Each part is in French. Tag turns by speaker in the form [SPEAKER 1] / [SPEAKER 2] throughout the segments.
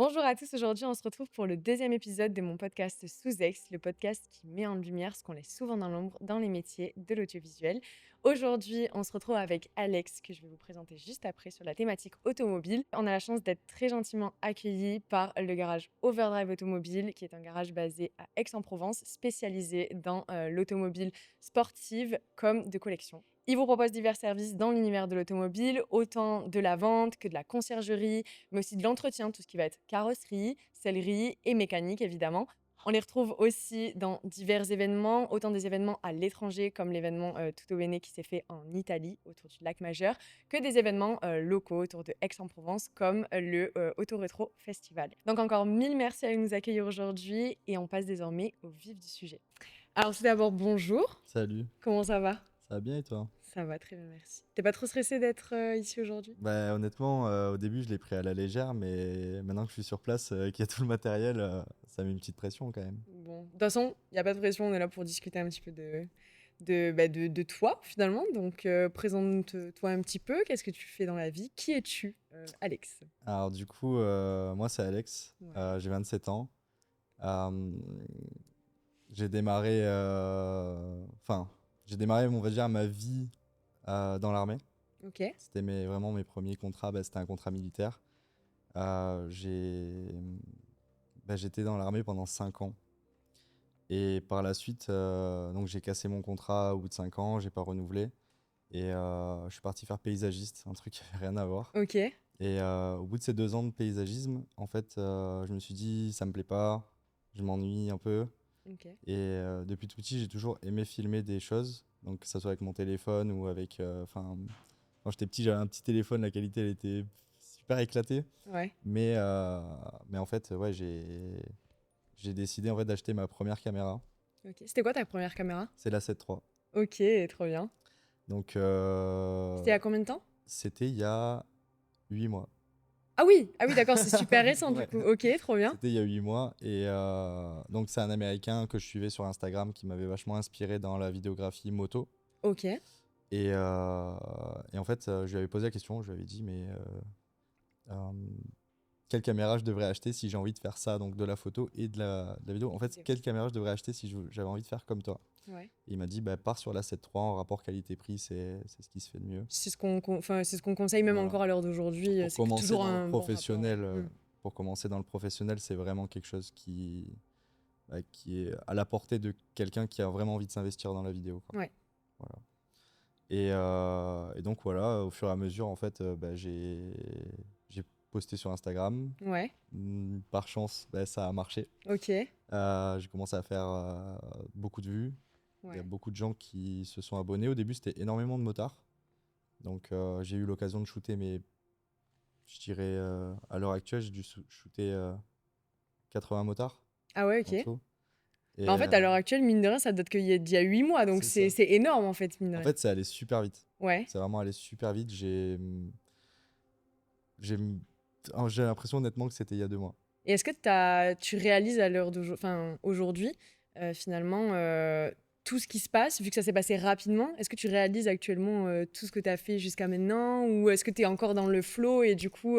[SPEAKER 1] Bonjour à tous, aujourd'hui on se retrouve pour le deuxième épisode de mon podcast Sous-Ex, le podcast qui met en lumière ce qu'on laisse souvent dans l'ombre dans les métiers de l'audiovisuel. Aujourd'hui on se retrouve avec Alex, que je vais vous présenter juste après sur la thématique automobile. On a la chance d'être très gentiment accueillis par le garage Overdrive Automobile, qui est un garage basé à Aix-en-Provence, spécialisé dans l'automobile sportive comme de collection. Il vous propose divers services dans l'univers de l'automobile, autant de la vente que de la conciergerie, mais aussi de l'entretien, tout ce qui va être carrosserie, sellerie et mécanique évidemment. On les retrouve aussi dans divers événements, autant des événements à l'étranger comme l'événement Tutto Bene qui s'est fait en Italie autour du lac Majeur, que des événements locaux autour de Aix-en-Provence comme le Auto Retro Festival. Donc encore mille merci à nous accueillir aujourd'hui et on passe désormais au vif du sujet. Alors tout d'abord bonjour,
[SPEAKER 2] Salut,
[SPEAKER 1] comment ça va?
[SPEAKER 2] ça va bien et toi?
[SPEAKER 1] Ça va très bien, merci. T'es pas trop stressé d'être ici aujourd'hui?
[SPEAKER 2] Bah honnêtement, au début je l'ai pris à la légère, mais maintenant que je suis sur place, qu'il y a tout le matériel, ça met une petite pression quand même.
[SPEAKER 1] Bon, de toute façon, il n'y a pas de pression, on est là pour discuter un petit peu de toi finalement. Donc présente-toi un petit peu, qu'est-ce que tu fais dans la vie? Qui es-tu, Alex?
[SPEAKER 2] Alors du coup, moi c'est Alex,
[SPEAKER 1] Ouais.
[SPEAKER 2] j'ai 27 ans. Euh, j'ai démarré, j'ai démarré, on va dire, ma vie dans l'armée.
[SPEAKER 1] Ok,
[SPEAKER 2] C'était vraiment mes premiers contrats, c'était un contrat militaire. Euh, j'ai, J'étais dans l'armée pendant 5 ans. Et par la suite, donc j'ai cassé mon contrat au bout de 5 ans, j'ai pas renouvelé. Et je suis parti faire paysagiste, un truc qui avait rien à voir.
[SPEAKER 1] ok,
[SPEAKER 2] Et au bout de ces 2 ans de paysagisme, en fait, je me suis dit, ça me plaît pas, je m'ennuie un peu.
[SPEAKER 1] ok.
[SPEAKER 2] Et depuis tout petit, j'ai toujours aimé filmer des choses, donc que ça soit avec mon téléphone ou avec. Quand j'étais petit, j'avais un petit téléphone, la qualité elle était super éclatée.
[SPEAKER 1] Ouais,
[SPEAKER 2] Mais en fait, ouais, j'ai décidé en fait d'acheter ma première caméra.
[SPEAKER 1] ok. C'était quoi ta première caméra?
[SPEAKER 2] C'est la 7 III.
[SPEAKER 1] Ok, trop bien.
[SPEAKER 2] Donc,
[SPEAKER 1] C'était il y a combien de temps?
[SPEAKER 2] c'était il y a 8 mois.
[SPEAKER 1] Ah oui, d'accord, c'est super récent du
[SPEAKER 2] Ouais,
[SPEAKER 1] coup. Ok, trop bien.
[SPEAKER 2] c'était il y a 8 mois. Et donc, c'est un Américain que je suivais sur Instagram qui m'avait vachement inspiré dans la vidéographie moto.
[SPEAKER 1] Ok,
[SPEAKER 2] Et en fait, je lui avais posé la question, je lui avais dit, mais euh, quelle caméra je devrais acheter si j'ai envie de faire ça, donc de la photo et de la vidéo. En fait,
[SPEAKER 1] vidéo.
[SPEAKER 2] quelle caméra je devrais acheter si j'avais envie de faire comme toi?
[SPEAKER 1] Ouais.
[SPEAKER 2] Et il m'a dit, bah, pars sur la 7 III en rapport qualité-prix, c'est ce qui se fait de mieux.
[SPEAKER 1] Enfin, c'est ce qu'on conseille même
[SPEAKER 2] Voilà.
[SPEAKER 1] encore à l'heure d'aujourd'hui.
[SPEAKER 2] Pour
[SPEAKER 1] C'est que
[SPEAKER 2] commencer
[SPEAKER 1] toujours
[SPEAKER 2] dans le
[SPEAKER 1] un bon rapport.
[SPEAKER 2] professionnel,
[SPEAKER 1] Hmm.
[SPEAKER 2] c'est vraiment quelque chose qui est à la portée de quelqu'un qui a vraiment envie de s'investir dans la vidéo, quoi.
[SPEAKER 1] Ouais.
[SPEAKER 2] Voilà. Et donc voilà, au fur et à mesure, en fait, j'ai posté sur Instagram.
[SPEAKER 1] Ouais.
[SPEAKER 2] Par chance, ça a marché.
[SPEAKER 1] Ok.
[SPEAKER 2] J'ai commencé à faire beaucoup de vues. Il y a
[SPEAKER 1] Ouais.
[SPEAKER 2] beaucoup de gens qui se sont abonnés. Au début, c'était énormément de motards. Donc j'ai eu l'occasion de shooter, mais je dirais à l'heure actuelle, j'ai dû shooter 80 motards
[SPEAKER 1] Ah ouais,
[SPEAKER 2] en
[SPEAKER 1] ok.
[SPEAKER 2] tout. Et
[SPEAKER 1] Bah, en fait, à l'heure actuelle, mine de rien, ça date d'il y a 8 mois, donc
[SPEAKER 2] c'est ça.
[SPEAKER 1] c'est énorme, en fait, mine de
[SPEAKER 2] En
[SPEAKER 1] rien.
[SPEAKER 2] fait, c'est allé super vite.
[SPEAKER 1] Ouais.
[SPEAKER 2] C'est vraiment allé super vite. J'ai, j'ai l'impression honnêtement que c'était il y a 2 mois.
[SPEAKER 1] Et est-ce que tu réalises à l'heure d'aujourd'hui, enfin, aujourd'hui, finalement, tout ce qui se passe, vu que ça s'est passé rapidement, est-ce que tu réalises actuellement tout ce que tu as fait jusqu'à maintenant, ou est-ce que tu es encore dans le flow et du coup,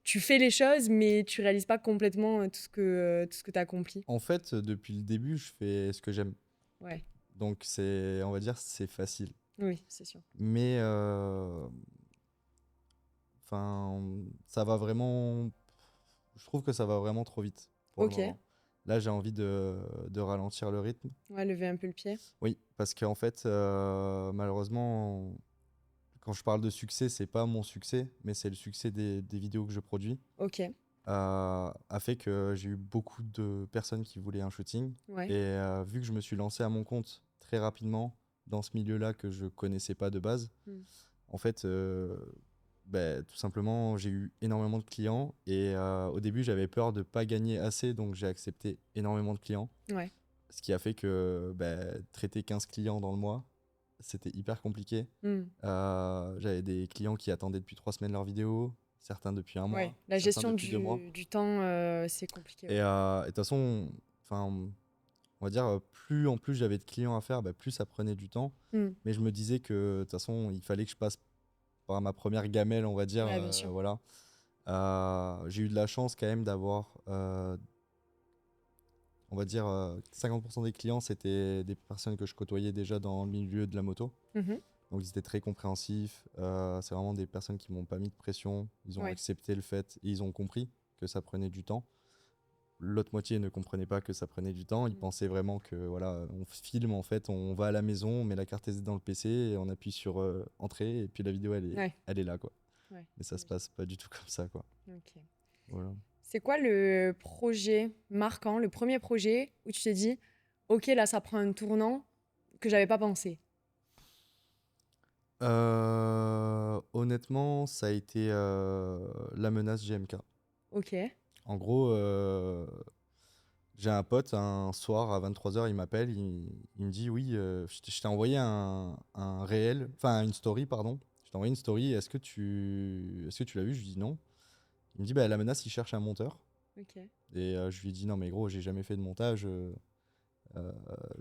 [SPEAKER 1] tu fais les choses, mais tu réalises pas complètement tout ce que tu as accompli?
[SPEAKER 2] En fait, depuis le début, je fais ce que j'aime.
[SPEAKER 1] Ouais.
[SPEAKER 2] Donc on va dire, c'est facile.
[SPEAKER 1] Oui, c'est sûr.
[SPEAKER 2] Mais enfin, ça va vraiment. Je trouve que ça va vraiment trop vite pour le
[SPEAKER 1] Ok.
[SPEAKER 2] moment. Là, j'ai envie de ralentir le rythme.
[SPEAKER 1] Ouais, lever un peu le pied.
[SPEAKER 2] Oui, parce qu'en fait, malheureusement, quand je parle de succès, c'est pas mon succès, mais c'est le succès des vidéos que je produis,
[SPEAKER 1] Ok.
[SPEAKER 2] a fait que j'ai eu beaucoup de personnes qui voulaient un shooting.
[SPEAKER 1] Ouais.
[SPEAKER 2] Et vu que je me suis lancé à mon compte très rapidement dans ce milieu-là que je connaissais pas de base,
[SPEAKER 1] Hmm.
[SPEAKER 2] en fait, tout simplement, j'ai eu énormément de clients. Et au début, j'avais peur de pas gagner assez, donc j'ai accepté énormément de clients.
[SPEAKER 1] Ouais.
[SPEAKER 2] Ce qui a fait que traiter 15 clients dans le mois, c'était hyper compliqué.
[SPEAKER 1] Hmm.
[SPEAKER 2] J'avais des clients qui attendaient depuis 3 semaines leurs vidéos, certains depuis un
[SPEAKER 1] Ouais.
[SPEAKER 2] mois,
[SPEAKER 1] La
[SPEAKER 2] certains
[SPEAKER 1] gestion
[SPEAKER 2] depuis 2 mois.
[SPEAKER 1] du temps, c'est compliqué.
[SPEAKER 2] Et
[SPEAKER 1] Ouais.
[SPEAKER 2] de toute façon, enfin, on va dire, plus en plus j'avais de clients à faire, plus ça prenait du temps.
[SPEAKER 1] Hmm.
[SPEAKER 2] Mais je me disais que de toute façon, il fallait que je passe par ma première gamelle, on va dire,
[SPEAKER 1] Ouais, bien sûr.
[SPEAKER 2] voilà. J'ai eu de la chance quand même d'avoir, on va dire, 50% des clients, c'était des personnes que je côtoyais déjà dans le milieu de la moto.
[SPEAKER 1] Mhm.
[SPEAKER 2] Donc ils étaient très compréhensifs. C'est vraiment des personnes qui m'ont pas mis de pression. Ils ont
[SPEAKER 1] Ouais.
[SPEAKER 2] accepté le fait et ils ont compris que ça prenait du temps. L'autre moitié ne comprenait pas que ça prenait du temps. Ils
[SPEAKER 1] Mm.
[SPEAKER 2] pensaient vraiment que voilà, on filme en fait, on va à la maison, on met la carte SD dans le PC et on appuie sur entrée et puis la vidéo
[SPEAKER 1] Ouais.
[SPEAKER 2] elle est là quoi.
[SPEAKER 1] Ouais.
[SPEAKER 2] Mais ça se passe pas du tout comme ça quoi.
[SPEAKER 1] Ok.
[SPEAKER 2] Voilà.
[SPEAKER 1] C'est quoi le projet marquant, le premier projet où tu t'es dit, ok, là, ça prend un tournant que j'avais pas pensé?
[SPEAKER 2] Honnêtement, ça a été la menace GMK.
[SPEAKER 1] Ok.
[SPEAKER 2] En gros, j'ai un pote, un soir à 23h, il m'appelle, il me dit oui, je t'ai envoyé un réel, enfin une story, pardon. Je t'ai envoyé une story, est-ce que tu l'as vu? Je lui dis non. Il me dit bah la menace, il cherche un monteur.
[SPEAKER 1] Ok.
[SPEAKER 2] Et je lui ai dit non mais gros, j'ai jamais fait de montage, euh,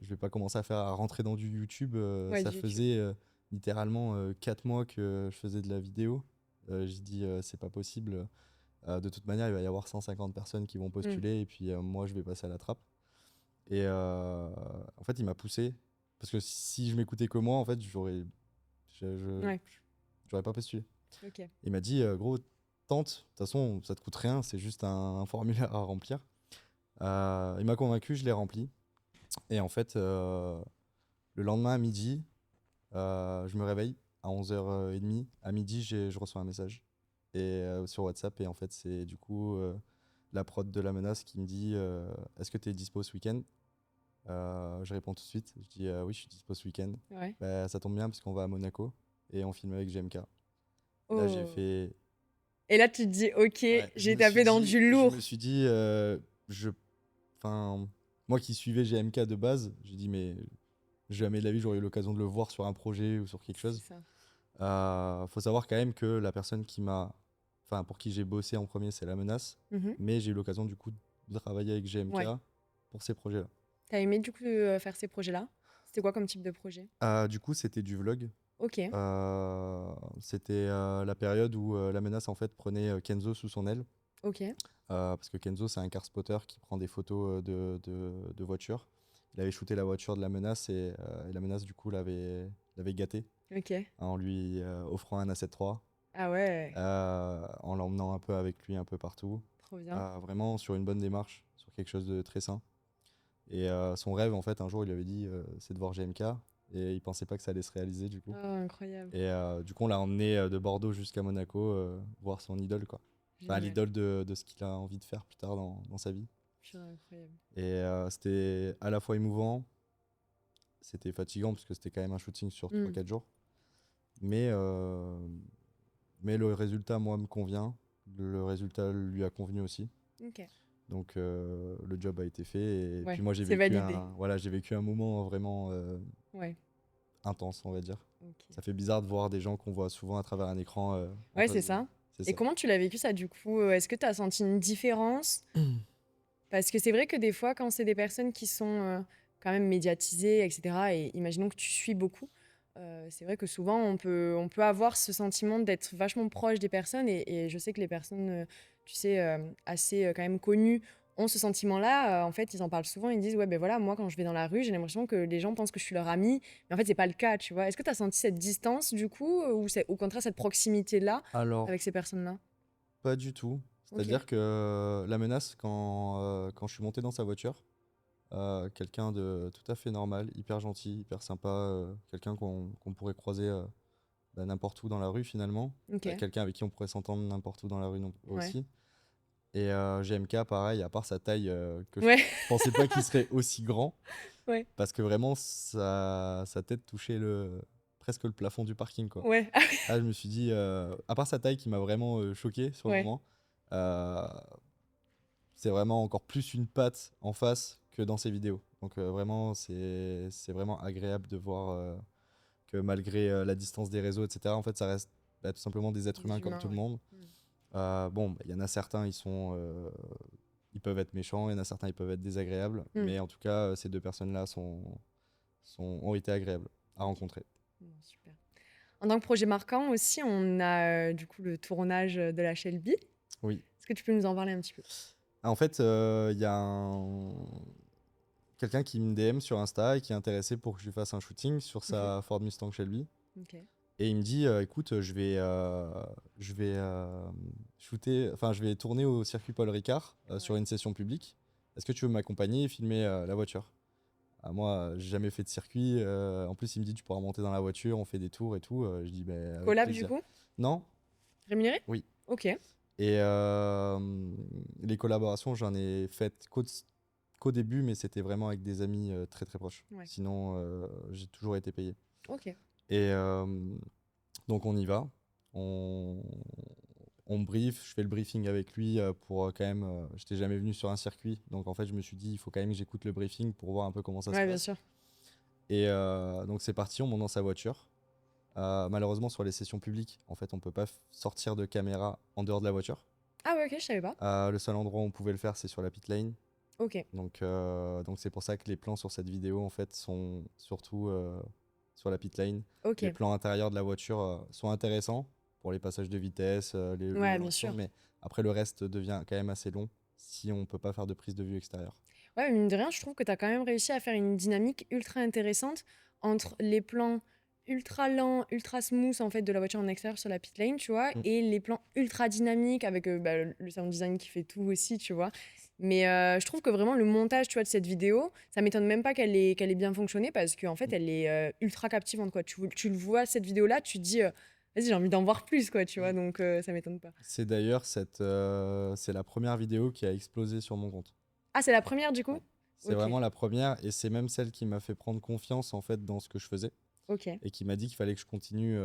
[SPEAKER 2] je vais pas commencer à rentrer dans du YouTube.
[SPEAKER 1] Ouais,
[SPEAKER 2] Ça
[SPEAKER 1] du YouTube.
[SPEAKER 2] faisait littéralement 4 mois que je faisais de la vidéo. J'ai dit c'est pas possible. De toute manière, il va y avoir 150 personnes qui vont
[SPEAKER 1] Mm.
[SPEAKER 2] postuler et puis moi je vais passer à la trappe. Et en fait, il m'a poussé. Parce que si je m'écoutais que moi, en fait,
[SPEAKER 1] Ouais.
[SPEAKER 2] j'aurais pas postulé.
[SPEAKER 1] Ok.
[SPEAKER 2] Il m'a dit, gros, tente. De toute façon, ça te coûte rien. C'est juste un formulaire à remplir. Il m'a convaincu, je l'ai rempli. Et en fait, le lendemain à midi, je me réveille à 11h30. À midi, je reçois un message sur WhatsApp. Et en fait, c'est du coup la prod de la menace qui me dit est-ce que tu es dispo ce week-end? Je réponds tout de suite. Je dis oui, je suis dispo ce week-end.
[SPEAKER 1] Ouais.
[SPEAKER 2] Bah, ça tombe bien parce qu'on va à Monaco et on filme avec GMK. Là, j'ai
[SPEAKER 1] Oh.
[SPEAKER 2] fait.
[SPEAKER 1] Et là, tu te dis, ok,
[SPEAKER 2] Ouais,
[SPEAKER 1] j'ai tapé dans du
[SPEAKER 2] je me
[SPEAKER 1] lourd.
[SPEAKER 2] suis dit, je, enfin, moi qui suivais GMK de base, j'ai dit mais jamais de la vie j'aurais eu l'occasion de le voir sur un projet ou sur quelque
[SPEAKER 1] C'est
[SPEAKER 2] chose.
[SPEAKER 1] ça.
[SPEAKER 2] Faut savoir quand même que la personne enfin, pour qui j'ai bossé en premier, c'est la menace,
[SPEAKER 1] Mhm.
[SPEAKER 2] mais j'ai eu l'occasion du coup de travailler avec GMK
[SPEAKER 1] Ouais.
[SPEAKER 2] pour ces projets-là.
[SPEAKER 1] T'as aimé du coup faire ces projets-là? C'était quoi comme type de projet?
[SPEAKER 2] Du coup, c'était du vlog.
[SPEAKER 1] Ok.
[SPEAKER 2] C'était la période où la menace en fait prenait Kenzo sous son aile.
[SPEAKER 1] Ok.
[SPEAKER 2] Parce que Kenzo, c'est un car spotter qui prend des photos de voitures. Il avait shooté la voiture de la menace et la menace du coup l'avait gâté
[SPEAKER 1] Ok.
[SPEAKER 2] en lui offrant un A7 III,
[SPEAKER 1] Ah ouais.
[SPEAKER 2] en l'emmenant un peu avec lui un peu partout.
[SPEAKER 1] Trop bien.
[SPEAKER 2] Vraiment sur une bonne démarche, sur quelque chose de très sain. Et son rêve, en fait, un jour, il lui avait dit c'est de voir GMK. Et il pensait pas que ça allait se réaliser du coup.
[SPEAKER 1] Oh, incroyable.
[SPEAKER 2] Et du coup, on l'a emmené de Bordeaux jusqu'à Monaco voir son idole, quoi. Enfin,
[SPEAKER 1] Génial.
[SPEAKER 2] l'idole de ce qu'il a envie de faire plus tard dans sa vie.
[SPEAKER 1] Purée, incroyable.
[SPEAKER 2] Et c'était à la fois émouvant, c'était fatigant parce que c'était quand même un shooting sur trois
[SPEAKER 1] Hmm.
[SPEAKER 2] quatre jours. Mais, euh, mais le résultat, moi, me convient. Le résultat lui a convenu aussi.
[SPEAKER 1] Ok.
[SPEAKER 2] Donc le job a été fait. Et puis
[SPEAKER 1] Ouais,
[SPEAKER 2] moi,
[SPEAKER 1] c'est validé.
[SPEAKER 2] voilà, j'ai vécu un moment vraiment
[SPEAKER 1] Ouais.
[SPEAKER 2] intense, on va dire.
[SPEAKER 1] Ok.
[SPEAKER 2] Ça fait bizarre de voir des gens qu'on voit souvent à travers un écran en
[SPEAKER 1] Ouais,
[SPEAKER 2] face
[SPEAKER 1] c'est
[SPEAKER 2] de nous.
[SPEAKER 1] ça.
[SPEAKER 2] C'est
[SPEAKER 1] Et
[SPEAKER 2] ça.
[SPEAKER 1] comment tu l'as vécu ça du coup? Est-ce que tu as senti une différence? Parce que c'est vrai que des fois, quand c'est des personnes qui sont quand même médiatisées, etc., et imaginons que tu suis beaucoup, c'est vrai que souvent on peut avoir ce sentiment d'être vachement proche des personnes. Et je sais que les personnes, tu sais, assez quand même connues ont ce sentiment-là. En fait, ils en parlent souvent. Ils disent, ouais, ben voilà, moi, quand je vais dans la rue, j'ai l'impression que les gens pensent que je suis leur amie. Mais en fait, c'est pas le cas, tu vois. Est-ce que tu as senti cette distance, du coup, ou c'est au contraire cette proximité-là
[SPEAKER 2] Alors,
[SPEAKER 1] avec ces personnes-là?
[SPEAKER 2] pas du tout.
[SPEAKER 1] Ok.
[SPEAKER 2] C'est-à-dire que la menace, quand je suis monté dans sa voiture, quelqu'un de tout à fait normal, hyper gentil, hyper sympa, quelqu'un qu'on pourrait croiser bah, n'importe où dans la rue finalement,
[SPEAKER 1] Ok.
[SPEAKER 2] quelqu'un avec qui on pourrait s'entendre n'importe où dans la rue
[SPEAKER 1] Ouais.
[SPEAKER 2] aussi. Et GMK, pareil, à part sa taille, que je
[SPEAKER 1] Ouais.
[SPEAKER 2] pensais pas qu'il serait aussi grand,
[SPEAKER 1] Ouais.
[SPEAKER 2] parce que vraiment sa tête touchait presque le plafond du parking, quoi.
[SPEAKER 1] Ouais.
[SPEAKER 2] Ah, je me suis dit, à part sa taille qui m'a vraiment choqué sur le
[SPEAKER 1] Ouais.
[SPEAKER 2] moment, euh, c'est vraiment encore plus une patte en face que dans ses vidéos. Donc vraiment, c'est vraiment agréable de voir que malgré la distance des réseaux, etc., en fait, ça reste bah, tout simplement des êtres humains
[SPEAKER 1] Des
[SPEAKER 2] comme tout
[SPEAKER 1] humains,
[SPEAKER 2] le
[SPEAKER 1] ouais.
[SPEAKER 2] monde.
[SPEAKER 1] Mm.
[SPEAKER 2] Bon, bah, il y en a certains, ils peuvent être méchants, il y en a certains, ils peuvent être désagréables,
[SPEAKER 1] Mm.
[SPEAKER 2] mais en tout cas, ces deux personnes-là ont été agréables à
[SPEAKER 1] Ok.
[SPEAKER 2] rencontrer.
[SPEAKER 1] Bon, super. En tant que projet marquant aussi, on a du coup le tournage de la Shelby.
[SPEAKER 2] Oui.
[SPEAKER 1] Est-ce que tu peux nous en parler un petit peu?
[SPEAKER 2] En fait, il y a quelqu'un qui me DM sur Insta et qui est intéressé pour que je lui fasse un shooting sur
[SPEAKER 1] Mhm.
[SPEAKER 2] sa Ford Mustang Shelby.
[SPEAKER 1] Ok.
[SPEAKER 2] Et il me dit, écoute, je vais shooter, enfin, je vais tourner au circuit Paul Ricard sur
[SPEAKER 1] Ouais.
[SPEAKER 2] une session publique. Est-ce que tu veux m'accompagner et filmer la voiture? Ah, moi, j'ai jamais fait de circuit. En plus, il me dit, tu pourras monter dans la voiture, on fait des tours et tout. Je dis, ben, avec
[SPEAKER 1] Collab du
[SPEAKER 2] plaisir.
[SPEAKER 1] coup?
[SPEAKER 2] Non?
[SPEAKER 1] Rémunéré?
[SPEAKER 2] Oui.
[SPEAKER 1] Ok.
[SPEAKER 2] Et les collaborations, j'en ai faites qu'au début, mais c'était vraiment avec des amis très très proches.
[SPEAKER 1] Ouais.
[SPEAKER 2] Sinon, j'ai toujours été payé.
[SPEAKER 1] Ok.
[SPEAKER 2] Et donc on y va. On, on brief, je fais le briefing avec lui pour quand même. J'étais jamais venu sur un circuit, donc en fait je me suis dit il faut quand même que j'écoute le briefing pour voir un peu comment ça se
[SPEAKER 1] Ouais, bien
[SPEAKER 2] passe.
[SPEAKER 1] sûr.
[SPEAKER 2] Et donc c'est parti, on monte dans sa voiture. Malheureusement sur les sessions publiques, en fait on peut pas sortir de caméra en dehors de la voiture.
[SPEAKER 1] Ah ouais, ok, je savais pas.
[SPEAKER 2] Le seul endroit où on pouvait le faire c'est sur la pit lane.
[SPEAKER 1] Ok.
[SPEAKER 2] Donc c'est pour ça que les plans sur cette vidéo en fait sont surtout sur la pit lane.
[SPEAKER 1] Ok.
[SPEAKER 2] Les plans intérieurs de la voiture sont intéressants pour les passages de vitesse, le
[SPEAKER 1] Ouais, bien
[SPEAKER 2] volant qui tourne,
[SPEAKER 1] sûr.
[SPEAKER 2] mais après le reste devient quand même assez long si on peut pas faire de prise de vue extérieure.
[SPEAKER 1] Ouais, mais mine de rien, je trouve que tu as quand même réussi à faire une dynamique ultra intéressante entre les plans ultra lents, ultra smooth en fait de la voiture en extérieur sur la pit lane, tu vois,
[SPEAKER 2] Mm.
[SPEAKER 1] et les plans ultra dynamiques avec bah, le sound design qui fait tout aussi, tu vois. Mais je trouve que vraiment le montage, tu vois, de cette vidéo, ça m'étonne même pas qu'elle ait bien fonctionné parce qu'en fait, elle est ultra captivante, quoi. Tu le vois, cette vidéo-là, tu te dis, vas-y, j'ai envie d'en voir plus, quoi, tu vois,
[SPEAKER 2] Mm.
[SPEAKER 1] donc ça m'étonne pas.
[SPEAKER 2] C'est d'ailleurs c'est la première vidéo qui a explosé sur mon compte.
[SPEAKER 1] Ah, c'est la première du coup?
[SPEAKER 2] Ouais. C'est
[SPEAKER 1] Ok,
[SPEAKER 2] vraiment la première et c'est même celle qui m'a fait prendre confiance en fait dans ce que je faisais
[SPEAKER 1] ok,
[SPEAKER 2] et qui m'a dit qu'il fallait que je continue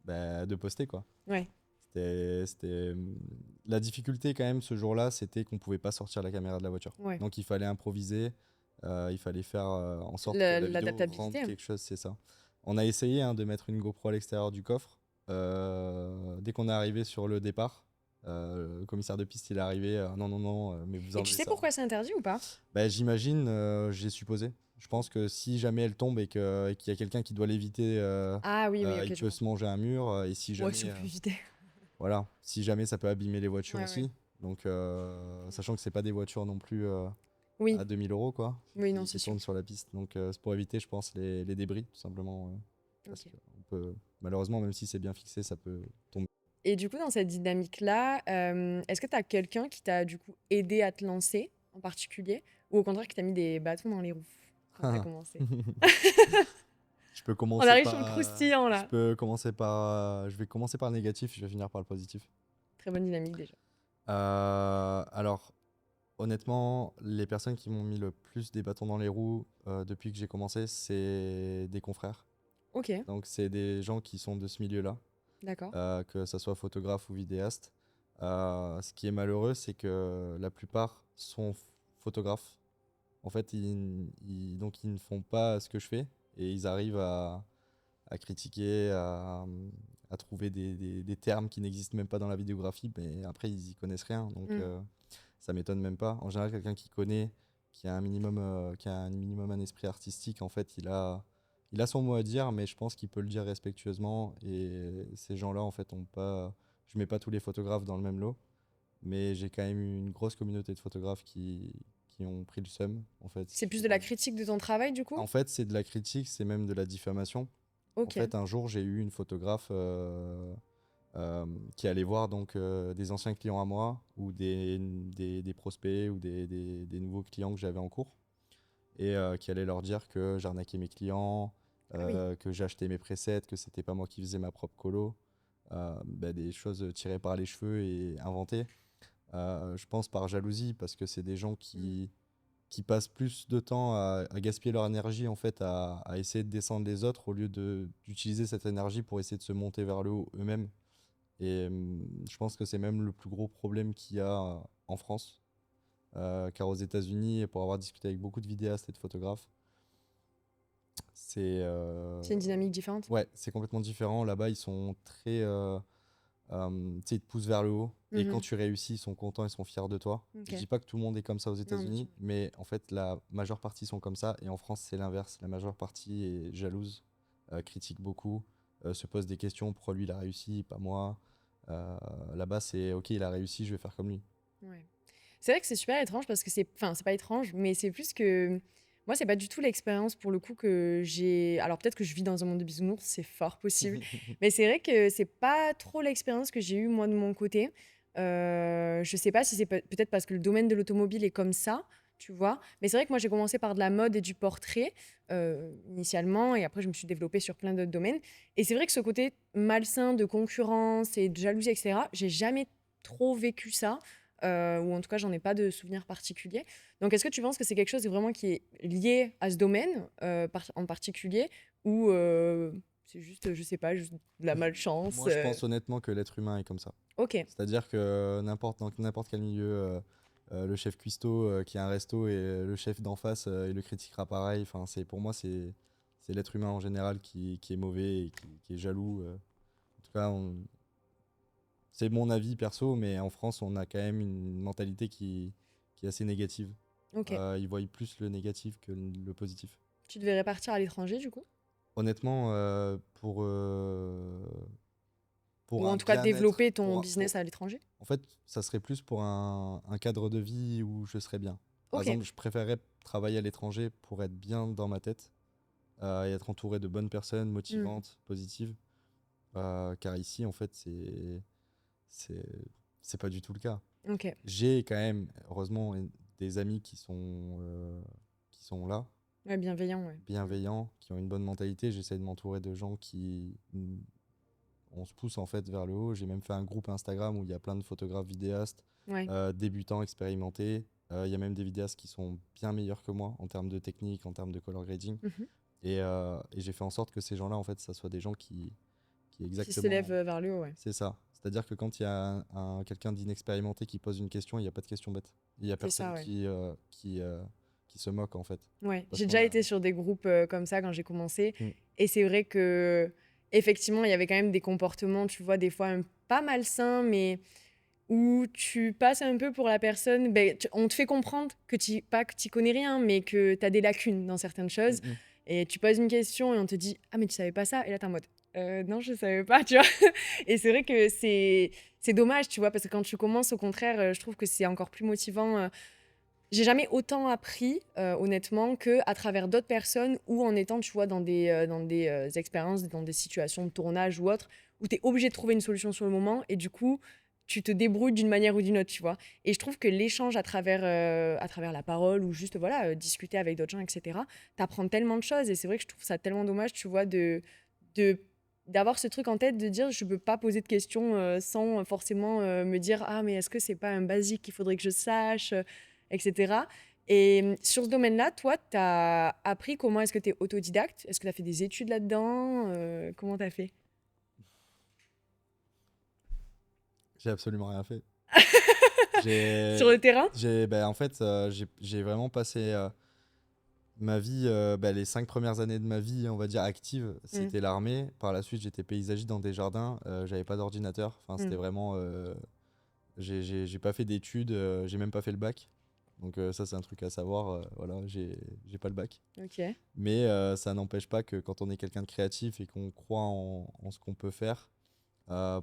[SPEAKER 2] de poster quoi.
[SPEAKER 1] ouais,
[SPEAKER 2] C'était la difficulté quand même ce jour-là, c'était qu'on pouvait pas sortir la caméra de la voiture.
[SPEAKER 1] ouais.
[SPEAKER 2] Donc il fallait improviser, il fallait faire en sorte que la vidéo rende
[SPEAKER 1] L'adaptabilité, hein.
[SPEAKER 2] quelque chose, c'est ça. On a essayé de mettre une GoPro à l'extérieur du coffre. Dès qu'on est arrivé sur le départ, le commissaire de piste il est arrivé, non non non, mais vous
[SPEAKER 1] Et tu
[SPEAKER 2] enlevez
[SPEAKER 1] sais
[SPEAKER 2] ça.
[SPEAKER 1] pourquoi c'est interdit ou pas?
[SPEAKER 2] Bah, j'imagine, j'ai supposé. Je pense que si jamais elle tombe et qu'il y a quelqu'un qui doit l'éviter,
[SPEAKER 1] Ah oui, oui,
[SPEAKER 2] il
[SPEAKER 1] ok, je
[SPEAKER 2] peut
[SPEAKER 1] vois.
[SPEAKER 2] se manger un mur, et si
[SPEAKER 1] Ouais, si
[SPEAKER 2] jamais,
[SPEAKER 1] on peut éviter.
[SPEAKER 2] voilà, si jamais ça peut abîmer les voitures
[SPEAKER 1] Ouais, ouais.
[SPEAKER 2] aussi. Donc, sachant que c'est pas des voitures non plus
[SPEAKER 1] Oui,
[SPEAKER 2] à 2 000 € quoi,
[SPEAKER 1] oui, non, c'est
[SPEAKER 2] qui
[SPEAKER 1] sûr.
[SPEAKER 2] tournent sur la piste. Donc, c'est pour éviter, je pense, les débris, tout simplement. Parce
[SPEAKER 1] Ok.
[SPEAKER 2] que on peut, malheureusement, même si c'est bien fixé, ça peut tomber.
[SPEAKER 1] Et du coup, dans cette dynamique-là, est-ce que tu as quelqu'un qui t'a du coup aidé à te lancer en particulier? Ou au contraire qui t'a mis des bâtons dans les roues quand t'as commencé?
[SPEAKER 2] Je peux
[SPEAKER 1] On
[SPEAKER 2] commencer
[SPEAKER 1] arrive sur le
[SPEAKER 2] par,
[SPEAKER 1] croustillant là.
[SPEAKER 2] je vais commencer par le négatif, je vais finir par le positif.
[SPEAKER 1] Très bonne dynamique déjà.
[SPEAKER 2] Alors, honnêtement, les personnes qui m'ont mis le plus des bâtons dans les roues depuis que j'ai commencé, c'est des confrères.
[SPEAKER 1] Ok,
[SPEAKER 2] Donc, c'est des gens qui sont de ce milieu-là,
[SPEAKER 1] d'accord.
[SPEAKER 2] que ce soit photographe ou vidéaste. Ce qui est malheureux, c'est que la plupart sont photographes. En fait, donc ils ne font pas ce que je fais et ils arrivent à critiquer, à trouver des termes qui n'existent même pas dans la vidéographie, mais après, ils y connaissent rien. Donc,
[SPEAKER 1] Mm.
[SPEAKER 2] ça m'étonne même pas. En général, quelqu'un qui connaît, qui a un minimum un esprit artistique, en fait, il a son mot à dire, mais je pense qu'il peut le dire respectueusement. Et ces gens-là, en fait, ont pas. Je mets pas tous les photographes dans le même lot, mais j'ai quand même eu une grosse communauté de photographes qui ont pris le seum, en fait.
[SPEAKER 1] C'est plus de la critique de ton travail du coup?
[SPEAKER 2] En fait, c'est de la critique, c'est même de la diffamation. En
[SPEAKER 1] Ok.
[SPEAKER 2] fait, un jour, j'ai eu une photographe euh, qui allait voir donc des anciens clients à moi ou des prospects ou des nouveaux clients que j'avais en cours et qui allait leur dire que j'arnaquais mes clients,
[SPEAKER 1] Ah oui.
[SPEAKER 2] que j'achetais mes presets, que c'était pas moi qui faisais ma propre colo, des choses tirées par les cheveux et inventées. Je pense par jalousie parce que c'est des gens
[SPEAKER 1] Mm.
[SPEAKER 2] qui passent plus de temps à gaspiller leur énergie en fait à essayer de descendre les autres au lieu d'utiliser cette énergie pour essayer de se monter vers le haut eux-mêmes. Et je pense que c'est même le plus gros problème qu'il y a en France. Car aux États-Unis, et pour avoir discuté avec beaucoup de vidéastes et de photographes, c'est
[SPEAKER 1] C'est une dynamique différente?
[SPEAKER 2] ouais, c'est complètement différent. Là-bas, ils sont très, tu sais, ils te poussent vers le haut. Et quand
[SPEAKER 1] Mhm.
[SPEAKER 2] tu réussis, ils sont contents, ils sont fiers de toi. Je
[SPEAKER 1] Ok.
[SPEAKER 2] dis pas que tout le monde est comme ça aux
[SPEAKER 1] Non, bien sûr.
[SPEAKER 2] États-Unis, mais en fait, la majeure partie sont comme ça. Et en France, c'est l'inverse. La majeure partie est jalouse, critique beaucoup, se pose des questions. Pourquoi lui, il a réussi, pas moi? Là-bas, c'est OK, il a réussi, je vais faire comme lui.
[SPEAKER 1] Ouais. C'est vrai que c'est super étrange parce que c'est pas étrange, mais c'est plus que moi, c'est pas du tout l'expérience pour le coup que j'ai. Alors peut-être que je vis dans un monde de bisounours, c'est fort possible, mais c'est vrai que c'est pas trop l'expérience que j'ai eue moi de mon côté. Je sais pas si c'est peut-être parce que le domaine de l'automobile est comme ça, tu vois. Mais c'est vrai que moi, j'ai commencé par de la mode et du portrait initialement, et après, je me suis développée sur plein d'autres domaines. Et c'est vrai que ce côté malsain de concurrence et de jalousie, etc., j'ai jamais trop vécu ça. Ou en tout cas, j'en ai pas de souvenir particulier. Donc, est-ce que tu penses que c'est quelque chose vraiment qui est lié à ce domaine en particulier ou c'est juste, je sais pas, juste de la malchance
[SPEAKER 2] Moi, je pense honnêtement que l'être humain est comme ça.
[SPEAKER 1] Ok,
[SPEAKER 2] C'est-à-dire que dans n'importe quel milieu, le chef cuistot qui a un resto et le chef d'en face, il le critiquera pareil. Enfin, pour moi, c'est l'être humain en général qui est mauvais et qui est jaloux. En tout cas, c'est mon avis perso, mais en France, on a quand même une mentalité qui est assez négative.
[SPEAKER 1] ok.
[SPEAKER 2] Ils voient plus le négatif que le positif.
[SPEAKER 1] Tu devrais partir à l'étranger du coup?
[SPEAKER 2] Honnêtement,
[SPEAKER 1] Ou
[SPEAKER 2] pour
[SPEAKER 1] en
[SPEAKER 2] un
[SPEAKER 1] tout cas
[SPEAKER 2] bien-être,
[SPEAKER 1] développer ton business à l'étranger?
[SPEAKER 2] en fait, ça serait plus pour un cadre de vie où je serais bien. Par
[SPEAKER 1] Ok.
[SPEAKER 2] exemple, je préférerais travailler à l'étranger pour être bien dans ma tête et être entouré de bonnes personnes
[SPEAKER 1] Hmm,
[SPEAKER 2] motivantes, positives. Car ici, en fait, c'est, c'est pas du tout le cas.
[SPEAKER 1] ok.
[SPEAKER 2] J'ai quand même, heureusement, des amis qui sont là,
[SPEAKER 1] Ouais, bienveillant, ouais.
[SPEAKER 2] bienveillants, qui ont une bonne mentalité. J'essaie de m'entourer de gens on se pousse en fait vers le haut. J'ai même fait un groupe Instagram où il y a plein de photographes vidéastes,
[SPEAKER 1] Ouais.
[SPEAKER 2] débutants, expérimentés. Il y a même des vidéastes qui sont bien meilleurs que moi en termes de technique, en termes de color grading.
[SPEAKER 1] Mhm.
[SPEAKER 2] Et j'ai fait en sorte que ces gens-là, en fait, ça soit des gens qui
[SPEAKER 1] Qui s'élève
[SPEAKER 2] exactement.
[SPEAKER 1] vers le haut, ouais.
[SPEAKER 2] C'est ça. C'est-à-dire que quand il y a quelqu'un d'inexpérimenté qui pose une question, il n'y a pas de question bête. Il n'y a
[SPEAKER 1] C'est
[SPEAKER 2] personne
[SPEAKER 1] ça, ouais.
[SPEAKER 2] qui se moque, en fait.
[SPEAKER 1] Ouais,
[SPEAKER 2] Parce
[SPEAKER 1] j'ai
[SPEAKER 2] qu'on
[SPEAKER 1] déjà
[SPEAKER 2] a.
[SPEAKER 1] été sur des groupes comme ça quand j'ai commencé.
[SPEAKER 2] Mm,
[SPEAKER 1] Et c'est vrai que, effectivement, il y avait quand même des comportements, tu vois, des fois pas malsains, mais où tu passes un peu pour la personne. Ben, on te fait comprendre pas que tu connais rien, mais que tu as des lacunes dans certaines choses.
[SPEAKER 2] mm,
[SPEAKER 1] Et tu poses une question et on te dit ah, mais tu savais pas ça. Et là, t'es en mode non, je savais pas, tu vois. Et c'est vrai que c'est dommage, tu vois, parce que quand tu commences, au contraire, je trouve que c'est encore plus motivant. J'ai jamais autant appris, honnêtement, que à travers d'autres personnes ou en étant, tu vois, dans des expériences, dans des situations de tournage ou autres, où tu es obligé de trouver une solution sur le moment et du coup, tu te débrouilles d'une manière ou d'une autre, tu vois. Et je trouve que l'échange à travers la parole ou juste, voilà, discuter avec d'autres gens, etc., t'apprends tellement de choses et c'est vrai que je trouve ça tellement dommage, tu vois, de d'avoir ce truc en tête de dire je peux pas poser de questions sans forcément me dire ah mais est-ce que c'est pas un basique qu'il faudrait que je sache etc. Et sur ce domaine-là, toi, tu as appris comment est-ce que tu es autodidacte? Est-ce que tu as fait des études là-dedans? Comment tu as fait?
[SPEAKER 2] j'ai absolument rien fait.
[SPEAKER 1] Sur
[SPEAKER 2] J'ai,
[SPEAKER 1] le terrain?
[SPEAKER 2] en fait, j'ai vraiment passé ma vie, les 5 premières années de ma vie, on va dire active,
[SPEAKER 1] Mm,
[SPEAKER 2] c'était l'armée. Par la suite, j'étais paysagiste dans des jardins. J'avais pas d'ordinateur. Enfin,
[SPEAKER 1] mm,
[SPEAKER 2] c'était vraiment. J'ai pas fait d'études. J'ai même pas fait le bac. Donc ça, c'est un truc à savoir. Voilà, j'ai pas le bac.
[SPEAKER 1] ok.
[SPEAKER 2] Mais ça n'empêche pas que quand on est quelqu'un de créatif et qu'on croit en ce qu'on peut faire, euh,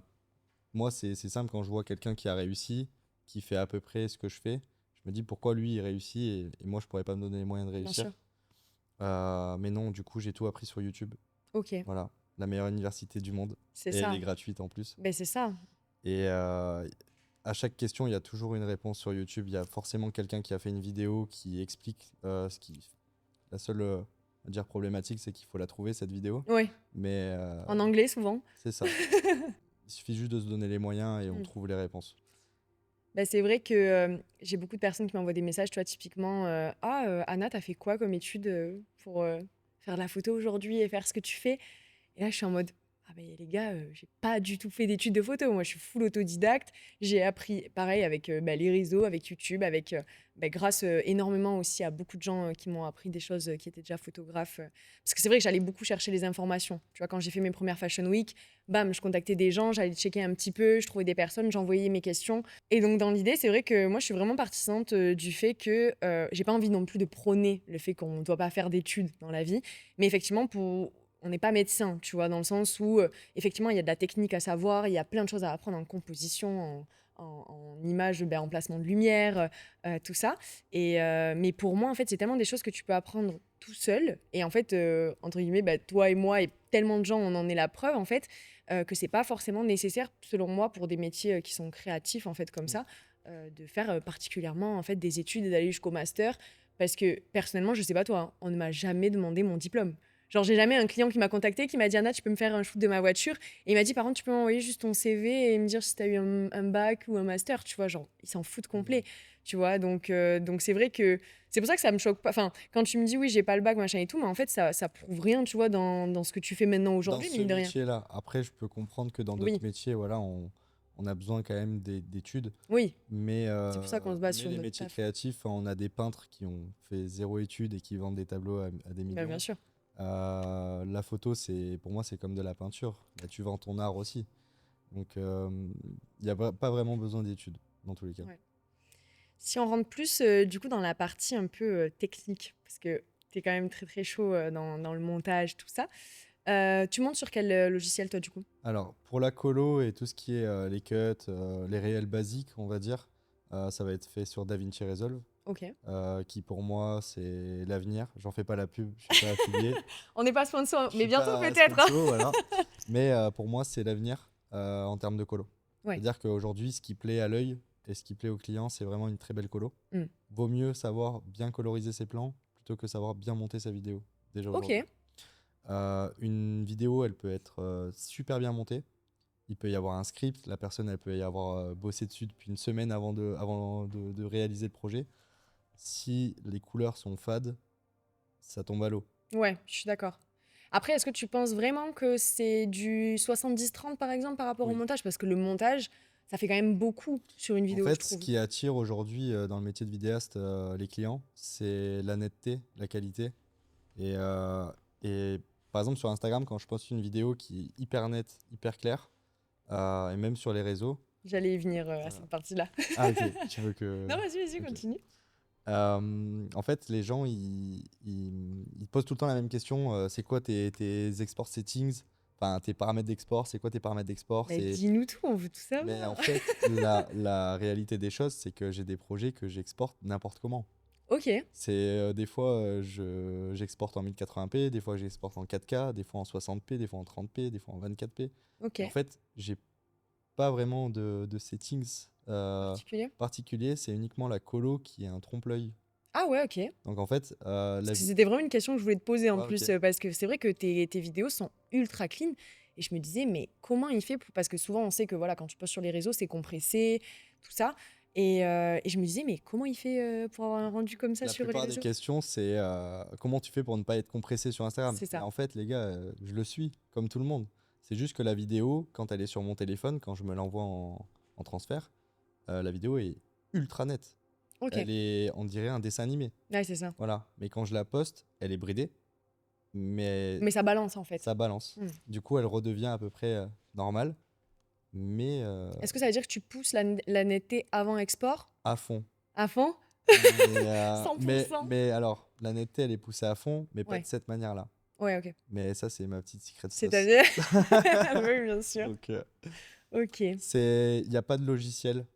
[SPEAKER 2] moi, c'est simple, quand je vois quelqu'un qui a réussi, qui fait à peu près ce que je fais, je me dis pourquoi lui il réussit et moi je pourrais pas me donner les moyens de
[SPEAKER 1] Bien sûr.
[SPEAKER 2] réussir. Mais non, du coup, j'ai tout appris sur YouTube.
[SPEAKER 1] Ok.
[SPEAKER 2] Voilà, la meilleure université du monde.
[SPEAKER 1] C'est
[SPEAKER 2] Et elle
[SPEAKER 1] ça.
[SPEAKER 2] est gratuite en plus.
[SPEAKER 1] Ben, c'est ça.
[SPEAKER 2] Et à chaque question, il y a toujours une réponse sur YouTube. Il y a forcément quelqu'un qui a fait une vidéo qui explique ce qui. La seule à dire problématique, c'est qu'il faut la trouver, cette vidéo.
[SPEAKER 1] Oui.
[SPEAKER 2] Mais
[SPEAKER 1] En anglais, souvent.
[SPEAKER 2] c'est ça. Il suffit juste de se donner les moyens et on
[SPEAKER 1] Mm.
[SPEAKER 2] trouve les réponses.
[SPEAKER 1] Bah, c'est vrai que j'ai beaucoup de personnes qui m'envoient des messages, tu vois, typiquement ah, Anna, t'as fait quoi comme étude pour faire de la photo aujourd'hui et faire ce que tu fais? Et là, je suis en mode, ah ben les gars, j'ai pas du tout fait d'études de photo. Moi, je suis full autodidacte. J'ai appris, pareil, avec les réseaux, avec YouTube, avec, grâce énormément aussi à beaucoup de gens qui m'ont appris des choses qui étaient déjà photographes. Parce que c'est vrai que j'allais beaucoup chercher les informations. Tu vois, quand j'ai fait mes premières Fashion Week, bam, je contactais des gens, j'allais checker un petit peu, je trouvais des personnes, j'envoyais mes questions. Et donc, dans l'idée, c'est vrai que moi, je suis vraiment partisante du fait que j'ai pas envie non plus de prôner le fait qu'on ne doit pas faire d'études dans la vie. Mais effectivement, pour on n'est pas médecin, tu vois, dans le sens où, effectivement, il y a de la technique à savoir, il y a plein de choses à apprendre en composition, en image, ben, en placement de lumière, tout ça. Mais pour moi, en fait, c'est tellement des choses que tu peux apprendre tout seul. Et en fait, entre guillemets, bah, toi et moi et tellement de gens, on en est la preuve, en fait, que c'est pas forcément nécessaire, selon moi, pour des métiers qui sont créatifs, en fait, comme ça, de faire particulièrement, en fait, des études et d'aller jusqu'au master. Parce que personnellement, je sais pas toi, hein, on ne m'a jamais demandé mon diplôme. Genre, j'ai jamais un client qui m'a contacté qui m'a dit Anna, tu peux me faire un shoot de ma voiture. Et il m'a dit par contre, tu peux m'envoyer juste ton CV et me dire si tu as eu un bac ou un master, tu vois. Genre, ils s'en foutent complet, tu vois. Donc c'est vrai que c'est pour ça que ça me choque pas. Enfin, quand tu me dis oui, j'ai pas le bac, machin et tout, mais en fait, ça prouve rien, tu vois, dans ce que tu fais maintenant
[SPEAKER 2] Dans
[SPEAKER 1] aujourd'hui,
[SPEAKER 2] ce
[SPEAKER 1] mine de rien.
[SPEAKER 2] métier-là. Après, je peux comprendre que dans d'autres
[SPEAKER 1] Oui,
[SPEAKER 2] métiers, voilà, on a besoin quand même d'études.
[SPEAKER 1] oui,
[SPEAKER 2] Mais,
[SPEAKER 1] c'est pour ça qu'on se base sur
[SPEAKER 2] les
[SPEAKER 1] notre
[SPEAKER 2] métiers
[SPEAKER 1] taf.
[SPEAKER 2] créatifs, on a des peintres qui ont fait zéro étude et qui vendent des tableaux à des
[SPEAKER 1] Bah, bien
[SPEAKER 2] millions.
[SPEAKER 1] sûr.
[SPEAKER 2] La photo, pour moi, c'est comme de la peinture. Là, tu vends ton art aussi. Donc, il n'y a pas vraiment besoin d'études, dans tous les cas.
[SPEAKER 1] Ouais. Si on rentre plus du coup dans la partie un peu technique, parce que tu es quand même très très chaud dans le montage, tout ça. Tu montes sur quel logiciel toi du coup?
[SPEAKER 2] Alors, pour la colo et tout ce qui est les cuts, les réels basiques, on va dire, ça va être fait sur DaVinci Resolve,
[SPEAKER 1] Ok.
[SPEAKER 2] qui pour moi, c'est l'avenir. J'en fais pas la pub, je suis pas affilié.
[SPEAKER 1] On n'est pas sponsor,
[SPEAKER 2] Je
[SPEAKER 1] mais
[SPEAKER 2] suis
[SPEAKER 1] bientôt
[SPEAKER 2] pas
[SPEAKER 1] peut-être, hein.
[SPEAKER 2] sponsor, voilà. Mais pour moi, c'est l'avenir en termes de colo.
[SPEAKER 1] Ouais.
[SPEAKER 2] C'est-à-dire qu'aujourd'hui, ce qui plaît à l'œil et ce qui plaît au client, c'est vraiment une très belle colo.
[SPEAKER 1] Mm.
[SPEAKER 2] Vaut mieux savoir bien coloriser ses plans plutôt que savoir bien monter sa vidéo, déjà
[SPEAKER 1] Ok.
[SPEAKER 2] aujourd'hui. Une vidéo, elle peut être super bien montée. Il peut y avoir un script, la personne, elle peut y avoir bossé dessus depuis une semaine avant de réaliser le projet. Si les couleurs sont fades, ça tombe à l'eau.
[SPEAKER 1] Ouais, je suis d'accord. Après, est-ce que tu penses vraiment que c'est du 70-30 par exemple par rapport au
[SPEAKER 2] Oui.
[SPEAKER 1] montage? Parce que le montage, ça fait quand même beaucoup sur une
[SPEAKER 2] En
[SPEAKER 1] vidéo, je
[SPEAKER 2] fait, ce
[SPEAKER 1] trouve.
[SPEAKER 2] qui attire aujourd'hui dans le métier de vidéaste les clients, c'est la netteté, la qualité. Et, euh, et par exemple, sur Instagram, quand je poste une vidéo qui est hyper nette, hyper claire, et même sur les réseaux.
[SPEAKER 1] J'allais y venir à
[SPEAKER 2] Voilà.
[SPEAKER 1] cette partie-là.
[SPEAKER 2] Ah, ok, tu veux que.
[SPEAKER 1] Non, vas-y, vas-y,
[SPEAKER 2] Ok.
[SPEAKER 1] continue.
[SPEAKER 2] En fait, les gens, ils posent tout le temps la même question. C'est quoi tes export settings? Enfin, tes paramètres d'export, c'est quoi tes paramètres d'export?
[SPEAKER 1] Mais dis-nous tout, on veut tout
[SPEAKER 2] Mais en
[SPEAKER 1] savoir.
[SPEAKER 2] fait, la réalité des choses, c'est que j'ai des projets que j'exporte n'importe comment.
[SPEAKER 1] Ok,
[SPEAKER 2] C'est des fois, j'exporte en 1080p, des fois j'exporte en 4K, des fois en 60p, des fois en 30p, des fois en 24p.
[SPEAKER 1] ok.
[SPEAKER 2] Et en fait, j'ai pas vraiment de settings
[SPEAKER 1] Particulier.
[SPEAKER 2] particuliers, c'est uniquement la colo qui est un trompe-l'œil.
[SPEAKER 1] Ah ouais, ok.
[SPEAKER 2] Donc en fait,
[SPEAKER 1] Parce que c'était vraiment une question que je voulais te poser en
[SPEAKER 2] Ouais,
[SPEAKER 1] plus,
[SPEAKER 2] ok.
[SPEAKER 1] parce que c'est vrai que tes vidéos sont ultra clean. Et je me disais, mais comment il fait parce que souvent, on sait que voilà, quand tu postes sur les réseaux, c'est compressé, tout ça. Et je me disais, mais comment il fait pour avoir un rendu comme ça
[SPEAKER 2] La
[SPEAKER 1] sur les
[SPEAKER 2] plupart des
[SPEAKER 1] réseaux?
[SPEAKER 2] questions, c'est comment tu fais pour ne pas être compressé sur Instagram?
[SPEAKER 1] C'est
[SPEAKER 2] Mais
[SPEAKER 1] ça.
[SPEAKER 2] en fait, les gars, je le suis, comme tout le monde. C'est juste que la vidéo, quand elle est sur mon téléphone, quand je me l'envoie en transfert, la vidéo est ultra nette.
[SPEAKER 1] Ok.
[SPEAKER 2] Elle est, on dirait un dessin animé.
[SPEAKER 1] Ouais, c'est ça.
[SPEAKER 2] Voilà. Mais quand je la poste, elle est bridée, mais
[SPEAKER 1] Mais ça balance en fait.
[SPEAKER 2] ça balance.
[SPEAKER 1] Hmm.
[SPEAKER 2] Du coup, elle redevient à peu près normale, mais
[SPEAKER 1] Est-ce que ça veut dire que tu pousses la netteté avant export
[SPEAKER 2] à fond.
[SPEAKER 1] à fond?
[SPEAKER 2] Mais,
[SPEAKER 1] 100%.
[SPEAKER 2] mais alors, la netteté, elle est poussée à fond, mais pas de
[SPEAKER 1] Ouais.
[SPEAKER 2] cette manière-là.
[SPEAKER 1] Ouais, ok.
[SPEAKER 2] Mais ça, c'est ma petite secret sauce.
[SPEAKER 1] C'est-à-dire? Oui, bien sûr.
[SPEAKER 2] Donc,
[SPEAKER 1] Ok.
[SPEAKER 2] il n'y a pas de logiciel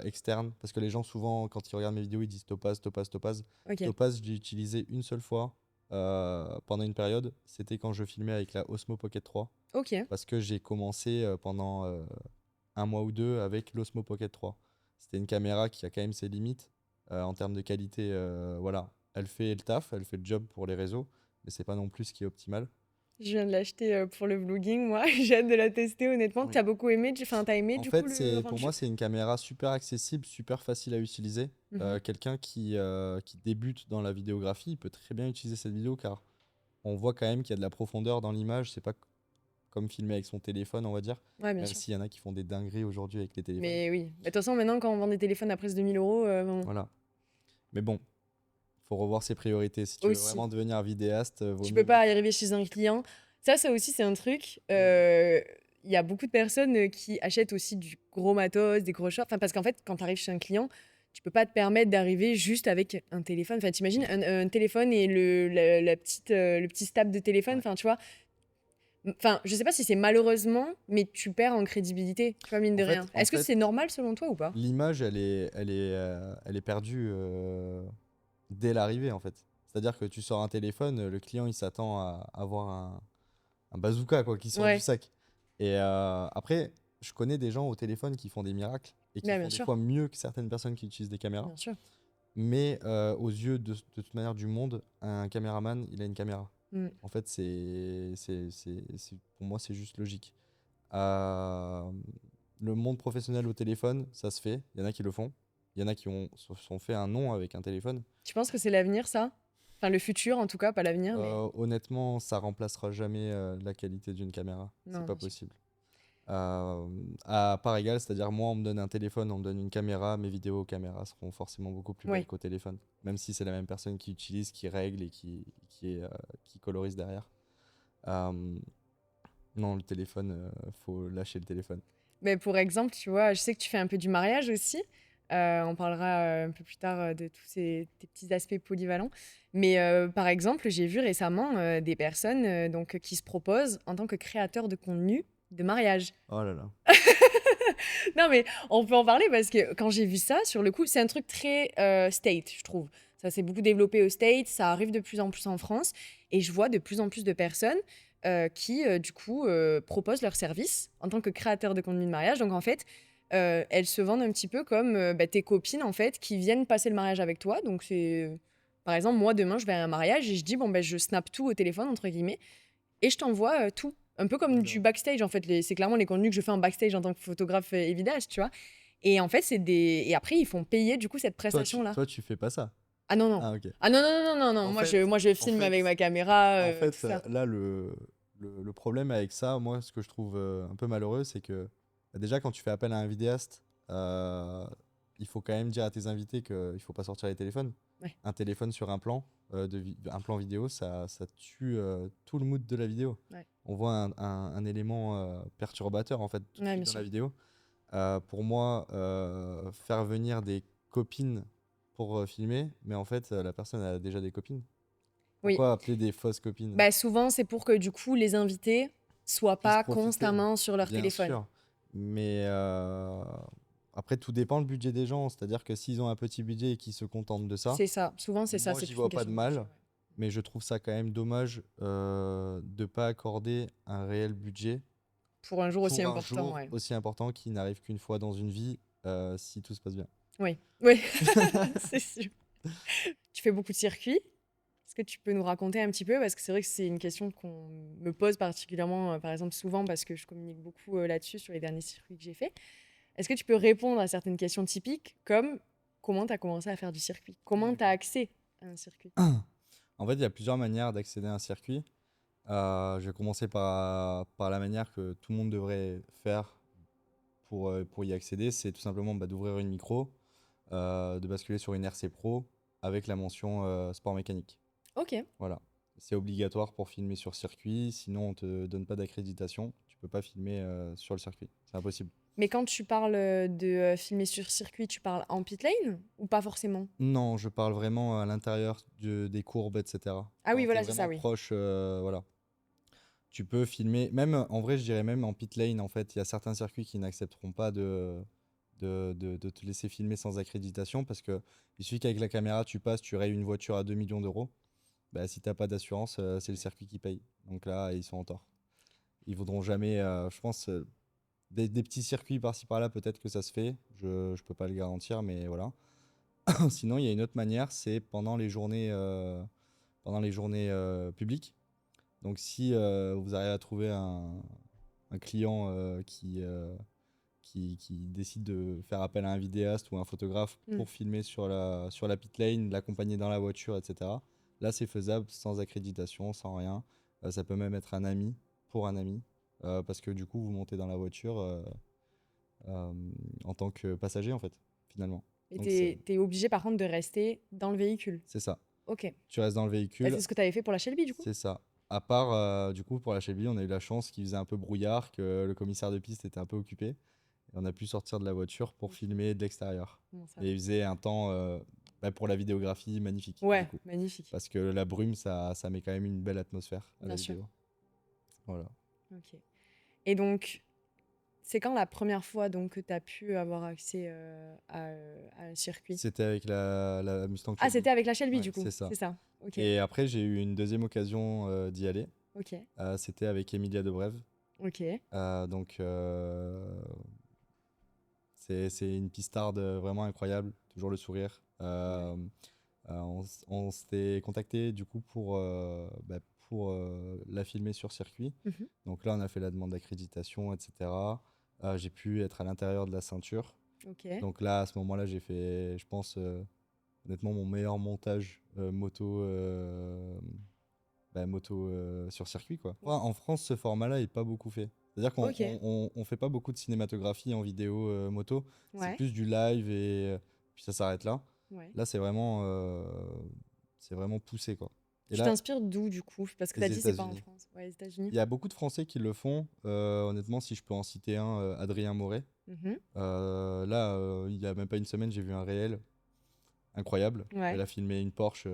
[SPEAKER 2] externe, parce que les gens, souvent, quand ils regardent mes vidéos, ils disent Topaz, Topaz, Topaz.
[SPEAKER 1] Ok.
[SPEAKER 2] Topaz, j'ai utilisé une seule fois pendant une période. C'était quand je filmais avec la Osmo Pocket 3,
[SPEAKER 1] Ok.
[SPEAKER 2] parce que j'ai commencé pendant un mois ou deux avec l'Osmo Pocket 3. C'était une caméra qui a quand même ses limites en termes de qualité. Voilà, elle fait le taf, elle fait le job pour les réseaux, mais c'est pas non plus ce qui est optimal.
[SPEAKER 1] Je viens de l'acheter pour le vlogging, moi. J'ai hâte de la tester, honnêtement.
[SPEAKER 2] Oui.
[SPEAKER 1] T'as beaucoup aimé? Enfin, t'as aimé
[SPEAKER 2] En
[SPEAKER 1] du coup
[SPEAKER 2] fait,
[SPEAKER 1] le
[SPEAKER 2] pour
[SPEAKER 1] rendu?
[SPEAKER 2] moi, c'est une caméra super accessible, super facile à utiliser.
[SPEAKER 1] Mhm.
[SPEAKER 2] Quelqu'un qui débute dans la vidéographie, il peut très bien utiliser cette vidéo car on voit quand même qu'il y a de la profondeur dans l'image. C'est pas comme filmer avec son téléphone, on va dire.
[SPEAKER 1] Ouais, bien
[SPEAKER 2] Même
[SPEAKER 1] sûr.
[SPEAKER 2] s'il y en a qui font des dingueries aujourd'hui avec les téléphones.
[SPEAKER 1] Mais oui. Bah, de toute façon, maintenant, quand on vend des téléphones à presque 2 000 euros, bon,
[SPEAKER 2] Voilà. Mais bon, faut revoir ses priorités. Si tu veux
[SPEAKER 1] aussi.
[SPEAKER 2] vraiment devenir vidéaste, vaut
[SPEAKER 1] Tu
[SPEAKER 2] mieux
[SPEAKER 1] peux pas
[SPEAKER 2] mettre.
[SPEAKER 1] arriver chez un client. Ça aussi, c'est un truc.
[SPEAKER 2] Oui.
[SPEAKER 1] Il y a beaucoup de personnes qui achètent aussi du gros matos, des gros shorts. Enfin, parce qu'en fait, quand tu arrives chez un client, tu peux pas te permettre d'arriver juste avec un téléphone. Enfin, t'imagines
[SPEAKER 2] Oui.
[SPEAKER 1] un téléphone et le petit stab de téléphone.
[SPEAKER 2] Ouais.
[SPEAKER 1] Enfin, tu vois, Enfin, je sais pas si c'est malheureusement, mais tu perds en crédibilité, tu vois, mine
[SPEAKER 2] En
[SPEAKER 1] de rien.
[SPEAKER 2] fait, en
[SPEAKER 1] Est-ce que
[SPEAKER 2] fait,
[SPEAKER 1] c'est normal selon toi ou pas?
[SPEAKER 2] l'image, elle est perdue dès l'arrivée, en fait. C'est-à-dire que tu sors un téléphone, le client, il s'attend à avoir un bazooka, quoi, qui sort du
[SPEAKER 1] Ouais,
[SPEAKER 2] sac. Et après, je connais des gens au téléphone qui font des miracles et qui
[SPEAKER 1] bah,
[SPEAKER 2] font
[SPEAKER 1] bien
[SPEAKER 2] des
[SPEAKER 1] sûr,
[SPEAKER 2] fois mieux que certaines personnes qui utilisent des caméras.
[SPEAKER 1] bien sûr.
[SPEAKER 2] Mais aux yeux de toute manière du monde, un caméraman, il a une caméra.
[SPEAKER 1] Mmh.
[SPEAKER 2] En fait, pour moi, c'est juste logique. Euh, le monde professionnel au téléphone, ça se fait. Il y en a qui le font. Il y en a qui se sont fait un nom avec un téléphone.
[SPEAKER 1] Tu penses que c'est l'avenir, ça? Enfin, le futur, en tout cas, pas l'avenir, mais
[SPEAKER 2] Honnêtement, ça remplacera jamais la qualité d'une caméra. C'est
[SPEAKER 1] non,
[SPEAKER 2] pas
[SPEAKER 1] bien sûr.
[SPEAKER 2] possible. À part égale, c'est-à-dire moi, on me donne un téléphone, on me donne une caméra, mes vidéos caméras seront forcément beaucoup plus belles
[SPEAKER 1] Oui.
[SPEAKER 2] qu'au téléphone. Même si c'est la même personne qui utilise, qui règle et qui colorise derrière. Euh, non, le téléphone, faut lâcher le téléphone.
[SPEAKER 1] Mais pour exemple, tu vois, je sais que tu fais un peu du mariage aussi. On parlera un peu plus tard de tous tes petits aspects polyvalents. Mais par exemple, j'ai vu récemment des personnes donc, qui se proposent en tant que créateurs de contenu de mariage.
[SPEAKER 2] Oh là là.
[SPEAKER 1] Non, mais on peut en parler parce que quand j'ai vu ça, sur le coup, c'est un truc très state, je trouve. Ça s'est beaucoup développé au State, ça arrive de plus en plus en France. Et je vois de plus en plus de personnes qui, du coup, proposent leurs services en tant que créateurs de contenu de mariage. Donc, en fait, elles se vendent un petit peu comme bah, tes copines, en fait, qui viennent passer le mariage avec toi. Donc, c'est... Par exemple, moi, demain, je vais à un mariage et je dis, bon, ben, je snap tout au téléphone, entre guillemets, et je t'envoie tout. Un peu comme du
[SPEAKER 2] D'accord.
[SPEAKER 1] backstage, en fait. C'est clairement les contenus que je fais en backstage en tant que photographe et vidéaste, tu vois. Et en fait, c'est des... Et après, ils font payer, du coup, cette prestation-là.
[SPEAKER 2] Toi, tu fais pas ça.
[SPEAKER 1] Ah non, non.
[SPEAKER 2] Ah, ok.
[SPEAKER 1] Ah non, non, non, non, non, non.
[SPEAKER 2] En
[SPEAKER 1] Moi,
[SPEAKER 2] fait,
[SPEAKER 1] moi, je
[SPEAKER 2] en
[SPEAKER 1] filme avec
[SPEAKER 2] fait,
[SPEAKER 1] ma caméra, tout ça.
[SPEAKER 2] là, le problème avec ça, moi, ce que je trouve un peu malheureux, c'est que bah, déjà, quand tu fais appel à un vidéaste, il faut quand même dire à tes invités qu'il faut pas sortir les téléphones.
[SPEAKER 1] Ouais,
[SPEAKER 2] Un téléphone sur un plan, un plan vidéo, ça tue tout le mood de la vidéo.
[SPEAKER 1] ouais.
[SPEAKER 2] On voit un élément perturbateur, en fait, tout de
[SPEAKER 1] Ouais,
[SPEAKER 2] suite
[SPEAKER 1] bien
[SPEAKER 2] dans la
[SPEAKER 1] sûr.
[SPEAKER 2] vidéo. Pour moi, faire venir des copines pour filmer, mais en fait, la personne a déjà des copines.
[SPEAKER 1] Oui.
[SPEAKER 2] Pourquoi appeler des fausses copines?
[SPEAKER 1] Bah, souvent, c'est pour que, du coup, les invités soient
[SPEAKER 2] Puissent
[SPEAKER 1] pas
[SPEAKER 2] profiter,
[SPEAKER 1] constamment sur leur
[SPEAKER 2] bien
[SPEAKER 1] téléphone.
[SPEAKER 2] sûr. Mais après, tout dépend le budget des gens. C'est-à-dire que s'ils ont un petit budget et qu'ils se contentent de ça,
[SPEAKER 1] C'est ça. Souvent, c'est ça.
[SPEAKER 2] moi,
[SPEAKER 1] C'est
[SPEAKER 2] j'y
[SPEAKER 1] plus une
[SPEAKER 2] vois pas de
[SPEAKER 1] question de budget.
[SPEAKER 2] mal.
[SPEAKER 1] Ouais.
[SPEAKER 2] Mais je trouve ça quand même dommage de ne pas accorder un réel budget
[SPEAKER 1] Pour un jour aussi
[SPEAKER 2] pour un
[SPEAKER 1] important,
[SPEAKER 2] jour
[SPEAKER 1] ouais.
[SPEAKER 2] aussi important qui n'arrive qu'une fois dans une vie, si tout se passe bien.
[SPEAKER 1] Oui, oui, c'est sûr. Tu fais beaucoup de circuits. Est-ce que tu peux nous raconter un petit peu? Parce que c'est vrai que c'est une question qu'on me pose particulièrement, par exemple, souvent, parce que je communique beaucoup là-dessus sur les derniers circuits que j'ai faits. Est-ce que tu peux répondre à certaines questions typiques, comme comment tu as commencé à faire du circuit? Comment tu as
[SPEAKER 2] D'accord.
[SPEAKER 1] accès à un circuit?
[SPEAKER 2] En fait, il y a plusieurs manières d'accéder à un circuit. Je vais commencer par la manière que tout le monde devrait faire pour y accéder. C'est tout simplement bah, d'ouvrir une micro, de basculer sur une RC Pro avec la mention sport mécanique.
[SPEAKER 1] Ok.
[SPEAKER 2] Voilà. C'est obligatoire pour filmer sur circuit, sinon on te donne pas d'accréditation. Tu peux pas filmer sur le circuit. C'est impossible.
[SPEAKER 1] Mais quand tu parles de filmer sur circuit, tu parles en pit lane ou pas forcément?
[SPEAKER 2] Non, je parle vraiment à l'intérieur des courbes, etc.
[SPEAKER 1] Ah oui,
[SPEAKER 2] Quand tu es
[SPEAKER 1] voilà, c'est ça,
[SPEAKER 2] vraiment
[SPEAKER 1] oui.
[SPEAKER 2] proche, voilà. Tu peux filmer, même en vrai, je dirais même en pit lane, en fait, il y a certains circuits qui n'accepteront pas de te laisser filmer sans accréditation parce que il suffit qu'avec la caméra, tu passes, tu rayes une voiture à 2 millions d'euros. Bah, si t'as pas d'assurance, c'est le circuit qui paye. Donc là, ils sont en tort. Ils voudront jamais, je pense, des petits circuits par-ci par-là, peut-être que ça se fait. Je peux pas le garantir, mais voilà. Sinon, il y a une autre manière, c'est pendant les journées publiques. Donc si vous arrivez à trouver un client qui décide de faire appel à un vidéaste ou un photographe
[SPEAKER 1] Hmm.
[SPEAKER 2] pour filmer sur la pit lane, l'accompagner dans la voiture, etc. Là, c'est faisable sans accréditation, sans rien. Ça peut même être un ami pour un ami, parce que du coup, vous montez dans la voiture euh, en tant que passager, en fait, finalement.
[SPEAKER 1] Et
[SPEAKER 2] Donc, c'est
[SPEAKER 1] t'es obligé par contre de rester dans le véhicule.
[SPEAKER 2] c'est ça.
[SPEAKER 1] Ok.
[SPEAKER 2] Tu restes dans le
[SPEAKER 1] Bah,
[SPEAKER 2] véhicule.
[SPEAKER 1] c'est ce que tu avais fait pour la Shelby, du coup?
[SPEAKER 2] C'est ça. À part, du coup, pour la Shelby, on a eu la chance qu'il faisait un peu brouillard, que le commissaire de piste était un peu occupé. Et on a pu sortir de la voiture pour
[SPEAKER 1] Ok.
[SPEAKER 2] filmer de l'extérieur.
[SPEAKER 1] Bon, ça
[SPEAKER 2] Et
[SPEAKER 1] va.
[SPEAKER 2] il faisait un temps, bah, pour la vidéographie, magnifique, du
[SPEAKER 1] Ouais,
[SPEAKER 2] coup.
[SPEAKER 1] magnifique.
[SPEAKER 2] Parce que la brume, ça met quand même une belle atmosphère à la
[SPEAKER 1] Bien sûr.
[SPEAKER 2] vidéo. Voilà.
[SPEAKER 1] OK. Et donc, c'est quand la première fois donc, que tu as pu avoir accès à un circuit?
[SPEAKER 2] C'était avec la Mustang
[SPEAKER 1] Ah,
[SPEAKER 2] Shelby.
[SPEAKER 1] c'était avec la Shelby
[SPEAKER 2] Ouais,
[SPEAKER 1] du coup,
[SPEAKER 2] c'est ça.
[SPEAKER 1] c'est ça? OK,
[SPEAKER 2] Et après, j'ai eu une deuxième occasion d'y aller.
[SPEAKER 1] OK,
[SPEAKER 2] C'était avec Emilia Debrève.
[SPEAKER 1] OK.
[SPEAKER 2] Donc, c'est une pistarde vraiment incroyable, toujours le sourire.
[SPEAKER 1] Ouais.
[SPEAKER 2] On s'était contacté du coup pour la filmer sur circuit.
[SPEAKER 1] Mmh.
[SPEAKER 2] Donc là, on a fait la demande d'accréditation, etc. J'ai pu être à l'intérieur de la ceinture.
[SPEAKER 1] OK.
[SPEAKER 2] Donc là, à ce moment-là, j'ai fait, je pense, honnêtement, mon meilleur montage moto sur circuit, quoi. Ouais,
[SPEAKER 1] Ouais.
[SPEAKER 2] en France, ce format-là est pas beaucoup fait. C'est-à-dire qu'on
[SPEAKER 1] OK.
[SPEAKER 2] on fait pas beaucoup de cinématographie en vidéo moto. C'est
[SPEAKER 1] Ouais.
[SPEAKER 2] plus du live et puis ça s'arrête là.
[SPEAKER 1] Ouais.
[SPEAKER 2] Là, c'est vraiment poussé, quoi. Et
[SPEAKER 1] Tu
[SPEAKER 2] là,
[SPEAKER 1] t'inspires d'où du coup? Parce que tu as
[SPEAKER 2] les
[SPEAKER 1] dit c'est pas en
[SPEAKER 2] États-Unis.
[SPEAKER 1] France. Ouais, les États-Unis?
[SPEAKER 2] Il y a beaucoup de Français qui le font. Honnêtement, si je peux en citer un, Adrien Moret.
[SPEAKER 1] Mmh.
[SPEAKER 2] Là, il y a même pas une semaine, j'ai vu un réel incroyable. Elle
[SPEAKER 1] Ouais.
[SPEAKER 2] a filmé une Porsche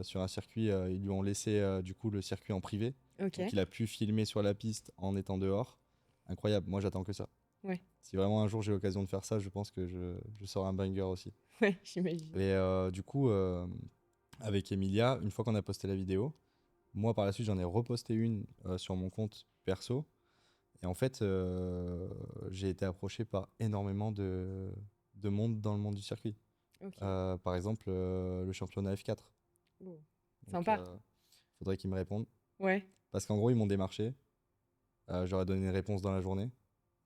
[SPEAKER 2] sur un circuit. Ils lui ont laissé du coup le circuit en privé. Donc
[SPEAKER 1] OK.
[SPEAKER 2] il a pu filmer sur la piste en étant dehors. Incroyable. Moi, j'attends que ça.
[SPEAKER 1] Ouais.
[SPEAKER 2] Si vraiment un jour j'ai l'occasion de faire ça, je pense que je sors un banger aussi.
[SPEAKER 1] Ouais, j'imagine.
[SPEAKER 2] Et du coup, avec Emilia, une fois qu'on a posté la vidéo, moi par la suite j'en ai reposté une sur mon compte perso. Et en fait, j'ai été approché par énormément de monde dans le monde du circuit.
[SPEAKER 1] OK.
[SPEAKER 2] Par exemple, le championnat F4.
[SPEAKER 1] Oh.
[SPEAKER 2] Donc,
[SPEAKER 1] Sympa.
[SPEAKER 2] faudrait qu'ils me répondent.
[SPEAKER 1] Ouais.
[SPEAKER 2] Parce qu'en gros, ils m'ont démarché. J'aurais donné une réponse dans la journée.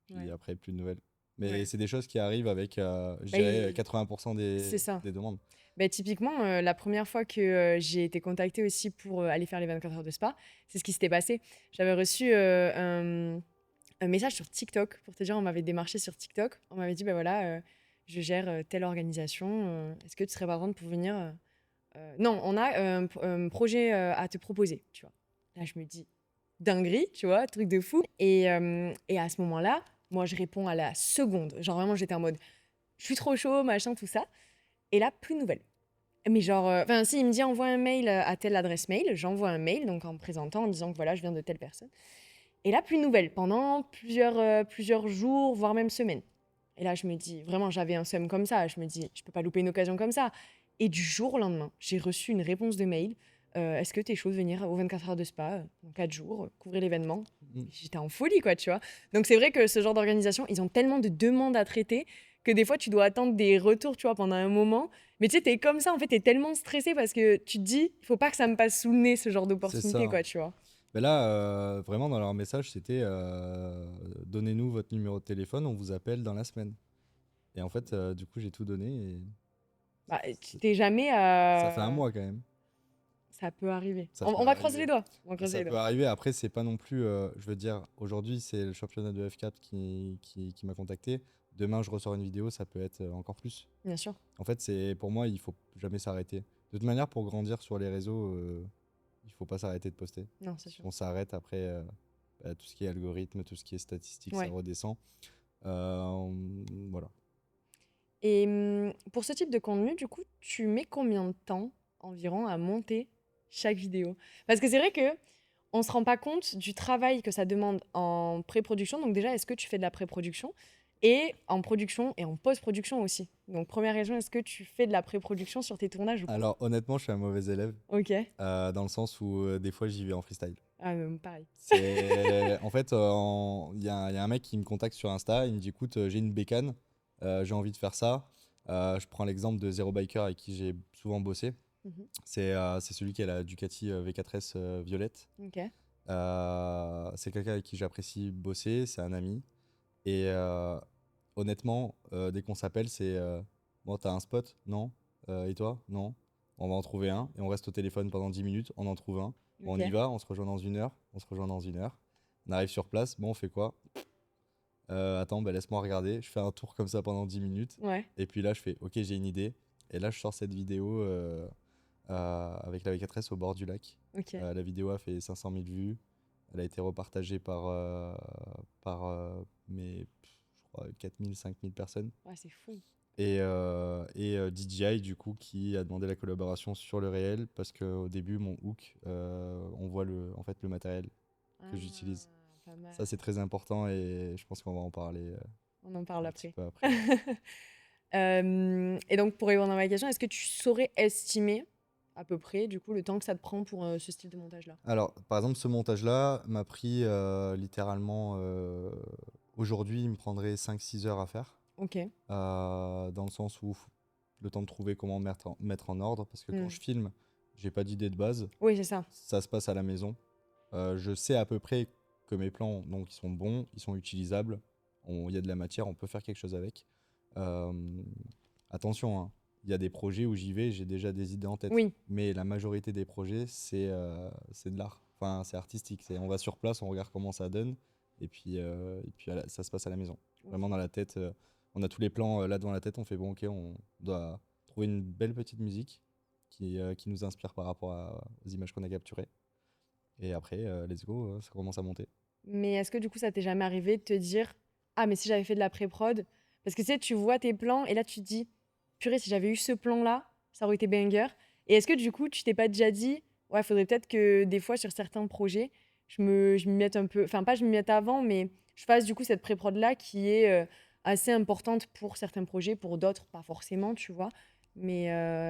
[SPEAKER 2] Puis
[SPEAKER 1] Ouais.
[SPEAKER 2] après, plus de nouvelles. Mais
[SPEAKER 1] Ouais.
[SPEAKER 2] c'est des choses qui arrivent avec, je
[SPEAKER 1] Bah,
[SPEAKER 2] dirais,
[SPEAKER 1] i
[SPEAKER 2] 80%
[SPEAKER 1] c'est ça.
[SPEAKER 2] des demandes.
[SPEAKER 1] Bah, typiquement, la première fois que, j'ai été contactée aussi pour, aller faire les 24 heures de spa, c'est ce qui s'était passé. J'avais reçu, un message sur TikTok pour te dire, on m'avait démarché sur TikTok. On m'avait dit: «Bah, voilà, je gère, telle organisation, est-ce que tu serais partante pour venir, non, on a, un projet, à te proposer», tu vois? Là, je me dis: «Dinguerie», tu vois? Truc de fou et à ce moment-là, moi, je réponds à la seconde. Genre vraiment, j'étais en mode: «Je suis trop chaud, machin, tout ça» et là, plus de nouvelles. Mais genre, enfin si, il me dit: «Envoie un mail, à telle adresse mail». J'envoie un mail, donc en me présentant, en disant que voilà, je viens de telle personne et là, plus de nouvelles pendant plusieurs jours, voire même semaines et là, je me dis vraiment, j'avais un seum comme ça. Je me dis: «Je peux pas louper une occasion comme ça» et du jour au lendemain, j'ai reçu une réponse de mail: «Est-ce que tu es chaud de venir aux 24 heures de spa, dans 4 jours, couvrir l'événement?»
[SPEAKER 2] Mm.
[SPEAKER 1] J'étais en folie, quoi, tu vois? Donc c'est vrai que ce genre d'organisation, ils ont tellement de demandes à traiter que des fois, tu dois attendre des retours, tu vois, pendant un moment. Mais tu sais, tu comme ça, en fait, tu tellement stressé parce que tu te dis: «Il faut pas que ça me passe sous le nez, ce genre
[SPEAKER 2] C'est
[SPEAKER 1] d'opportunité»,
[SPEAKER 2] ça.
[SPEAKER 1] quoi, tu vois?
[SPEAKER 2] Mais là, vraiment, dans leur message, c'était donnez-nous votre numéro de téléphone, on vous appelle dans la semaine. Et en fait, du coup, j'ai tout donné et
[SPEAKER 1] Bah, tu
[SPEAKER 2] c'est-
[SPEAKER 1] t'es jamais,
[SPEAKER 2] ça fait un mois quand même.
[SPEAKER 1] ça peut arriver.
[SPEAKER 2] Ça
[SPEAKER 1] On
[SPEAKER 2] peut
[SPEAKER 1] va croiser
[SPEAKER 2] arriver.
[SPEAKER 1] les doigts, on va croiser
[SPEAKER 2] Ça
[SPEAKER 1] les
[SPEAKER 2] peut
[SPEAKER 1] doigts.
[SPEAKER 2] arriver. Après, c'est pas non plus. Je veux dire, aujourd'hui, c'est le championnat de F4 qui m'a contacté. Demain, je ressors une vidéo, ça peut être encore plus.
[SPEAKER 1] Bien sûr.
[SPEAKER 2] En fait, pour moi, il faut jamais s'arrêter. De toute manière, pour grandir sur les réseaux, il faut pas s'arrêter de poster.
[SPEAKER 1] Non, c'est
[SPEAKER 2] Si
[SPEAKER 1] sûr.
[SPEAKER 2] on s'arrête après, tout ce qui est algorithme, tout ce qui est statistique, ça
[SPEAKER 1] Ouais.
[SPEAKER 2] redescend. Voilà.
[SPEAKER 1] Et pour ce type de contenu, du coup, tu mets combien de temps environ à monter chaque vidéo? Parce que c'est vrai que on se rend pas compte du travail que ça demande en pré-production. Donc déjà, est-ce que tu fais de la pré-production? Et en production et en post-production aussi. Donc première question, est-ce que tu fais de la pré-production sur tes tournages ou pas?
[SPEAKER 2] Alors, honnêtement, je suis un mauvais élève,
[SPEAKER 1] OK.
[SPEAKER 2] dans le sens où des fois, j'y vais en freestyle.
[SPEAKER 1] Ah, pareil.
[SPEAKER 2] En fait, il y a un mec qui me contacte sur Insta, il me dit écoute, j'ai une bécane, j'ai envie de faire ça. Je prends l'exemple de Zero Biker avec qui j'ai souvent bossé.
[SPEAKER 1] Mmh.
[SPEAKER 2] C'est celui qui a la Ducati V4S violette.
[SPEAKER 1] OK.
[SPEAKER 2] C'est quelqu'un avec qui j'apprécie bosser, c'est un ami. Et honnêtement, dès qu'on s'appelle, c'est bon, t'as un spot? Non. Et toi? Non. On va en trouver un et on reste au téléphone pendant 10 minutes, on en trouve un. Bon, on y
[SPEAKER 1] OK.
[SPEAKER 2] va, on se rejoint dans une heure, on se rejoint dans une heure. On arrive sur place, bon, on fait quoi? Attends, bah, laisse-moi regarder. Je fais un tour comme ça pendant 10 minutes.
[SPEAKER 1] Ouais.
[SPEAKER 2] Et puis là, je fais, ok, j'ai une idée. Et là, je sors cette vidéo avec la V4S au bord du lac.
[SPEAKER 1] OK.
[SPEAKER 2] La vidéo a fait 500 000 vues. Elle a été repartagée par je crois, 4 000, 5 000 personnes.
[SPEAKER 1] Ouais, c'est fou.
[SPEAKER 2] Et DJI, du coup, qui a demandé la collaboration sur le réel parce qu'au début, mon hook, on voit en fait, le matériel que
[SPEAKER 1] Ah,
[SPEAKER 2] j'utilise.
[SPEAKER 1] pas mal.
[SPEAKER 2] Ça, c'est très important et je pense qu'on va en parler
[SPEAKER 1] On en parle
[SPEAKER 2] un petit
[SPEAKER 1] après.
[SPEAKER 2] peu après.
[SPEAKER 1] Et donc, pour répondre à ma question, est-ce que tu saurais estimer à peu près, du coup, le temps que ça te prend pour ce style de montage-là?
[SPEAKER 2] Alors, par exemple, ce montage-là m'a pris littéralement aujourd'hui, il me prendrait 5-6 heures à faire.
[SPEAKER 1] Ok.
[SPEAKER 2] Dans le sens où le temps de trouver comment mettre en ordre. Parce que quand
[SPEAKER 1] Hmm.
[SPEAKER 2] je filme, j'ai pas d'idée de base.
[SPEAKER 1] Oui, c'est ça.
[SPEAKER 2] Ça se passe à la maison. Je sais à peu près que mes plans, donc, ils sont bons, ils sont utilisables. Il y a de la matière, on peut faire quelque chose avec. Euh, Attention, hein, il y a des projets où j'y vais, j'ai déjà des idées en tête.
[SPEAKER 1] Oui,
[SPEAKER 2] Mais la majorité des projets, c'est de l'art. Enfin, c'est artistique. On va sur place, on regarde comment ça donne. Et puis ça se passe à la maison. Vraiment
[SPEAKER 1] ok.
[SPEAKER 2] dans la tête. On a tous les plans là devant la tête. On fait bon, ok, on doit trouver une belle petite musique qui nous inspire par rapport aux images qu'on a capturées. Et après, let's go, ça commence à monter.
[SPEAKER 1] Mais est-ce que du coup, ça t'est jamais arrivé de te dire, ah, mais si j'avais fait de la pré-prod, parce que tu sais, tu vois tes plans et là, tu te dis, purée, si j'avais eu ce plan-là, ça aurait été banger. Et est-ce que du coup, tu t'es pas déjà dit, ouais, faudrait peut-être que des fois, sur certains projets, je m'y mette un peu, enfin, pas je m'y mette avant, mais je fasse du coup cette pré-prod-là qui est assez importante pour certains projets, pour d'autres, pas forcément, tu vois. Mais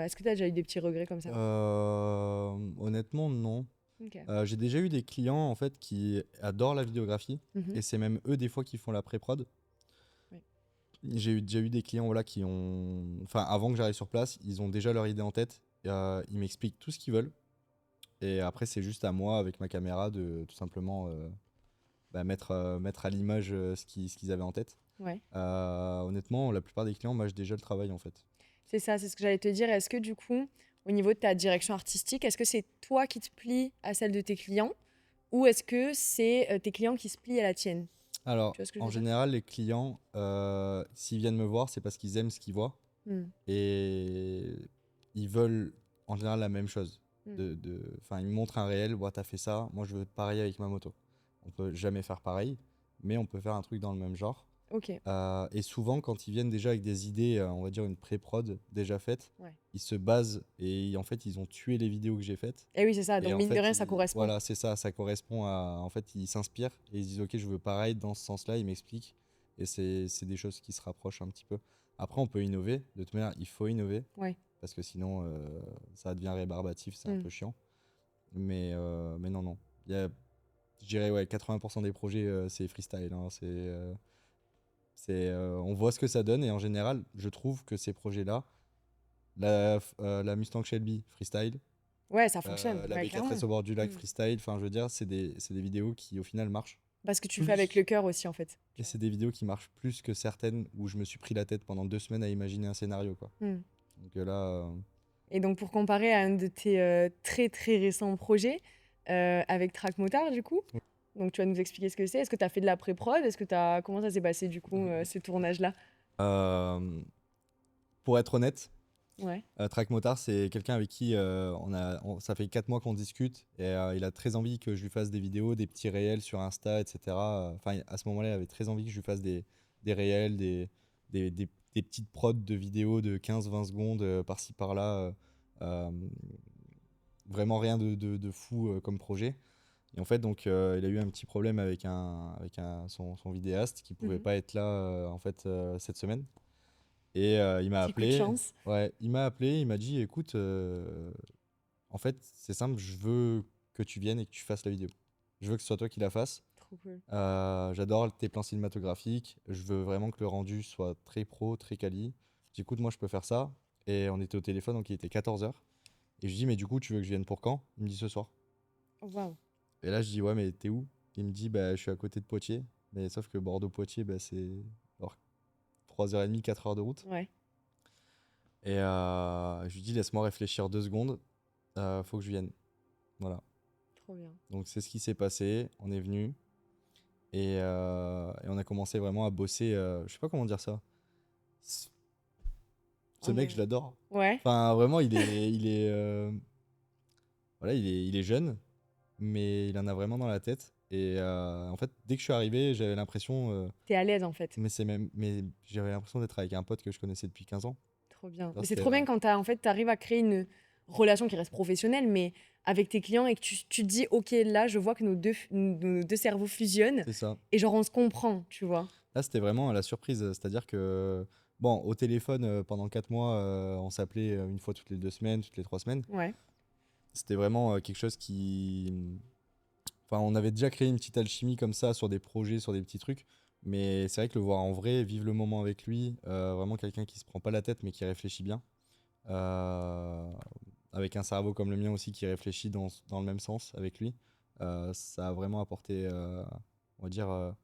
[SPEAKER 1] est-ce que tu as déjà eu des petits regrets comme ça?
[SPEAKER 2] Honnêtement, non.
[SPEAKER 1] Ok.
[SPEAKER 2] J'ai déjà eu des clients en fait qui adorent la vidéographie
[SPEAKER 1] Mhm.
[SPEAKER 2] et c'est même eux des fois qui font la pré-prod.
[SPEAKER 1] Ouais.
[SPEAKER 2] J'ai déjà eu des clients voilà, qui ont. Enfin, avant que j'arrive sur place, ils ont déjà leur idée en tête. Ils m'expliquent tout ce qu'ils veulent. Et après, c'est juste à moi, avec ma caméra, de tout simplement mettre à l'image ce qu'ils avaient en tête.
[SPEAKER 1] Ouais.
[SPEAKER 2] Honnêtement, la plupart des clients mâchent déjà le travail en fait.
[SPEAKER 1] C'est ça, c'est ce que j'allais te dire. Est-ce que du coup, au niveau de ta direction artistique, est-ce que c'est toi qui te plies à celle de tes clients ou est-ce que c'est tes clients qui se plient à la tienne?
[SPEAKER 2] Alors,
[SPEAKER 1] Tu vois ce que je
[SPEAKER 2] en
[SPEAKER 1] veux dire?
[SPEAKER 2] général, les clients, s'ils viennent me voir, c'est parce qu'ils aiment ce qu'ils voient
[SPEAKER 1] Hmm,
[SPEAKER 2] et ils veulent en général la même chose.
[SPEAKER 1] hmm.
[SPEAKER 2] Enfin, ils me montrent un réel, ouais, t'as fait ça, moi je veux pareil avec ma moto. On peut jamais faire pareil, mais on peut faire un truc dans le même genre.
[SPEAKER 1] Ok,
[SPEAKER 2] Et souvent, quand ils viennent déjà avec des idées, on va dire une pré-prod déjà faite,
[SPEAKER 1] ouais.
[SPEAKER 2] ils se basent et en fait, ils ont tué les vidéos que j'ai faites.
[SPEAKER 1] Et oui, c'est ça.
[SPEAKER 2] Et
[SPEAKER 1] Donc,
[SPEAKER 2] en
[SPEAKER 1] mine de
[SPEAKER 2] fait,
[SPEAKER 1] rien, ça correspond.
[SPEAKER 2] voilà, c'est ça, ça correspond à. En fait, ils s'inspirent et ils disent, ok, je veux pareil dans ce sens-là, ils m'expliquent. Et c'est des choses qui se rapprochent un petit peu. Après, on peut innover. De toute manière, il faut innover
[SPEAKER 1] Ouais.
[SPEAKER 2] parce que sinon, ça devient rébarbatif, c'est un
[SPEAKER 1] Hmm.
[SPEAKER 2] peu chiant. Mais non, non. Je dirais, ouais, 80% des projets, c'est freestyle, hein. On voit ce que ça donne et en général, je trouve que ces projets-là, la Mustang Shelby freestyle,
[SPEAKER 1] Ouais, ça fonctionne.
[SPEAKER 2] la
[SPEAKER 1] Ouais,
[SPEAKER 2] B4S
[SPEAKER 1] clairement.
[SPEAKER 2] au bord du lac
[SPEAKER 1] Hmm.
[SPEAKER 2] freestyle, enfin je veux dire, c'est des vidéos qui au final marchent
[SPEAKER 1] Parce que tu le fais avec le
[SPEAKER 2] plus.
[SPEAKER 1] cœur aussi, en fait.
[SPEAKER 2] Et
[SPEAKER 1] Tu vois.
[SPEAKER 2] c'est des vidéos qui marchent plus que certaines où je me suis pris la tête pendant 2 semaines à imaginer un scénario, quoi.
[SPEAKER 1] Hmm.
[SPEAKER 2] Donc là,
[SPEAKER 1] Et donc, pour comparer à un de tes très, très récents projets, avec Track Motard, du coup, donc tu vas nous expliquer ce que c'est. Est-ce que tu as fait de la pré-prod? Comment ça s'est passé, du coup, ce tournage-là?
[SPEAKER 2] euh, pour être honnête,
[SPEAKER 1] Ouais.
[SPEAKER 2] Track Motard, c'est quelqu'un avec qui ça fait 4 mois qu'on discute et il a très envie que je lui fasse des vidéos, des petits réels sur Insta, etc. Enfin, à ce moment-là, il avait très envie que je lui fasse des réels, des petites prods de vidéos de 15-20 secondes par-ci par-là. Euh, Vraiment rien de fou comme projet. Et en fait, donc, il a eu un petit problème avec son vidéaste qui pouvait
[SPEAKER 1] Mhm.
[SPEAKER 2] pas être là en fait cette semaine. Et il m'a
[SPEAKER 1] Petit coup de
[SPEAKER 2] appelé.
[SPEAKER 1] chance.
[SPEAKER 2] Ouais, il m'a appelé, il m'a dit, écoute, en fait, c'est simple, je veux que tu viennes et que tu fasses la vidéo. Je veux que ce soit toi qui la fasses.
[SPEAKER 1] Trop cool.
[SPEAKER 2] J'adore tes plans cinématographiques. Je veux vraiment que le rendu soit très pro, très quali. J'écoute, moi, je peux faire ça. Et on était au téléphone, donc il était 14 h. Et je dis, mais du coup, tu veux que je vienne pour quand? Il me dit ce soir.
[SPEAKER 1] Waouh.
[SPEAKER 2] Et là, je dis, ouais, mais t'es où? Il me dit, bah, je suis à côté de Poitiers. Mais sauf que Bordeaux-Poitiers, bah, c'est alors 3h30, 4 heures de route.
[SPEAKER 1] Ouais,
[SPEAKER 2] Et je lui dis, laisse-moi réfléchir 2 secondes. Faut que je vienne. Voilà.
[SPEAKER 1] trop bien.
[SPEAKER 2] Donc, c'est ce qui s'est passé. On est venu. Et on a commencé vraiment à bosser. Je sais pas comment dire ça. Ce ce
[SPEAKER 1] On
[SPEAKER 2] mec,
[SPEAKER 1] est...
[SPEAKER 2] je l'adore.
[SPEAKER 1] Ouais,
[SPEAKER 2] Enfin, vraiment, voilà, il est jeune, mais il en a vraiment dans la tête. Et en fait, dès que je suis arrivé, j'avais l'impression.
[SPEAKER 1] t'es à l'aise en fait.
[SPEAKER 2] Mais j'avais l'impression d'être avec un pote que je connaissais depuis 15 ans.
[SPEAKER 1] Trop bien.
[SPEAKER 2] Genre,
[SPEAKER 1] Mais c'est trop bien quand en fait, t'arrives à créer une relation qui reste professionnelle, mais avec tes clients et que tu te dis, ok, là, je vois que nos deux cerveaux fusionnent
[SPEAKER 2] C'est ça.
[SPEAKER 1] et genre on se comprend, tu vois.
[SPEAKER 2] Là, c'était vraiment la surprise. C'est-à-dire que, bon, au téléphone, pendant 4 mois, on s'appelait une fois toutes les 2 semaines, toutes les 3 semaines.
[SPEAKER 1] Ouais,
[SPEAKER 2] C'était vraiment quelque chose qui. Enfin, on avait déjà créé une petite alchimie comme ça sur des projets, sur des petits trucs. Mais c'est vrai que le voir en vrai, vivre le moment avec lui, vraiment quelqu'un qui se prend pas la tête mais qui réfléchit bien, euh, avec un cerveau comme le mien aussi qui réfléchit dans le même sens avec lui, ça a vraiment apporté, on va dire,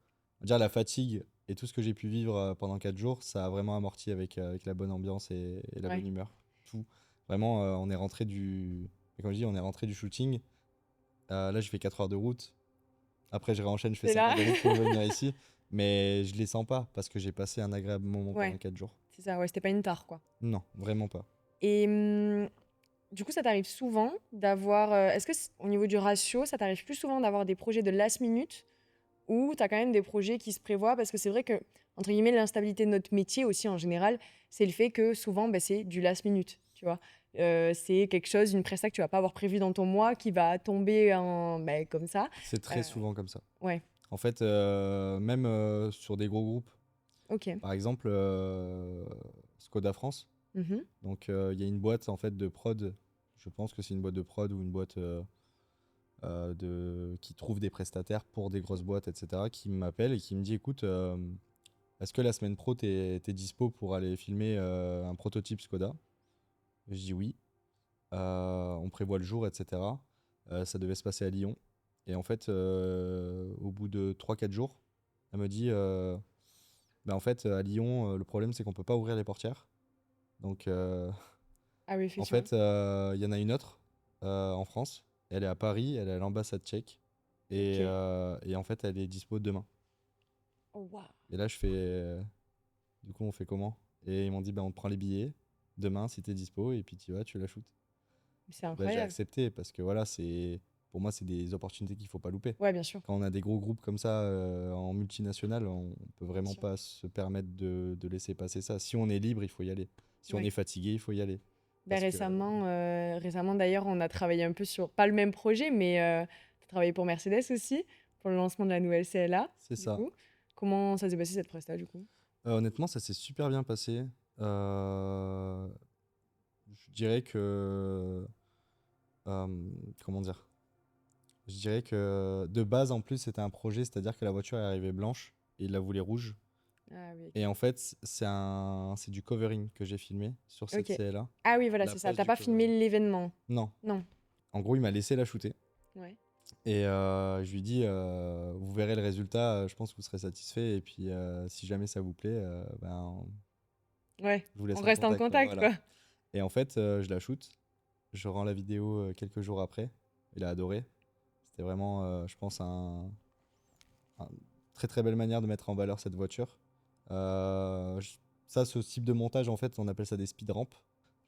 [SPEAKER 2] la fatigue et tout ce que j'ai pu vivre pendant 4 jours, ça a vraiment amorti avec la bonne ambiance et la
[SPEAKER 1] ouais.
[SPEAKER 2] bonne humeur. Tout. Vraiment, on est rentré du. Comme je dis, on est rentré du shooting. Là, j'ai fait 4 heures de route. Après, je réenchaîne, je fais
[SPEAKER 1] C'est
[SPEAKER 2] 5 heures
[SPEAKER 1] là.
[SPEAKER 2] de route pour venir ici. Mais je les sens pas parce que j'ai passé un agréable moment pendant
[SPEAKER 1] Ouais,
[SPEAKER 2] 4 jours.
[SPEAKER 1] c'est ça, ouais, c'était pas une tare, quoi.
[SPEAKER 2] Non, vraiment pas.
[SPEAKER 1] Et du coup, ça t'arrive souvent d'avoir. Est-ce que au niveau du ratio, ça t'arrive plus souvent d'avoir des projets de last minute ou t'as quand même des projets qui se prévoient? Parce que c'est vrai que, entre guillemets, l'instabilité de notre métier aussi en général, c'est le fait que souvent, bah, c'est du last minute, tu vois. C'est quelque chose, une presta que tu vas pas avoir prévue dans ton mois qui va tomber bah, comme ça.
[SPEAKER 2] C'est très
[SPEAKER 1] Euh,
[SPEAKER 2] souvent comme ça.
[SPEAKER 1] ouais,
[SPEAKER 2] En fait, même sur des gros groupes,
[SPEAKER 1] ok.
[SPEAKER 2] par exemple Skoda France,
[SPEAKER 1] Mhm.
[SPEAKER 2] donc il y a une boîte en fait de prod, je pense que c'est une boîte de prod ou une boîte qui trouve des prestataires pour des grosses boîtes, etc., qui m'appelle et qui me dit écoute, est-ce que la semaine pro, t'es dispo pour aller filmer un prototype Skoda? Je dis oui. On prévoit le jour, etc. Ça devait se passer à Lyon. Et en fait, au bout de 3 4 jours, elle me dit bah en fait, à Lyon, le problème, c'est qu'on peut pas ouvrir les portières. Donc,
[SPEAKER 1] Ah oui,
[SPEAKER 2] en
[SPEAKER 1] effectivement.
[SPEAKER 2] fait, il y en a une autre en France. Elle est à Paris, elle est à l'ambassade tchèque.
[SPEAKER 1] Ok.
[SPEAKER 2] Et en fait, elle est dispo demain.
[SPEAKER 1] Oh, waouh.
[SPEAKER 2] Et là, je fais du coup, on fait comment? Et ils m'ont dit bah, on te prend les billets demain si t'es dispo. Et puis tu vas, tu la shootes.
[SPEAKER 1] C'est
[SPEAKER 2] Bah, j'ai
[SPEAKER 1] incroyable.
[SPEAKER 2] accepté parce que voilà, pour moi, c'est des opportunités qu'il faut pas louper.
[SPEAKER 1] Ouais, bien sûr.
[SPEAKER 2] Quand on a des gros groupes comme ça en multinational, on peut
[SPEAKER 1] Bien
[SPEAKER 2] vraiment
[SPEAKER 1] sûr.
[SPEAKER 2] pas se permettre de laisser passer ça. Si on est libre, il faut y aller. Si on
[SPEAKER 1] Ouais.
[SPEAKER 2] est fatigué, il faut y aller.
[SPEAKER 1] Ben
[SPEAKER 2] Parce que
[SPEAKER 1] récemment d'ailleurs, on a travaillé un peu sur, pas le même projet, mais tu as travaillé pour Mercedes aussi, pour le lancement de la nouvelle CLA,
[SPEAKER 2] c'est
[SPEAKER 1] du
[SPEAKER 2] ça.
[SPEAKER 1] coup. Comment ça s'est passé cette presta, du coup?
[SPEAKER 2] Honnêtement, ça s'est super bien passé. Euh, je dirais que comment dire? Je dirais que de base, en plus, c'était un projet, c'est-à-dire que la voiture est arrivée blanche et il la voulait rouge.
[SPEAKER 1] Ah oui,
[SPEAKER 2] Et
[SPEAKER 1] ok.
[SPEAKER 2] en fait, c'est du covering que j'ai filmé sur cette
[SPEAKER 1] Ok.
[SPEAKER 2] CLA.
[SPEAKER 1] Ah oui, voilà,
[SPEAKER 2] La
[SPEAKER 1] c'est ça.
[SPEAKER 2] place
[SPEAKER 1] T'as
[SPEAKER 2] du
[SPEAKER 1] pas filmé
[SPEAKER 2] covering.
[SPEAKER 1] l'événement.
[SPEAKER 2] Non.
[SPEAKER 1] Non.
[SPEAKER 2] En gros, il m'a laissé la shooter.
[SPEAKER 1] Ouais.
[SPEAKER 2] Et je lui dis, vous verrez le résultat, je pense que vous serez satisfait. Et puis, si jamais ça vous plaît, ben,
[SPEAKER 1] Ouais.
[SPEAKER 2] je vous
[SPEAKER 1] On
[SPEAKER 2] laisse en
[SPEAKER 1] reste en
[SPEAKER 2] contact, quoi.
[SPEAKER 1] contact,
[SPEAKER 2] Voilà.
[SPEAKER 1] quoi.
[SPEAKER 2] Et en fait, je la shoot. Je rends la vidéo quelques jours après. Il a adoré. C'était vraiment, je pense, un très très belle manière de mettre en valeur cette voiture. Euh, je- Ça, ce type de montage, en fait, on appelle ça des speed ramps.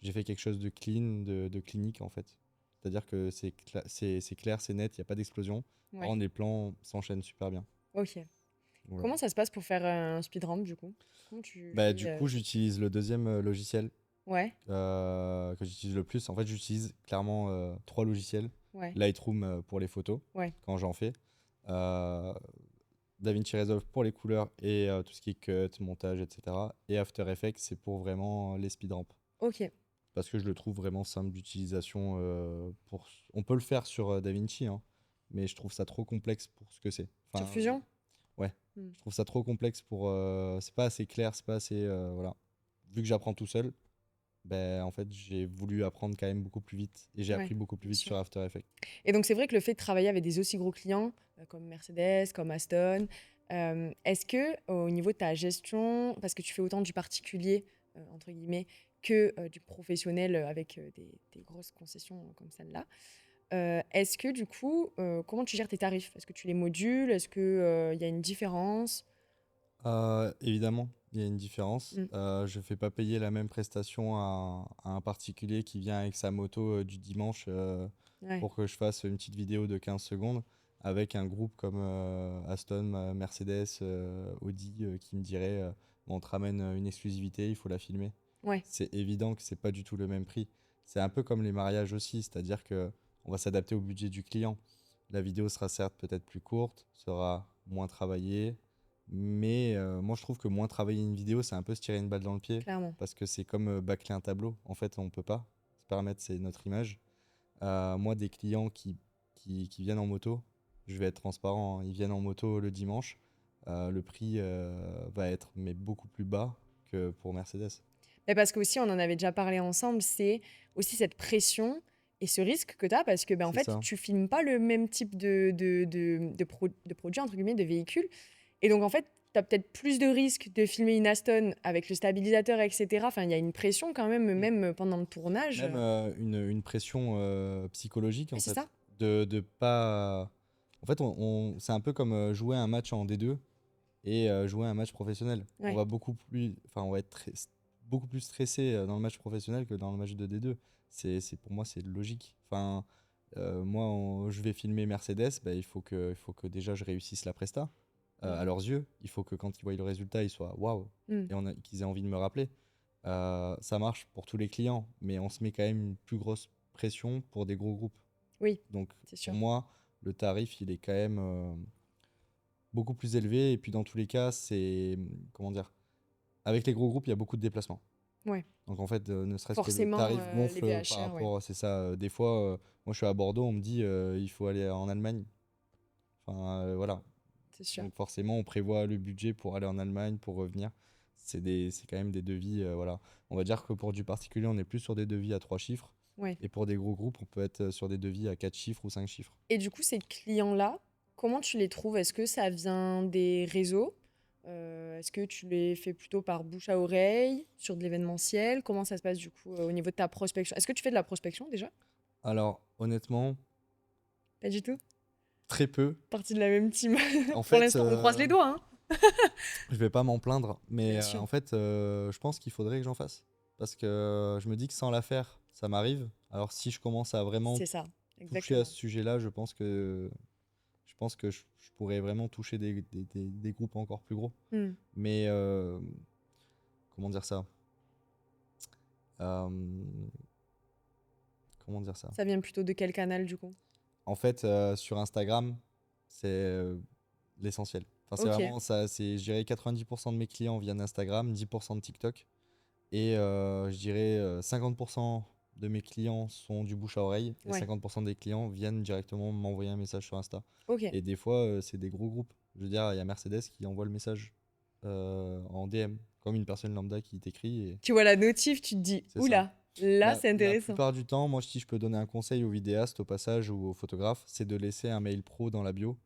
[SPEAKER 2] J'ai fait quelque chose de clean, de clinique, en fait. C'est-à-dire que c'est clair, c'est net, il n'y a pas d'explosion. Par
[SPEAKER 1] Ouais.
[SPEAKER 2] contre, les plans s'enchaînent super bien.
[SPEAKER 1] Ok.
[SPEAKER 2] Voilà.
[SPEAKER 1] Comment ça se passe pour faire un speedrun, du coup? Comment tu
[SPEAKER 2] Bah,
[SPEAKER 1] fais
[SPEAKER 2] du coup,
[SPEAKER 1] cette...
[SPEAKER 2] j'utilise le deuxième logiciel
[SPEAKER 1] Ouais.
[SPEAKER 2] que j'utilise le plus. En fait, j'utilise clairement 3 logiciels.
[SPEAKER 1] Ouais.
[SPEAKER 2] Lightroom pour les photos,
[SPEAKER 1] Ouais.
[SPEAKER 2] quand j'en fais. Euh, DaVinci Resolve pour les couleurs et tout ce qui est cut, montage, etc. Et After Effects, c'est pour vraiment les speed ramps.
[SPEAKER 1] Ok.
[SPEAKER 2] Parce que je le trouve vraiment simple d'utilisation. On peut le faire sur DaVinci, hein, mais je trouve ça trop complexe pour ce que c'est.
[SPEAKER 1] Sur
[SPEAKER 2] Enfin,
[SPEAKER 1] Fusion?
[SPEAKER 2] ouais,
[SPEAKER 1] Hmm.
[SPEAKER 2] je trouve ça trop complexe pour. C'est pas assez clair, c'est pas assez. Voilà. Vu que j'apprends tout seul, ben, en fait, j'ai voulu apprendre quand même beaucoup plus vite. Et j'ai
[SPEAKER 1] Ouais,
[SPEAKER 2] appris beaucoup plus
[SPEAKER 1] bien
[SPEAKER 2] vite
[SPEAKER 1] sûr.
[SPEAKER 2] sur After Effects.
[SPEAKER 1] Et donc, c'est vrai que le fait de travailler avec des aussi gros clients comme Mercedes, comme Aston, est-ce que au niveau de ta gestion, parce que tu fais autant du particulier, entre guillemets, que du professionnel avec des grosses concessions comme celle-là, est-ce que du coup, comment tu gères tes tarifs? Est-ce que tu les modules? Est-ce qu'il y a une différence?
[SPEAKER 2] Évidemment, il y a une différence.
[SPEAKER 1] Mm.
[SPEAKER 2] Je ne fais pas payer la même prestation à un particulier qui vient avec sa moto du dimanche
[SPEAKER 1] Ouais,
[SPEAKER 2] pour que je fasse une petite vidéo de 15 secondes avec un groupe comme Aston, Mercedes, Audi qui me dirait bon, on te ramène une exclusivité, il faut la filmer.
[SPEAKER 1] ouais,
[SPEAKER 2] C'est évident que c'est pas du tout le même prix. C'est un peu comme les mariages aussi, c'est-à-dire que on va s'adapter au budget du client. La vidéo sera certes peut-être plus courte, sera moins travaillée, mais moi je trouve que moins travailler une vidéo, c'est un peu se tirer une balle dans le pied,
[SPEAKER 1] Clairement.
[SPEAKER 2] parce que c'est comme bâcler un tableau. En fait, on peut pas se permettre, c'est notre image. Moi, des clients qui viennent en moto, je vais être transparent, hein, ils viennent en moto le dimanche, le prix va être mais beaucoup plus bas que pour Mercedes.
[SPEAKER 1] Mais parce qu'aussi, on en avait déjà parlé ensemble, c'est aussi cette pression et ce risque que tu as parce que en
[SPEAKER 2] C'est
[SPEAKER 1] fait,
[SPEAKER 2] ça.
[SPEAKER 1] tu filmes pas le même type de produit, entre guillemets, de véhicule. Et donc, en fait, tu as peut-être plus de risques de filmer une Aston avec le stabilisateur, etc. Enfin, il y a une pression quand même,
[SPEAKER 2] Mm.
[SPEAKER 1] même pendant le tournage.
[SPEAKER 2] Même une pression psychologique,
[SPEAKER 1] Oui,
[SPEAKER 2] en
[SPEAKER 1] c'est ça.
[SPEAKER 2] fait, de pas... En fait, c'est un peu comme jouer un match en D2 et jouer un match professionnel. On
[SPEAKER 1] Ouais,
[SPEAKER 2] va beaucoup plus, enfin, on va être beaucoup plus stressé dans le match professionnel que dans le match de D2. Pour moi, c'est logique. Enfin, moi, je vais filmer Mercedes, bah, il faut que déjà je réussisse la presta à leurs yeux. Il faut que quand ils voient le résultat, ils soient waouh
[SPEAKER 1] mm,
[SPEAKER 2] et qu'ils aient envie de me rappeler. Ça marche pour tous les clients, mais on se met quand même une plus grosse pression pour des gros groupes.
[SPEAKER 1] oui,
[SPEAKER 2] Donc,
[SPEAKER 1] c'est
[SPEAKER 2] pour
[SPEAKER 1] sûr.
[SPEAKER 2] moi, le tarif, il est quand même beaucoup plus élevé. Et puis, dans tous les cas, comment dire, avec les gros groupes, il y a beaucoup de déplacements.
[SPEAKER 1] Ouais.
[SPEAKER 2] Donc, en fait, ne serait-ce que le
[SPEAKER 1] Forcément,
[SPEAKER 2] tarif
[SPEAKER 1] les
[SPEAKER 2] gonfle par
[SPEAKER 1] VHR, ouais,
[SPEAKER 2] rapport, c'est ça. Des fois, moi, je suis à Bordeaux, on me dit il faut aller en Allemagne. Enfin, voilà.
[SPEAKER 1] c'est sûr.
[SPEAKER 2] Donc, forcément, on prévoit le budget pour aller en Allemagne, pour revenir. C'est quand même des devis, voilà. On va dire que pour du particulier, on est plus sur des devis à 3 chiffres.
[SPEAKER 1] Ouais.
[SPEAKER 2] Et pour des gros groupes, on peut être sur des devis à 4 chiffres ou 5 chiffres.
[SPEAKER 1] Et du coup, ces clients-là, comment tu les trouves? Est-ce que ça vient des réseaux? Est-ce que tu les fais plutôt par bouche à oreille, sur de l'événementiel? Comment ça se passe du coup au niveau de ta prospection? Est-ce que tu fais de la prospection déjà?
[SPEAKER 2] Alors, honnêtement,
[SPEAKER 1] Pas du tout?
[SPEAKER 2] très peu.
[SPEAKER 1] Partie de la même team.
[SPEAKER 2] En
[SPEAKER 1] Pour
[SPEAKER 2] fait,
[SPEAKER 1] l'instant, on croise les doigts, hein?
[SPEAKER 2] je vais pas m'en plaindre, mais
[SPEAKER 1] Bien sûr.
[SPEAKER 2] en fait, je pense qu'il faudrait que j'en fasse. Parce que je me dis que sans la faire, ça m'arrive. Alors, si je commence à vraiment
[SPEAKER 1] C'est ça,
[SPEAKER 2] toucher à
[SPEAKER 1] exactement.
[SPEAKER 2] ce sujet-là, je pense que je pourrais vraiment toucher des groupes encore plus gros.
[SPEAKER 1] Hmm.
[SPEAKER 2] Mais comment dire ça? Euh, comment dire ça?
[SPEAKER 1] Ça vient plutôt de quel canal du coup?
[SPEAKER 2] En fait, sur Instagram, c'est l'essentiel. Enfin, c'est
[SPEAKER 1] Ok,
[SPEAKER 2] vraiment ça. Je dirais 90% de mes clients viennent d'Instagram, 10% de TikTok. Et je dirais 50% de mes clients sont du bouche à oreille et
[SPEAKER 1] ouais,
[SPEAKER 2] 50% des clients viennent directement m'envoyer un message sur Insta.
[SPEAKER 1] ok.
[SPEAKER 2] Et des fois, c'est des gros groupes. Je veux dire, il y a Mercedes qui envoie le message en DM, comme une personne lambda qui t'écrit. Et
[SPEAKER 1] Tu vois la notif, tu te dis,
[SPEAKER 2] c'est ça.
[SPEAKER 1] oula, là
[SPEAKER 2] La,
[SPEAKER 1] c'est
[SPEAKER 2] la
[SPEAKER 1] intéressant.
[SPEAKER 2] plupart du temps, moi, si je peux donner un conseil aux vidéastes, au passage, ou aux photographes, c'est de laisser un mail pro dans la bio.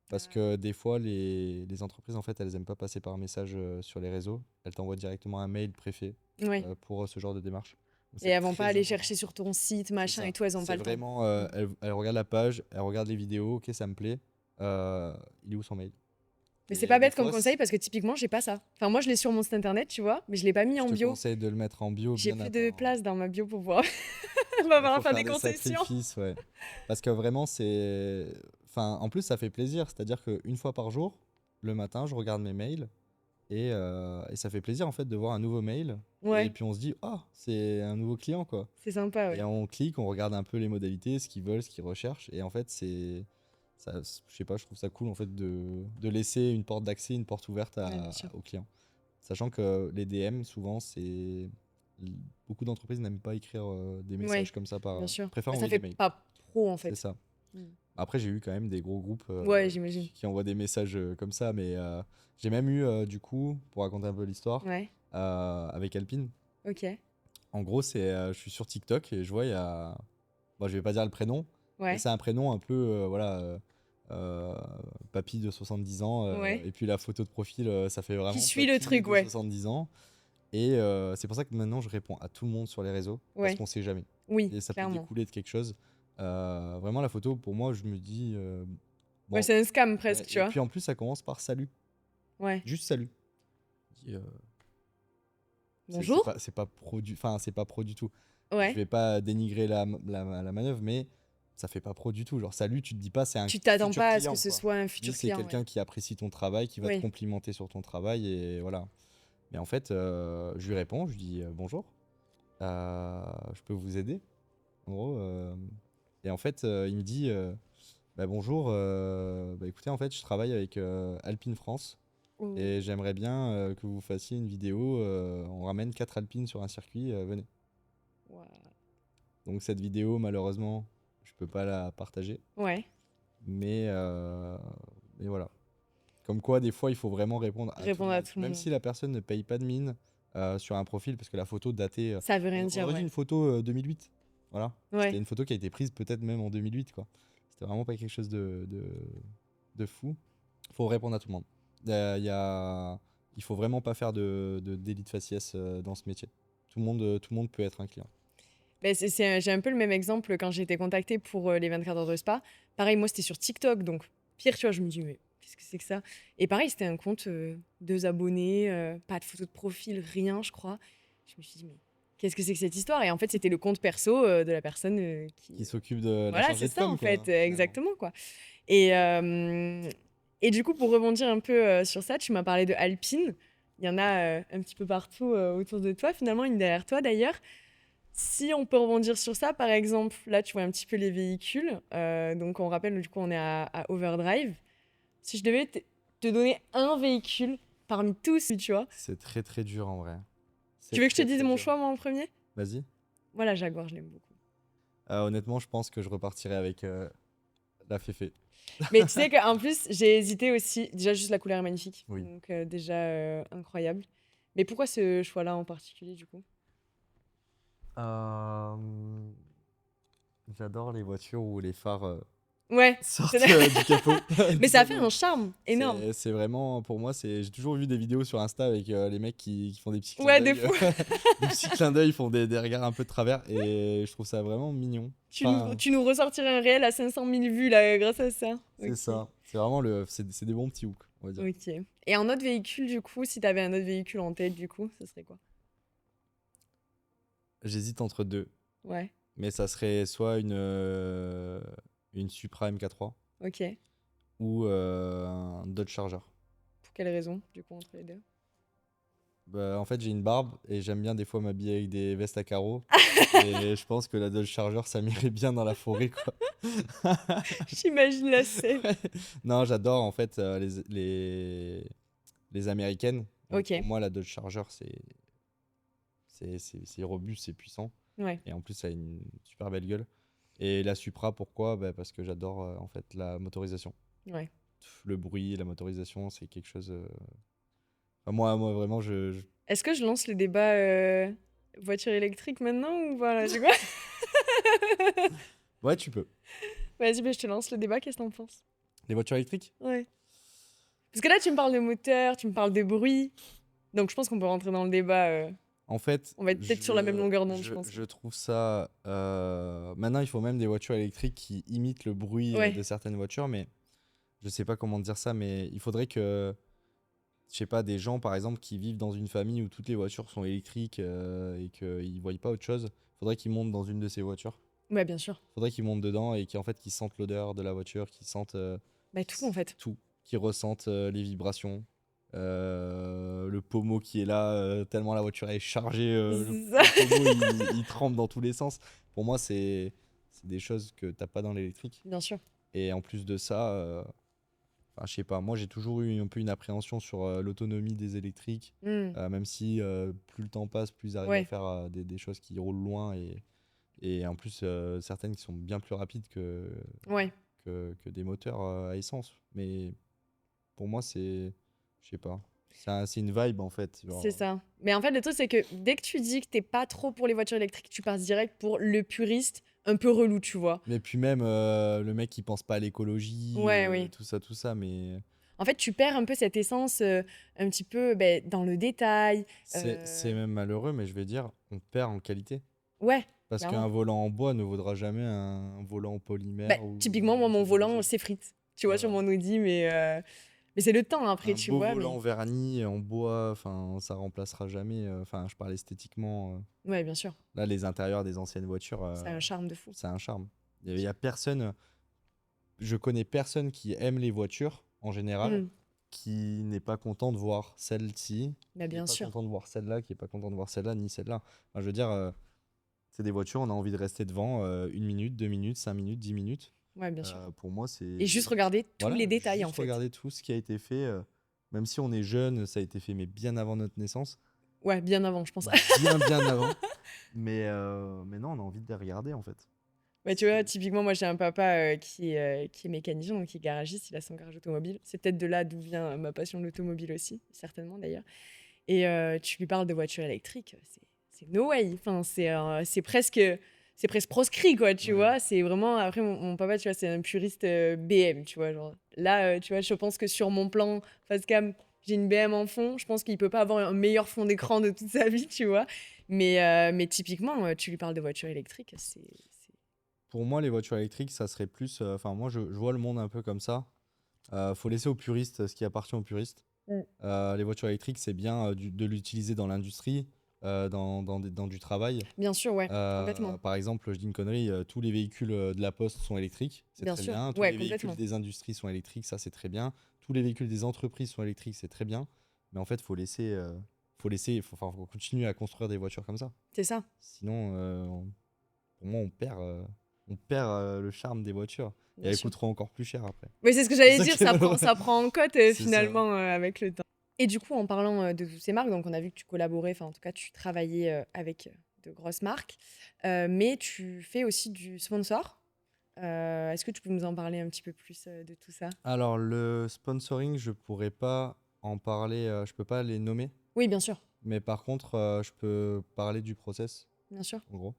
[SPEAKER 2] Parce que des fois, les entreprises, en fait, elles aiment pas passer par message sur les réseaux. Elles t'envoient directement un mail préfet
[SPEAKER 1] Ouais.
[SPEAKER 2] pour ce genre de démarche. Donc,
[SPEAKER 1] Et
[SPEAKER 2] c'est
[SPEAKER 1] elles vont pas
[SPEAKER 2] très
[SPEAKER 1] aller
[SPEAKER 2] important.
[SPEAKER 1] chercher sur ton site,
[SPEAKER 2] C'est
[SPEAKER 1] machin et
[SPEAKER 2] ça.
[SPEAKER 1] tout, elles ont pas
[SPEAKER 2] C'est
[SPEAKER 1] le temps.
[SPEAKER 2] vraiment,
[SPEAKER 1] Mm.
[SPEAKER 2] elles regardent la page, elles regardent les vidéos, ok, ça me plaît. Il est où son mail?
[SPEAKER 1] Mais c'est
[SPEAKER 2] Et
[SPEAKER 1] pas
[SPEAKER 2] des
[SPEAKER 1] bête comme
[SPEAKER 2] fois,
[SPEAKER 1] conseil parce que typiquement, j'ai pas ça. Enfin, moi, je l'ai sur mon site internet, tu vois, mais je l'ai pas mis
[SPEAKER 2] je
[SPEAKER 1] en
[SPEAKER 2] te
[SPEAKER 1] bio.
[SPEAKER 2] conseille de le mettre en bio
[SPEAKER 1] J'ai
[SPEAKER 2] bien
[SPEAKER 1] plus de
[SPEAKER 2] avant.
[SPEAKER 1] place dans ma bio pour pouvoir. On va
[SPEAKER 2] Il
[SPEAKER 1] falloir
[SPEAKER 2] faut
[SPEAKER 1] faire
[SPEAKER 2] faire
[SPEAKER 1] des
[SPEAKER 2] des
[SPEAKER 1] concessions.
[SPEAKER 2] sacrifices, ouais. Parce que vraiment, c'est. Enfin, en plus, ça fait plaisir. C'est-à-dire qu'une fois par jour, le matin, je regarde mes mails et ça fait plaisir en fait de voir un nouveau mail. Et
[SPEAKER 1] Ouais,
[SPEAKER 2] puis on se dit, ah, c'est un nouveau client quoi.
[SPEAKER 1] c'est sympa,
[SPEAKER 2] Et
[SPEAKER 1] ouais.
[SPEAKER 2] on clique, on regarde un peu les modalités, ce qu'ils veulent, ce qu'ils recherchent. Et en fait, c'est. Ça, je sais pas, je trouve ça cool en fait de laisser une porte d'accès, une porte ouverte
[SPEAKER 1] Ouais, bien sûr.
[SPEAKER 2] aux clients. Sachant que les DM, souvent, beaucoup d'entreprises n'aiment pas écrire des
[SPEAKER 1] Ouais,
[SPEAKER 2] messages comme ça
[SPEAKER 1] bien sûr.
[SPEAKER 2] préfèrent
[SPEAKER 1] Bah, ça
[SPEAKER 2] envoyer
[SPEAKER 1] fait
[SPEAKER 2] des mails.
[SPEAKER 1] pas pro en
[SPEAKER 2] C'est
[SPEAKER 1] fait.
[SPEAKER 2] ça.
[SPEAKER 1] Mm.
[SPEAKER 2] Après, j'ai eu quand même des gros groupes
[SPEAKER 1] Ouais, j'imagine.
[SPEAKER 2] qui envoient des messages comme ça, mais j'ai même eu, du coup, pour raconter un peu l'histoire,
[SPEAKER 1] Ouais,
[SPEAKER 2] avec Alpine.
[SPEAKER 1] ok.
[SPEAKER 2] En gros, je suis sur TikTok et je vois, il y a. Bon, je vais pas dire le prénom, mais
[SPEAKER 1] Ouais,
[SPEAKER 2] c'est un prénom un peu, voilà, euh, papy de 70 ans.
[SPEAKER 1] ouais.
[SPEAKER 2] Et puis la photo de profil, ça fait
[SPEAKER 1] Qui
[SPEAKER 2] vraiment
[SPEAKER 1] suit le
[SPEAKER 2] papy
[SPEAKER 1] truc,
[SPEAKER 2] de
[SPEAKER 1] ouais.
[SPEAKER 2] 70 ans. Et c'est pour ça que maintenant, je réponds à tout le monde sur les réseaux, parce
[SPEAKER 1] Ouais,
[SPEAKER 2] qu'on sait jamais.
[SPEAKER 1] oui,
[SPEAKER 2] Et ça peut
[SPEAKER 1] clairement.
[SPEAKER 2] découler de quelque chose. Vraiment, la photo, pour moi, je me dis,
[SPEAKER 1] Ouais,
[SPEAKER 2] bon.
[SPEAKER 1] c'est un scam presque,
[SPEAKER 2] Ouais,
[SPEAKER 1] tu
[SPEAKER 2] et
[SPEAKER 1] vois.
[SPEAKER 2] puis en plus, ça commence par salut.
[SPEAKER 1] Ouais.
[SPEAKER 2] Juste salut. Je dis,
[SPEAKER 1] Bonjour.
[SPEAKER 2] c'est pas pro du, enfin, c'est pas pro du tout. Je
[SPEAKER 1] Ouais.
[SPEAKER 2] vais pas dénigrer la manœuvre, mais ça fait pas pro du tout. Genre, salut, tu te dis pas, c'est un
[SPEAKER 1] Tu t'attends
[SPEAKER 2] futur
[SPEAKER 1] pas à ce que
[SPEAKER 2] client,
[SPEAKER 1] ce
[SPEAKER 2] quoi.
[SPEAKER 1] soit un
[SPEAKER 2] Tu dis,
[SPEAKER 1] futur
[SPEAKER 2] c'est
[SPEAKER 1] client, ouais.
[SPEAKER 2] quelqu'un qui apprécie ton travail, qui va te
[SPEAKER 1] Oui.
[SPEAKER 2] complimenter sur ton travail, et voilà. Mais en fait, je lui réponds, je lui dis bonjour, je peux vous aider. En gros, Et en fait, il me dit bah, bonjour, bah, écoutez, en fait, je travaille avec Alpine France
[SPEAKER 1] Oh,
[SPEAKER 2] et j'aimerais bien que vous fassiez une vidéo. On ramène 4 Alpines sur un circuit, venez.
[SPEAKER 1] waouh.
[SPEAKER 2] Donc, cette vidéo, malheureusement, je peux pas la partager,
[SPEAKER 1] Ouais,
[SPEAKER 2] mais, euh, mais voilà. Comme quoi, des fois, il faut vraiment répondre à tout le
[SPEAKER 1] répondre à
[SPEAKER 2] monde.
[SPEAKER 1] tout le
[SPEAKER 2] Même
[SPEAKER 1] monde.
[SPEAKER 2] si la personne ne paye pas de mine sur un profil, parce que la photo datée.
[SPEAKER 1] Ça veut rien
[SPEAKER 2] On
[SPEAKER 1] dire,
[SPEAKER 2] aurait dit
[SPEAKER 1] ouais.
[SPEAKER 2] une photo 2008. Voilà. C'était
[SPEAKER 1] Ouais.
[SPEAKER 2] une photo qui a été prise peut-être même en 2008, quoi. C'était vraiment pas quelque chose de fou. Faut répondre à tout le monde. Il y a... Il faut vraiment pas faire de délit de faciès dans ce métier. Tout le monde peut être un client.
[SPEAKER 1] Ben, j'ai un peu le même exemple quand j'ai été contactée pour les 24 heures de spa. Pareil, moi, c'était sur TikTok, donc pire, tu vois, je me dis, mais qu'est-ce que c'est que ça? Et pareil, c'était un compte, 2 abonnés, pas de photo de profil, rien, je crois. Je me suis dit, mais qu'est-ce que c'est que cette histoire? Et en fait, c'était le compte perso de la personne qui.
[SPEAKER 2] Qui s'occupe de la
[SPEAKER 1] Voilà,
[SPEAKER 2] chargée
[SPEAKER 1] c'est
[SPEAKER 2] de
[SPEAKER 1] ça,
[SPEAKER 2] com,
[SPEAKER 1] en
[SPEAKER 2] quoi,
[SPEAKER 1] fait,
[SPEAKER 2] finalement.
[SPEAKER 1] exactement, quoi. Et, et du coup, pour rebondir un peu sur ça, tu m'as parlé de Alpine. Il y en a un petit peu partout autour de toi, finalement, une derrière toi d'ailleurs. Si on peut rebondir sur ça, par exemple, là, tu vois un petit peu les véhicules. Donc, on rappelle, du coup, on est à Overdrive. Si je devais te donner un véhicule parmi tous, tu vois,
[SPEAKER 2] C'est très très dur en vrai.
[SPEAKER 1] tu
[SPEAKER 2] C'est
[SPEAKER 1] veux que je te
[SPEAKER 2] très
[SPEAKER 1] dise
[SPEAKER 2] très
[SPEAKER 1] mon
[SPEAKER 2] dur.
[SPEAKER 1] choix, moi, en premier?
[SPEAKER 2] Vas-y.
[SPEAKER 1] Voilà, Jaguar, je l'aime beaucoup.
[SPEAKER 2] Honnêtement, je pense que je repartirai avec la Féfé.
[SPEAKER 1] Mais tu sais qu'en plus, j'ai hésité aussi. Déjà, juste la couleur est magnifique.
[SPEAKER 2] Oui.
[SPEAKER 1] Donc, déjà, incroyable. Mais pourquoi ce choix-là en particulier, du coup?
[SPEAKER 2] Euh, J'adore les voitures où les phares
[SPEAKER 1] Ouais.
[SPEAKER 2] sortent du capot.
[SPEAKER 1] Mais
[SPEAKER 2] Tout
[SPEAKER 1] ça fait un
[SPEAKER 2] simplement.
[SPEAKER 1] charme énorme.
[SPEAKER 2] C'est vraiment, pour moi, j'ai toujours vu des vidéos sur Insta avec les mecs qui font des petits clins
[SPEAKER 1] Ouais, des
[SPEAKER 2] d'œil,
[SPEAKER 1] fous.
[SPEAKER 2] des petits clins d'œil, ils font des regards un peu de travers et je trouve ça vraiment mignon. Enfin,
[SPEAKER 1] Tu nous ressortirais un réel à 500 000 vues, là, grâce à ça.
[SPEAKER 2] c'est
[SPEAKER 1] Ok.
[SPEAKER 2] ça. C'est des bons petits hooks, on va dire.
[SPEAKER 1] Ok. Et un autre véhicule, du coup, si t'avais un autre véhicule en tête, du coup, ça serait quoi?
[SPEAKER 2] J'hésite entre deux,
[SPEAKER 1] Ouais.
[SPEAKER 2] mais ça serait soit une Supra MK3
[SPEAKER 1] Ok.
[SPEAKER 2] ou un Dodge Charger.
[SPEAKER 1] Pour quelle raison, du coup, entre les deux?
[SPEAKER 2] Bah, en fait, j'ai une barbe et j'aime bien des fois m'habiller avec des vestes à carreaux. Et je pense que la Dodge Charger, ça m'irait bien dans la forêt, quoi.
[SPEAKER 1] J'imagine la scène.
[SPEAKER 2] Ouais. Non, j'adore en fait les américaines. Donc
[SPEAKER 1] Ok.
[SPEAKER 2] pour moi, la Dodge Charger, c'est robuste, c'est puissant.
[SPEAKER 1] Ouais.
[SPEAKER 2] Et en plus, ça a une super belle gueule. Et la Supra, pourquoi? Bah, parce que j'adore en fait la motorisation.
[SPEAKER 1] Ouais.
[SPEAKER 2] Le bruit, la motorisation, c'est quelque chose. Enfin, moi vraiment,
[SPEAKER 1] Est-ce que je lance le débat voiture électrique maintenant ou voilà, du coup?
[SPEAKER 2] Ouais, tu peux.
[SPEAKER 1] Vas-y, bah, je te lance le débat, qu'est-ce que t'en penses?
[SPEAKER 2] Les voitures électriques?
[SPEAKER 1] Ouais. Parce que là, tu me parles de moteur, tu me parles de bruit. Donc, je pense qu'on peut rentrer dans le débat.
[SPEAKER 2] En fait,
[SPEAKER 1] On va être peut-être sur la même longueur d'onde, je pense.
[SPEAKER 2] je trouve ça. Maintenant, il faut même des voitures électriques qui imitent le bruit
[SPEAKER 1] Ouais.
[SPEAKER 2] de certaines voitures, mais je sais pas comment dire ça, mais il faudrait que, je sais pas, des gens, par exemple, qui vivent dans une famille où toutes les voitures sont électriques et qu'ils voient pas autre chose, il faudrait qu'ils montent dans une de ces voitures.
[SPEAKER 1] Ouais, bien sûr.
[SPEAKER 2] Il faudrait qu'ils montent dedans et qu'en fait, qu'ils sentent l'odeur de la voiture, qu'ils sentent
[SPEAKER 1] Bah, tout, en fait.
[SPEAKER 2] tout, qu'ils ressentent les vibrations. Le pommeau qui est là, tellement la voiture est chargée,
[SPEAKER 1] C'est ça.
[SPEAKER 2] le pommeau il tremble dans tous les sens. Pour moi, c'est des choses que t'as pas dans l'électrique.
[SPEAKER 1] Bien sûr.
[SPEAKER 2] Et en plus de ça, enfin, je sais pas, moi j'ai toujours eu un peu une appréhension sur l'autonomie des électriques,
[SPEAKER 1] Hmm.
[SPEAKER 2] même si plus le temps passe, plus ils arrivent à
[SPEAKER 1] Ouais.
[SPEAKER 2] faire des choses qui roulent loin et en plus certaines qui sont bien plus rapides
[SPEAKER 1] Ouais.
[SPEAKER 2] que des moteurs à essence. Mais pour moi, je sais pas, c'est une vibe en fait.
[SPEAKER 1] C'est
[SPEAKER 2] Genre,
[SPEAKER 1] ça. Mais en fait, le truc, c'est que dès que tu dis que t'es pas trop pour les voitures électriques, tu passes direct pour le puriste un peu relou, tu vois.
[SPEAKER 2] mais puis même le mec qui pense pas à l'écologie,
[SPEAKER 1] Ouais, oui.
[SPEAKER 2] tout ça, mais
[SPEAKER 1] En fait, tu perds un peu cette essence un petit peu ben, dans le détail.
[SPEAKER 2] c'est même malheureux, mais je vais dire, on perd en qualité.
[SPEAKER 1] Ouais,
[SPEAKER 2] Parce
[SPEAKER 1] clairement.
[SPEAKER 2] qu'un volant en bois ne vaudra jamais un volant en
[SPEAKER 1] Bah,
[SPEAKER 2] polymère ou
[SPEAKER 1] typiquement, moi, mon
[SPEAKER 2] ce genre de
[SPEAKER 1] volant
[SPEAKER 2] choses.
[SPEAKER 1] s'effrite, tu vois, sur
[SPEAKER 2] Voilà.
[SPEAKER 1] mon Audi, mais c'est le temps après,
[SPEAKER 2] Un
[SPEAKER 1] tu
[SPEAKER 2] beau
[SPEAKER 1] vois. Mais
[SPEAKER 2] volant verni en bois, enfin, ça remplacera jamais. Enfin, je parle esthétiquement.
[SPEAKER 1] ouais, bien sûr,
[SPEAKER 2] Là, les intérieurs des anciennes voitures,
[SPEAKER 1] c'est un charme de fou.
[SPEAKER 2] c'est un charme. Il y a personne. Je connais personne qui aime les voitures en général,
[SPEAKER 1] Mm.
[SPEAKER 2] qui n'est pas content de voir celle-ci,
[SPEAKER 1] Bah,
[SPEAKER 2] qui n'est
[SPEAKER 1] bien
[SPEAKER 2] pas
[SPEAKER 1] sûr.
[SPEAKER 2] content de voir celle-là, qui n'est pas content de voir celle-là, ni celle-là. Enfin, je veux dire, C'est des voitures, on a envie de rester devant 1 minute, 2 minutes, 5 minutes, 10 minutes.
[SPEAKER 1] Ouais, bien sûr.
[SPEAKER 2] Pour moi,
[SPEAKER 1] Et juste regarder tous les
[SPEAKER 2] voilà,
[SPEAKER 1] détails, en
[SPEAKER 2] juste
[SPEAKER 1] fait.
[SPEAKER 2] regarder tout ce qui a été fait. Même si on est jeune, ça a été fait, mais bien avant notre naissance.
[SPEAKER 1] Ouais, bien avant, je pense.
[SPEAKER 2] Bien avant. Mais non, on a envie de les regarder, en fait.
[SPEAKER 1] Ouais, tu vois, typiquement, moi, j'ai un papa qui est mécanicien, donc qui est garagiste, il a son garage automobile. C'est peut-être de là d'où vient ma passion de l'automobile aussi, certainement d'ailleurs. Et tu lui parles de voiture électrique, c'est no way. Enfin, c'est presque proscrit, quoi, tu
[SPEAKER 2] Ouais.
[SPEAKER 1] vois. C'est vraiment. Après, mon papa, tu vois, c'est un puriste BM, tu vois. Genre, là, tu vois, je pense que sur mon plan face cam, j'ai une BM en fond. Je pense qu'il peut pas avoir un meilleur fond d'écran de toute sa vie, tu vois. Mais typiquement, tu lui parles de voiture électrique,
[SPEAKER 2] Pour moi, les voitures électriques, ça serait plus. Enfin, moi, je vois le monde un peu comme ça. Faut laisser aux puristes ce qui appartient aux puristes.
[SPEAKER 1] Mm.
[SPEAKER 2] Les voitures électriques, c'est bien de l'utiliser dans l'industrie, dans du travail.
[SPEAKER 1] Bien sûr, ouais, complètement.
[SPEAKER 2] Par exemple, je dis une connerie, tous les véhicules de la Poste sont électriques, c'est
[SPEAKER 1] Bien
[SPEAKER 2] très
[SPEAKER 1] sûr,
[SPEAKER 2] bien. Tous
[SPEAKER 1] ouais,
[SPEAKER 2] les véhicules
[SPEAKER 1] complètement.
[SPEAKER 2] des industries sont électriques, ça c'est très bien. Tous les véhicules des entreprises sont électriques, c'est très bien. Mais en fait, faut continuer à construire des voitures comme ça.
[SPEAKER 1] C'est ça,
[SPEAKER 2] Sinon, pour moi, on perd le charme des voitures. Et
[SPEAKER 1] bien
[SPEAKER 2] elles
[SPEAKER 1] sûr.
[SPEAKER 2] coûteront encore plus cher après.
[SPEAKER 1] Oui, c'est ce que
[SPEAKER 2] C'est
[SPEAKER 1] j'allais
[SPEAKER 2] ça
[SPEAKER 1] dire,
[SPEAKER 2] qui est malheureux.
[SPEAKER 1] ça prend en cote
[SPEAKER 2] C'est ça.
[SPEAKER 1] finalement avec le temps. Et du coup, en parlant de toutes ces marques, donc on a vu que tu collaborais, enfin en tout cas tu travaillais avec de grosses marques, mais tu fais aussi du sponsor. Est-ce que tu peux nous en parler un petit peu plus de tout ça?
[SPEAKER 2] Alors, le sponsoring, je pourrais pas en parler, je peux pas les nommer.
[SPEAKER 1] Oui, bien sûr,
[SPEAKER 2] Mais par contre, je peux parler du process,
[SPEAKER 1] bien sûr.
[SPEAKER 2] en gros.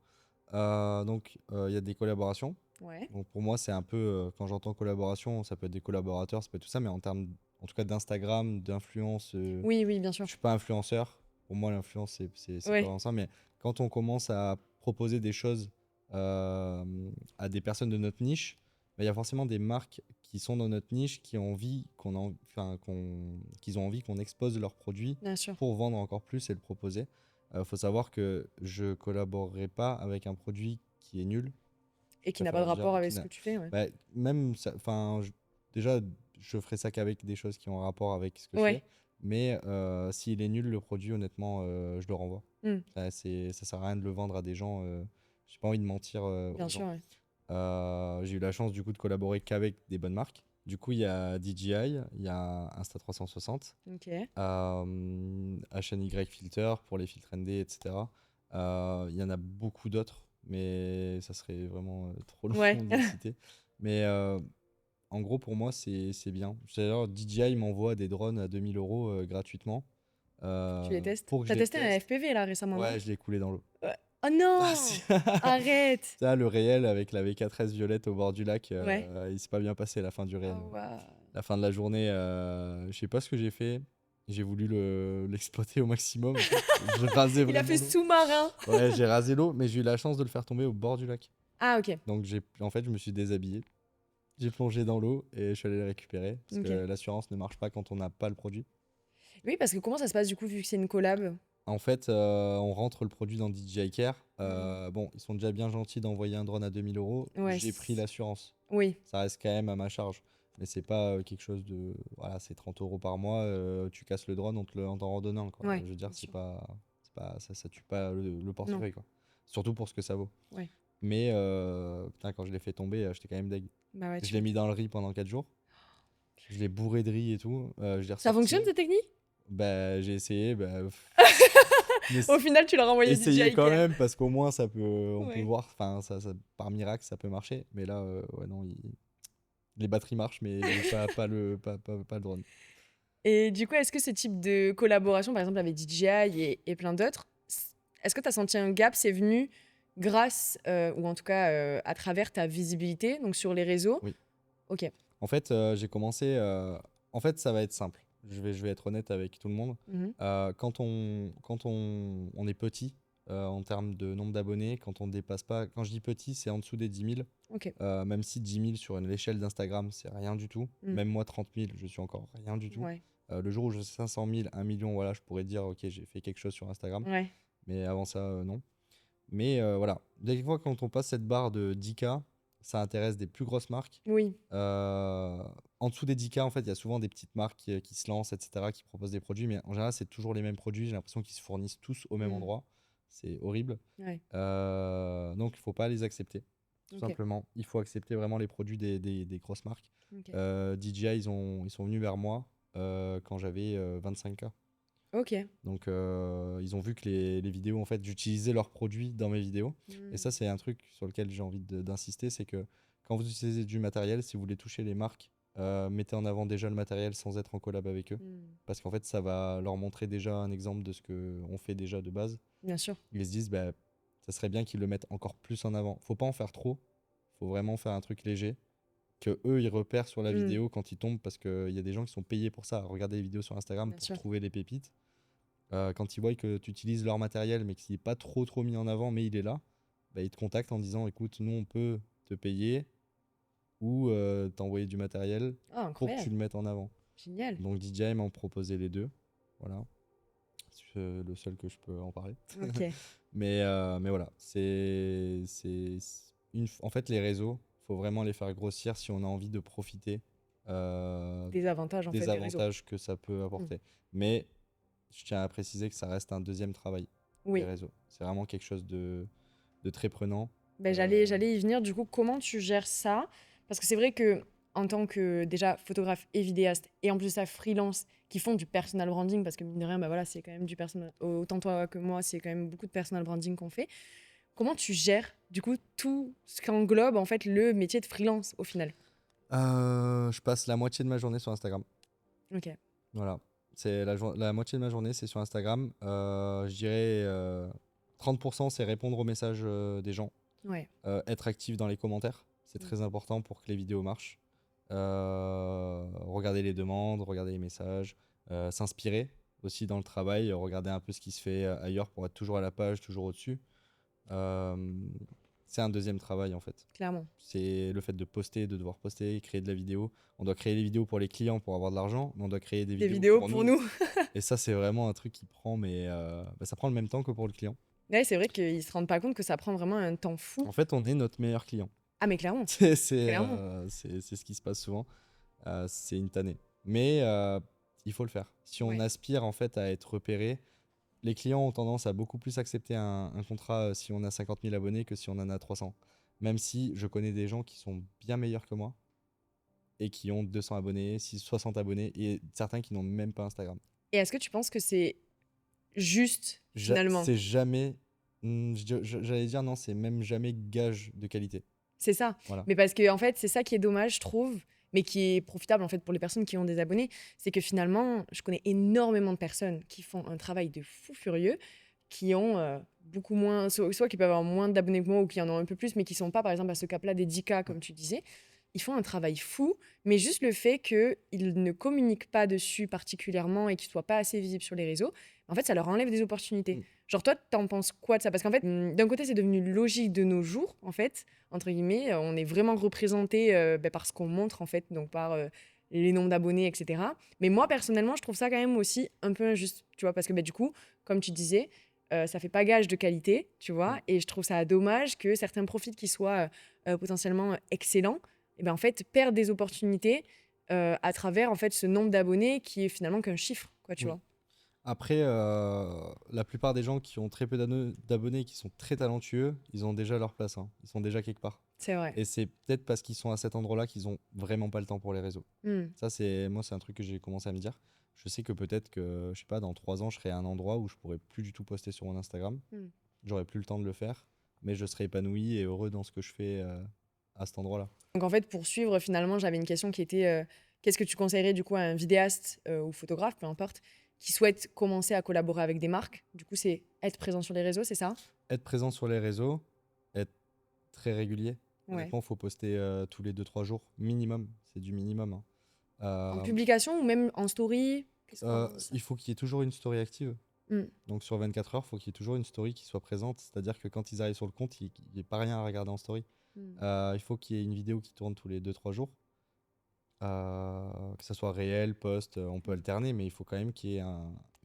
[SPEAKER 2] Donc, il y a des collaborations.
[SPEAKER 1] Ouais.
[SPEAKER 2] Donc, pour moi, c'est un peu, quand j'entends collaboration, ça peut être des collaborateurs, ça peut être tout ça, mais en termes, en tout cas, d'Instagram, d'influence,
[SPEAKER 1] Oui, oui, bien
[SPEAKER 2] je
[SPEAKER 1] sûr.
[SPEAKER 2] suis pas influenceur. Pour moi, l'influence, c'est pas
[SPEAKER 1] Ouais,
[SPEAKER 2] vraiment ça. Mais quand on commence à proposer des choses euh, à des personnes de notre niche, bah, il y a forcément des marques qui sont dans notre niche qui ont envie qu'ils ont envie qu'on expose leurs produits
[SPEAKER 1] bien sûr.
[SPEAKER 2] pour vendre encore plus et le proposer. Faut savoir que je collaborerai pas avec un produit qui est nul.
[SPEAKER 1] Et
[SPEAKER 2] Je
[SPEAKER 1] qui n'a pas de
[SPEAKER 2] préfère dire
[SPEAKER 1] rapport avec
[SPEAKER 2] qui
[SPEAKER 1] ce
[SPEAKER 2] n'a-
[SPEAKER 1] que tu fais, ouais.
[SPEAKER 2] bah, même déjà je ferai ça qu'avec des choses qui ont un rapport avec ce que je
[SPEAKER 1] Ouais.
[SPEAKER 2] fais. Mais s'il est nul le produit, honnêtement, je le renvoie.
[SPEAKER 1] Hmm,
[SPEAKER 2] Ça sert à rien de le vendre à des gens. J'ai pas envie de mentir
[SPEAKER 1] bien
[SPEAKER 2] aux
[SPEAKER 1] sûr,
[SPEAKER 2] gens.
[SPEAKER 1] ouais.
[SPEAKER 2] J'ai eu la chance du coup de collaborer qu'avec des bonnes marques. Du coup, il y a DJI, il y a Insta360,
[SPEAKER 1] Ok.
[SPEAKER 2] HNY Filter pour les filtres ND, etc. Il y en a beaucoup d'autres, mais ça serait vraiment trop
[SPEAKER 1] Ouais.
[SPEAKER 2] long de les citer. Mais en gros, pour moi, c'est bien. D'ailleurs, DJI m'envoie des drones à 2000 € gratuitement
[SPEAKER 1] Tu les testes?
[SPEAKER 2] pour que je
[SPEAKER 1] T'as
[SPEAKER 2] les
[SPEAKER 1] testé un
[SPEAKER 2] teste.
[SPEAKER 1] FPV là récemment, non?
[SPEAKER 2] Ouais, je l'ai coulé dans l'eau.
[SPEAKER 1] Ouais. Oh
[SPEAKER 2] Ah, si.
[SPEAKER 1] non! Arrête!
[SPEAKER 2] Ça, le réel avec la V4S violette au bord du lac,
[SPEAKER 1] Ouais.
[SPEAKER 2] il s'est pas bien passé la fin du réel.
[SPEAKER 1] Oh, waouh.
[SPEAKER 2] La fin de la journée, je sais pas ce que j'ai fait. J'ai voulu l'exploiter au maximum. En fait. J'ai rasé
[SPEAKER 1] Il a
[SPEAKER 2] vraiment
[SPEAKER 1] fait
[SPEAKER 2] l'eau.
[SPEAKER 1] sous-marin.
[SPEAKER 2] Ouais, j'ai rasé l'eau, mais j'ai eu la chance de le faire tomber au bord du lac.
[SPEAKER 1] Ah, ok.
[SPEAKER 2] Donc en fait, je me suis déshabillé. J'ai plongé dans l'eau et je suis allé le récupérer parce que
[SPEAKER 1] Ok.
[SPEAKER 2] l'assurance ne marche pas quand on n'a pas le produit.
[SPEAKER 1] Oui, parce que comment ça se passe du coup, vu que c'est une collab?
[SPEAKER 2] En fait, on rentre le produit dans DJI Care.
[SPEAKER 1] Hmm.
[SPEAKER 2] Bon, ils sont déjà bien gentils d'envoyer un drone à 2000 €.
[SPEAKER 1] Ouais.
[SPEAKER 2] J'ai pris l'assurance.
[SPEAKER 1] Oui,
[SPEAKER 2] Ça reste quand même à ma charge. Mais c'est pas quelque chose de. Voilà, c'est 30 € par mois. Tu casses le drone, on t'en redonne un, quoi.
[SPEAKER 1] ouais,
[SPEAKER 2] Je veux dire,
[SPEAKER 1] bien sûr.
[SPEAKER 2] ça tue pas le
[SPEAKER 1] Non,
[SPEAKER 2] portefeuille, quoi. Surtout pour ce que ça vaut.
[SPEAKER 1] ouais.
[SPEAKER 2] Mais putain, quand je l'ai fait tomber, j'étais quand même deg.
[SPEAKER 1] Bah ouais,
[SPEAKER 2] Je
[SPEAKER 1] tu
[SPEAKER 2] l'ai mis
[SPEAKER 1] m'étonnes.
[SPEAKER 2] dans le riz pendant 4 jours. Je l'ai bourré de riz et tout. Je l'ai
[SPEAKER 1] Ça fonctionne
[SPEAKER 2] ressorti.
[SPEAKER 1] cette technique?
[SPEAKER 2] Bah, j'ai essayé. Bah, mais
[SPEAKER 1] Au final, tu l'as renvoyé
[SPEAKER 2] essayez
[SPEAKER 1] DJI
[SPEAKER 2] quand
[SPEAKER 1] Care.
[SPEAKER 2] même parce qu'au moins on peut
[SPEAKER 1] Ouais.
[SPEAKER 2] voir. Enfin, par miracle, ça peut marcher. Mais là, ouais, non, les batteries marchent, mais pas le drone.
[SPEAKER 1] Et du coup, est-ce que ce type de collaboration, par exemple avec DJI et plein d'autres, est-ce que tu as senti un gap? C'est venu grâce, ou en tout cas à travers ta visibilité, donc sur les réseaux?
[SPEAKER 2] Oui.
[SPEAKER 1] Ok.
[SPEAKER 2] En fait, j'ai commencé. En fait, ça va être simple. Je vais être honnête avec tout le monde.
[SPEAKER 1] Mhm.
[SPEAKER 2] Quand on est petit, en termes de nombre d'abonnés, quand on dépasse pas. Quand je dis petit, c'est en dessous des 10 000.
[SPEAKER 1] Ok.
[SPEAKER 2] Même si 10 000 sur une échelle d'Instagram, c'est rien du tout.
[SPEAKER 1] Mm.
[SPEAKER 2] Même moi, 30 000, je suis encore rien du tout.
[SPEAKER 1] Ouais.
[SPEAKER 2] Le jour où je fais 500 000, 1 million, voilà, je pourrais dire, ok, j'ai fait quelque chose sur Instagram.
[SPEAKER 1] Ouais.
[SPEAKER 2] Mais avant ça, non. Mais voilà, des fois, quand on passe cette barre de 10K, ça intéresse des plus grosses marques.
[SPEAKER 1] Oui.
[SPEAKER 2] Euh, En dessous des 10K, en fait, il y a souvent des petites marques qui se lancent, etc., qui proposent des produits. Mais en général, c'est toujours les mêmes produits. J'ai l'impression qu'ils se fournissent tous au même
[SPEAKER 1] Mm.
[SPEAKER 2] endroit. c'est horrible.
[SPEAKER 1] Ouais.
[SPEAKER 2] Donc, il faut pas les accepter, tout
[SPEAKER 1] Ok.
[SPEAKER 2] simplement. Il faut accepter vraiment les produits des grosses marques.
[SPEAKER 1] Ok.
[SPEAKER 2] DJI, ils sont venus vers moi quand j'avais 25K.
[SPEAKER 1] Ok.
[SPEAKER 2] Donc, ils ont vu que les vidéos, en fait, j'utilisais leurs produits dans mes vidéos. Et ça,
[SPEAKER 1] Hmm.
[SPEAKER 2] c'est un truc sur lequel j'ai envie d'insister, c'est que quand vous utilisez du matériel, si vous voulez toucher les marques, mettez en avant déjà le matériel sans être en collab avec eux.
[SPEAKER 1] Hmm.
[SPEAKER 2] Parce qu'en fait, ça va leur montrer déjà un exemple de ce qu'on fait déjà de base.
[SPEAKER 1] Bien sûr.
[SPEAKER 2] Ils se disent, bah, ça serait bien qu'ils le mettent encore plus en avant. Faut pas en faire trop, faut vraiment faire un truc léger, que eux, ils repèrent sur la
[SPEAKER 1] Hmm.
[SPEAKER 2] vidéo quand ils tombent, parce qu'il y a des gens qui sont payés pour ça, à regarder les vidéos sur Instagram
[SPEAKER 1] Bien
[SPEAKER 2] pour
[SPEAKER 1] sûr.
[SPEAKER 2] trouver les pépites. Quand ils voient que tu utilises leur matériel, mais qu'il n'est pas trop mis en avant, mais il est là, bah, ils te contactent en disant, écoute, nous, on peut te payer ou t'envoyer du matériel
[SPEAKER 1] Ah,
[SPEAKER 2] pour que tu
[SPEAKER 1] incroyable.
[SPEAKER 2] le mettes en avant.
[SPEAKER 1] Génial.
[SPEAKER 2] Donc DJI m'a proposé les deux. Voilà. C'est le seul que je peux en parler.
[SPEAKER 1] Ok.
[SPEAKER 2] Mais voilà, en fait, les réseaux, faut vraiment les faire grossir si on a envie de profiter euh,
[SPEAKER 1] Des avantages en fait
[SPEAKER 2] des
[SPEAKER 1] des réseaux.
[SPEAKER 2] avantages que ça peut
[SPEAKER 1] Hmm.
[SPEAKER 2] apporter. Mais je tiens à préciser que ça reste un deuxième travail, les
[SPEAKER 1] Oui.
[SPEAKER 2] réseaux. C'est vraiment quelque chose de très prenant.
[SPEAKER 1] Ben,
[SPEAKER 2] Euh,
[SPEAKER 1] j'allais y venir. Du coup, comment tu gères ça? Parce que c'est vrai que en tant que déjà photographe et vidéaste, et en plus de ça freelance, qui font du personal branding, parce que mine de rien, bah voilà, c'est quand même du personal. Autant toi que moi, c'est quand même beaucoup de personal branding qu'on fait. Comment tu gères du coup tout ce qu'englobe en fait le métier de freelance au final?
[SPEAKER 2] je passe la moitié de ma journée sur Instagram.
[SPEAKER 1] Ok.
[SPEAKER 2] Voilà. C'est la moitié de ma journée, c'est sur Instagram. Je dirais 30%, c'est répondre aux messages des gens.
[SPEAKER 1] Ouais.
[SPEAKER 2] Être actif dans les commentaires, c'est
[SPEAKER 1] Mm.
[SPEAKER 2] très important pour que les vidéos marchent. Regarder les demandes, regarder les messages, s'inspirer aussi dans le travail, regarder un peu ce qui se fait ailleurs pour être toujours à la page, toujours au-dessus. Euh, c'est un deuxième travail en fait.
[SPEAKER 1] Clairement.
[SPEAKER 2] C'est le fait de poster, de devoir poster, créer de la vidéo. On doit créer les vidéos pour les clients pour avoir de l'argent, mais on doit créer des
[SPEAKER 1] Des
[SPEAKER 2] vidéos
[SPEAKER 1] vidéos
[SPEAKER 2] pour
[SPEAKER 1] pour
[SPEAKER 2] nous.
[SPEAKER 1] nous.
[SPEAKER 2] Et ça, c'est vraiment un truc qui prend, mais ça prend le même temps que pour le client.
[SPEAKER 1] Ouais, c'est vrai qu'ils se rendent pas compte que ça prend vraiment un temps fou.
[SPEAKER 2] En fait, on est notre meilleur client.
[SPEAKER 1] Ah mais clairement. Clairement.
[SPEAKER 2] C'est ce qui se passe souvent. C'est une tannée. Mais il faut le faire. Si on
[SPEAKER 1] Ouais.
[SPEAKER 2] aspire en fait à être repéré, les clients ont tendance à beaucoup plus accepter un contrat si on a 50 000 abonnés que si on en a 300. Même si je connais des gens qui sont bien meilleurs que moi et qui ont 200 abonnés, 60 abonnés et certains qui n'ont même pas Instagram.
[SPEAKER 1] Et est-ce que tu penses que c'est juste finalement?
[SPEAKER 2] C'est jamais, j'allais dire non, c'est même jamais gage de qualité.
[SPEAKER 1] C'est ça.
[SPEAKER 2] Voilà.
[SPEAKER 1] Mais parce que en fait, c'est ça qui est dommage, je trouve, mais qui est profitable en fait pour les personnes qui ont des abonnés, c'est que finalement, je connais énormément de personnes qui font un travail de fou furieux, qui ont beaucoup moins, soit qui peuvent avoir moins d'abonnés que moi ou qui en ont un peu plus, mais qui sont pas par exemple à ce cap-là des 10K
[SPEAKER 2] Ouais.
[SPEAKER 1] comme tu disais. Ils font un travail fou, mais juste le fait qu'ils ne communiquent pas dessus particulièrement et qu'ils soient pas assez visibles sur les réseaux, en fait, ça leur enlève des opportunités.
[SPEAKER 2] Mm.
[SPEAKER 1] Genre toi, t'en penses quoi de ça? Parce qu'en fait, d'un côté, c'est devenu logique de nos jours, en fait, entre guillemets, on est vraiment représenté par ce qu'on montre, en fait, donc par les nombres d'abonnés, etc. Mais moi, personnellement, je trouve ça quand même aussi un peu injuste, tu vois, parce que du coup, comme tu disais, ça fait pas gage de qualité, tu vois,
[SPEAKER 2] Mm.
[SPEAKER 1] et je trouve ça dommage que certains profils qui soient potentiellement excellents, et ben en fait, perdent des opportunités à travers en fait ce nombre d'abonnés qui est finalement qu'un chiffre, quoi, tu
[SPEAKER 2] Oui.
[SPEAKER 1] vois.
[SPEAKER 2] Après, la plupart des gens qui ont très peu d'abonnés et qui sont très talentueux, ils ont déjà leur place, hein. Ils sont déjà quelque part.
[SPEAKER 1] C'est vrai.
[SPEAKER 2] Et c'est peut-être parce qu'ils sont à cet endroit-là qu'ils ont vraiment pas le temps pour les réseaux.
[SPEAKER 1] Hmm.
[SPEAKER 2] Ça, moi, c'est un truc que j'ai commencé à me dire. Je sais que peut-être que, je sais pas, dans 3 ans, je serai à un endroit où je pourrai plus du tout poster sur mon Instagram.
[SPEAKER 1] Hmm.
[SPEAKER 2] J'aurai plus le temps de le faire, mais je serai épanoui et heureux dans ce que je fais à cet endroit-là.
[SPEAKER 1] Donc en fait, pour suivre, finalement, j'avais une question qui était qu'est-ce que tu conseillerais du coup à un vidéaste ou photographe, peu importe, qui souhaite commencer à collaborer avec des marques? Du coup, c'est être présent sur les réseaux, c'est ça?
[SPEAKER 2] Être présent sur les réseaux, être très régulier.
[SPEAKER 1] Ouais.
[SPEAKER 2] Honnêtement, il faut poster tous les 2 3 jours, minimum. C'est du minimum, hein.
[SPEAKER 1] En
[SPEAKER 2] Euh,
[SPEAKER 1] publication ou même en story? Qu'est-ce que t'en penses?
[SPEAKER 2] il faut qu'il y ait toujours une story active.
[SPEAKER 1] Hmm.
[SPEAKER 2] Donc sur 24 heures, il faut qu'il y ait toujours une story qui soit présente. C'est-à-dire que quand ils arrivent sur le compte, il n'y ait pas rien à regarder en story.
[SPEAKER 1] Hmm.
[SPEAKER 2] Il faut qu'il y ait une vidéo qui tourne tous les 2 3 jours. Que ça soit réel, post, on peut alterner, mais il faut quand même qu'il y ait